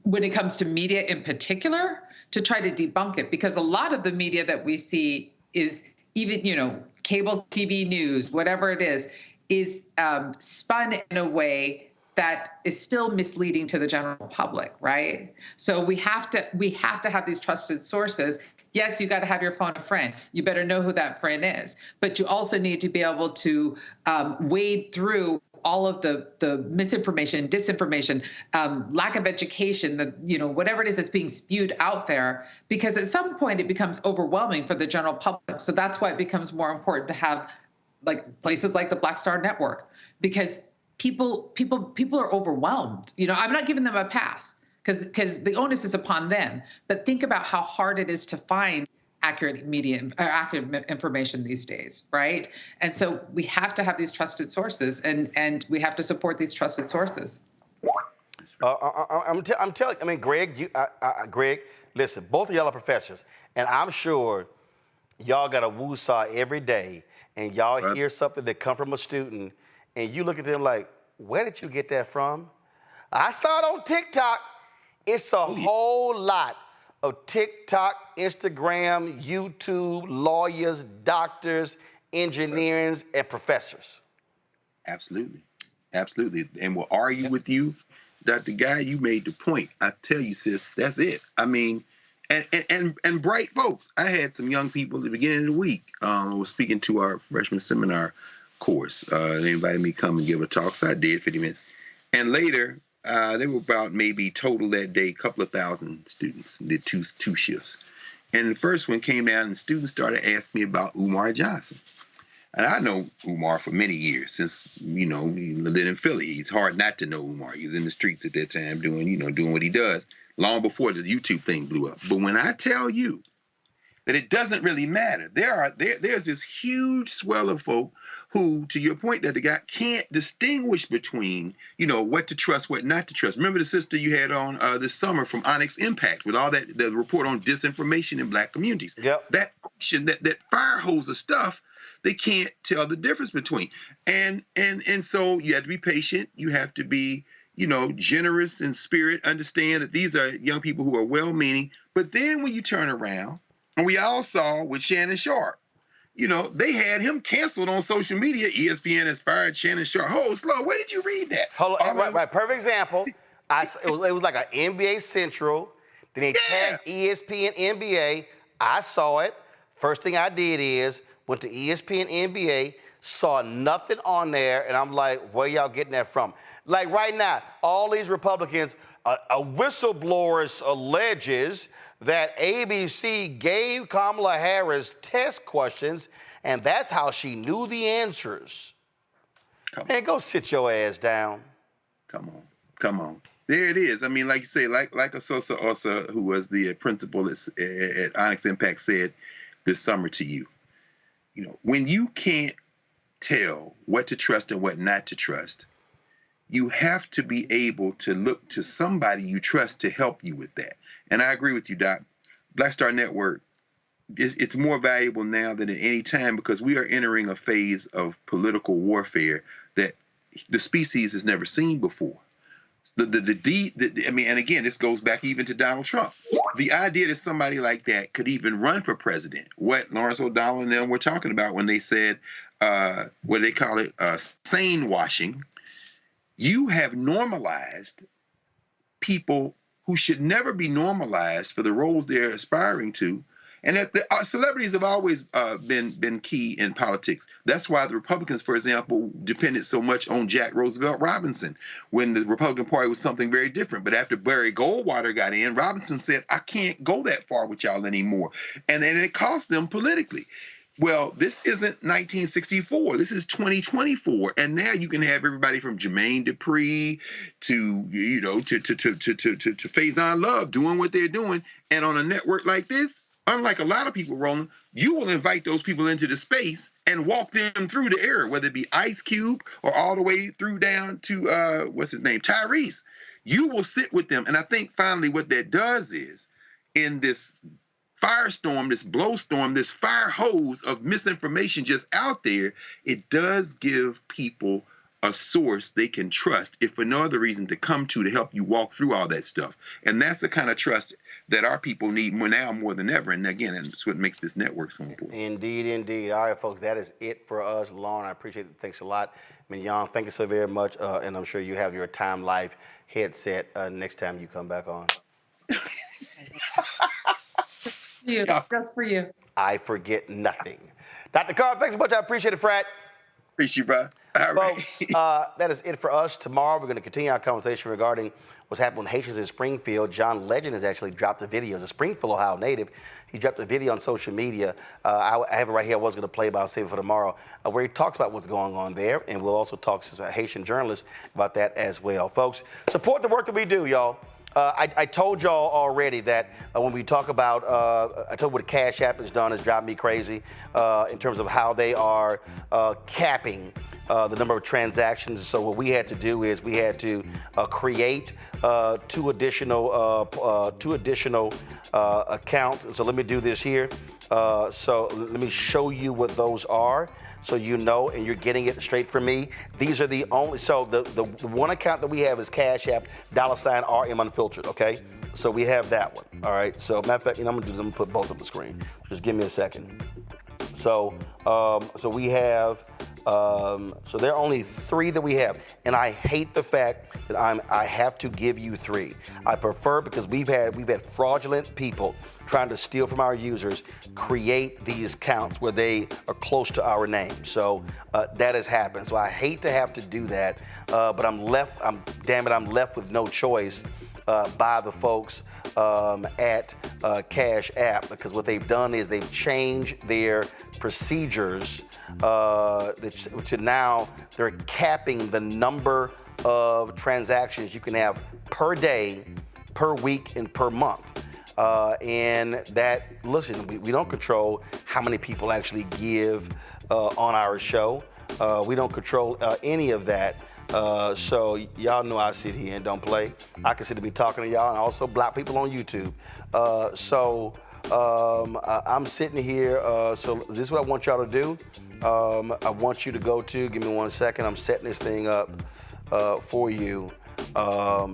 Speaker 5: when it comes to media in particular, to try to debunk it, because a lot of the media that we see is even, cable TV news, whatever it is is spun in a way that is still misleading to the general public, right? So we have to have these trusted sources. Yes, you got to have your phone a friend. You better know who that friend is. But you also need to be able to wade through all of the misinformation, disinformation, lack of education, whatever it is that's being spewed out there, because at some point it becomes overwhelming for the general public. So that's why it becomes more important to have places like the Black Star Network, because people are overwhelmed. I'm not giving them a pass because the onus is upon them. But think about how hard it is to find accurate accurate information these days, right? And so we have to have these trusted sources, and we have to support these trusted sources.
Speaker 8: I'm telling. I mean, Greg, Greg, listen. Both of y'all are professors, and I'm sure y'all got a woo-saw every day, and y'all hear something that come from a student, and you look at them like, "Where did you get that from?" I saw it on TikTok. It's a whole lot of TikTok, Instagram, YouTube, lawyers, doctors, engineers, and professors.
Speaker 6: Absolutely. Absolutely. And we'll argue with you, Dr. Guy. You made the point. I tell you, sis, that's it. I mean, and bright folks. I had some young people at the beginning of the week. I was speaking to our freshman seminar course. They invited me to come and give a talk, so I did 50 minutes. And later, there were about maybe total that day, a couple of thousand students, did two shifts. And the first one came down and students started asking me about Umar Johnson. And I know Umar for many years, since, he lived in Philly. It's hard not to know Umar. He was in the streets at that time doing what he does, long before the YouTube thing blew up. But when I tell you that it doesn't really matter, there's this huge swell of folk who, to your point, that the guy can't distinguish between, what to trust, what not to trust. Remember the sister you had on this summer from Onyx Impact with all the report on disinformation in Black communities.
Speaker 8: Yep.
Speaker 6: That ocean, that fire hose of stuff, they can't tell the difference between. And so you have to be patient. You have to be, generous in spirit, understand that these are young people who are well-meaning. But then when you turn around, and we all saw with Shannon Sharp, they had him canceled on social media. ESPN has fired Shannon Sharp. Oh, slow. Where did you read that?
Speaker 8: Hold on. Right. Perfect example. It was like an NBA Central. Then they tagged ESPN NBA. I saw it. First thing I did is went to ESPN NBA, saw nothing on there, and I'm like, where y'all getting that from? Like right now, all these Republicans, a whistleblower alleges that ABC gave Kamala Harris test questions, and that's how she knew the answers. Man, go sit your ass down.
Speaker 6: Come on. There it is. I mean, like you say, like Asosa Osa, who was the principal at Onyx Impact, said this summer to you, when you can't tell what to trust and what not to trust, you have to be able to look to somebody you trust to help you with that. And I agree with you, Doc. Black Star Network, it's more valuable now than at any time because we are entering a phase of political warfare that the species has never seen before. And again, this goes back even to Donald Trump. The idea that somebody like that could even run for president, what Lawrence O'Donnell and them were talking about when they said, what do they call it, sane washing. You have normalized people who should never be normalized for the roles they're aspiring to. And that celebrities have always been key in politics. That's why the Republicans, for example, depended so much on Jack Roosevelt Robinson when the Republican Party was something very different. But after Barry Goldwater got in, Robinson said, I can't go that far with y'all anymore. And then it cost them politically. Well, this isn't 1964. This is 2024, and now you can have everybody from Jermaine Dupri to to Faison Love doing what they're doing, and on a network like this, unlike a lot of people, Roland, you will invite those people into the space and walk them through the era, whether it be Ice Cube or all the way through down to what's his name, Tyrese. You will sit with them, and I think finally what that does is in this firestorm, this blowstorm, this fire hose of misinformation just out there, it does give people a source they can trust, if for no other reason, to come to help you walk through all that stuff. And that's the kind of trust that our people need more than ever. And again, that's what makes this network so important.
Speaker 8: Indeed, indeed. All right, folks, that is it for us. Lauren, I appreciate it. Thanks a lot. Mignon, thank you so very much. And I'm sure you have your Time Life headset next time you come back on.
Speaker 5: Just for you.
Speaker 8: I forget nothing. Dr. Carr, thanks so much. I appreciate it, Frat.
Speaker 6: Appreciate you, bro. All
Speaker 8: Folks, that is it for us. Tomorrow, we're going to continue our conversation regarding what's happening with Haitians in Springfield. John Legend has actually dropped a video. He's a Springfield, Ohio native. He dropped a video on social media. I have it right here. I was going to play, but I'll save it for tomorrow, where he talks about what's going on there. And we'll also talk to Haitian journalists about that as well. Folks, support the work that we do, y'all. I told y'all already that when we talk about, I told you what Cash App has done is driving me crazy in terms of how they are capping the number of transactions. So what we had to do is we had to create two additional accounts. And so let me do this here. So let me show you what those are, so you know, and you're getting it straight from me. These are the only, so the one account that we have is Cash App, $RM Unfiltered, okay? So we have that one, all right? So matter of fact, I'm gonna put both on the screen. Just give me a second. So, so we have, so there are only 3 that we have, and I hate the fact that I have to give you 3. I prefer, because we've had fraudulent people trying to steal from our users, create these accounts where they are close to our name. So that has happened. So I hate to have to do that, but I'm left with no choice by the folks at Cash App, because what they've done is they've changed their procedures to now they're capping the number of transactions you can have per day, per week, and per month. And that, listen, we don't control how many people actually give on our show. We don't control any of that. So y'all know I sit here and don't play. I consider me talking to y'all, and also block people on YouTube. I'm sitting here, so this is what I want y'all to do. I want you to go to, give me one second, I'm setting this thing up for you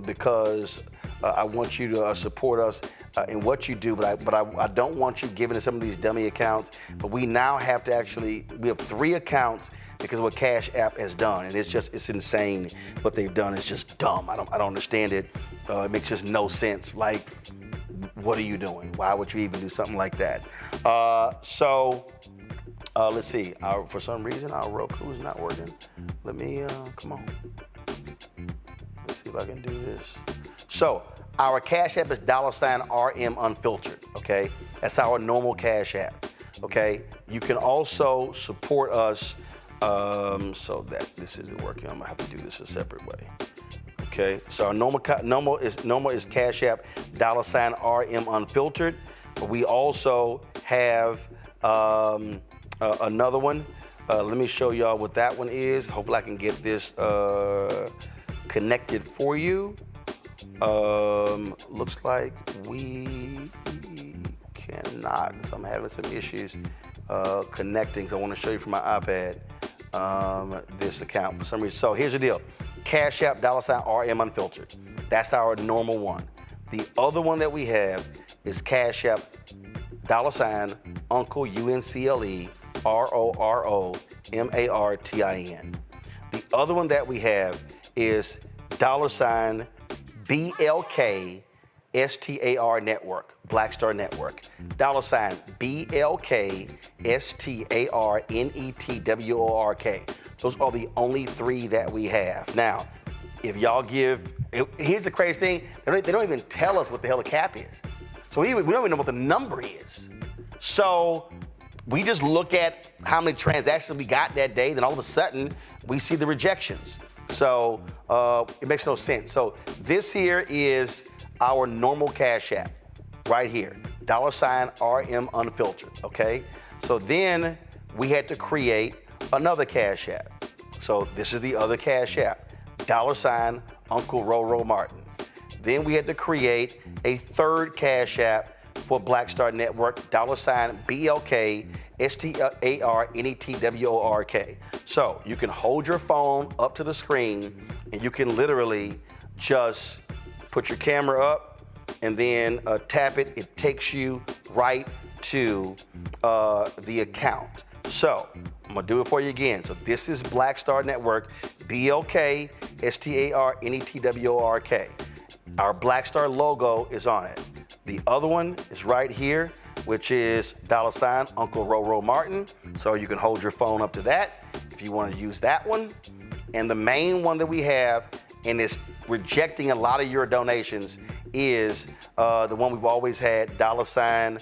Speaker 8: because I want you to support us in what you do, but I don't want you giving to some of these dummy accounts. But we now have to we have 3 accounts because of what Cash App has done, and it's insane what they've done. It's just dumb. I don't understand it. It makes just no sense. Like, what are you doing? Why would you even do something like that? Let's see. For some reason, our Roku is not working. Let me come on. Let's see if I can do this. So our Cash App is $RM Unfiltered, okay? That's our normal Cash App, okay? You can also support us so that this isn't working. I'm gonna have to do this a separate way, okay? So our normal is Cash App, $RM Unfiltered, but we also have another one. Let me show y'all what that one is. Hopefully I can get this connected for you. Looks like we cannot, so I'm having some issues connecting. So I want to show you from my iPad this account for some reason. So here's the deal. Cash App, $RM Unfiltered. That's our normal one. The other one that we have is Cash App, Uncle UNCLE ROROMARTIN. The other one that we have is $BLK STAR Network, Black Star Network. $BLK STAR NETWORK. Those are the only 3 that we have. Now, if y'all give, here's the crazy thing, they don't even tell us what the hell the cap is. So we don't even know what the number is. So we just look at how many transactions we got that day, then all of a sudden we see the rejections. So it makes no sense. So this here is our normal Cash App right here, $RM Unfiltered, okay? So then we had to create another Cash App. So this is the other Cash App, Uncle Roro Martin. Then we had to create a third Cash App for Black Star Network, $BLK StarNetwork. So you can hold your phone up to the screen and you can literally just put your camera up and then tap it. It takes you right to the account. So I'm gonna do it for you again. So this is Black Star Network, BLK, StarNetwork. Our Black Star logo is on it. The other one is right here, which is $ Uncle Roro Martin. So you can hold your phone up to that if you want to use that one. And the main one that we have, and it's rejecting a lot of your donations, is the one we've always had, $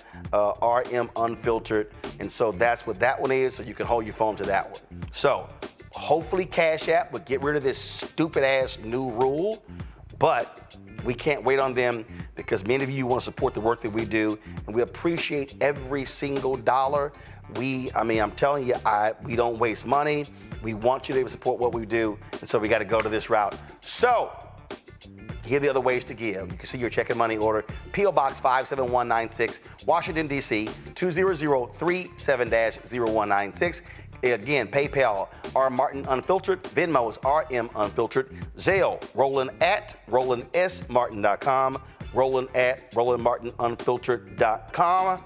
Speaker 8: RM Unfiltered. And so that's what that one is, so you can hold your phone to that one. So hopefully Cash App would get rid of this stupid ass new rule, but we can't wait on them because many of you want to support the work that we do, and we appreciate every single dollar. I'm telling you, we don't waste money. We want you to support what we do, and so we got to go to this route. So here are the other ways to give. You can see your check and money order, P.O. Box 57196, Washington, D.C., 20037-0196. Again, PayPal, R. Martin Unfiltered. Venmo is RM Unfiltered. Zelle, Roland at RolandSMartin.com. Roland at RolandMartinUnfiltered.com.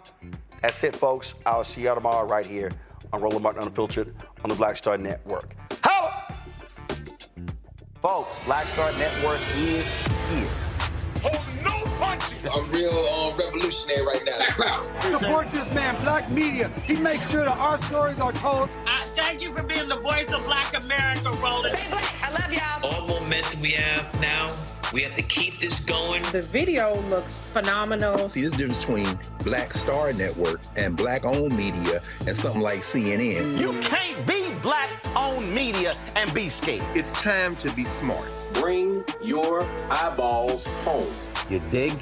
Speaker 8: That's it, folks. I'll see y'all tomorrow right here on Roland Martin Unfiltered on the Black Star Network. Holla! Folks, Black Star Network is here.
Speaker 3: Oh, no punches! I'm real revolutionary right now. Black power.
Speaker 4: Support this man, Black Media. He makes sure that our stories are told.
Speaker 7: Thank you for being the voice of Black America, Roland.
Speaker 22: Stay black. I love y'all.
Speaker 25: All momentum we have now, we have to keep this going.
Speaker 9: The video looks phenomenal.
Speaker 26: See, this difference between Black Star Network and Black-owned media and something like CNN.
Speaker 8: You can't be Black-owned media and be scared.
Speaker 26: It's time to be smart.
Speaker 3: Bring your eyeballs home.
Speaker 8: You dig?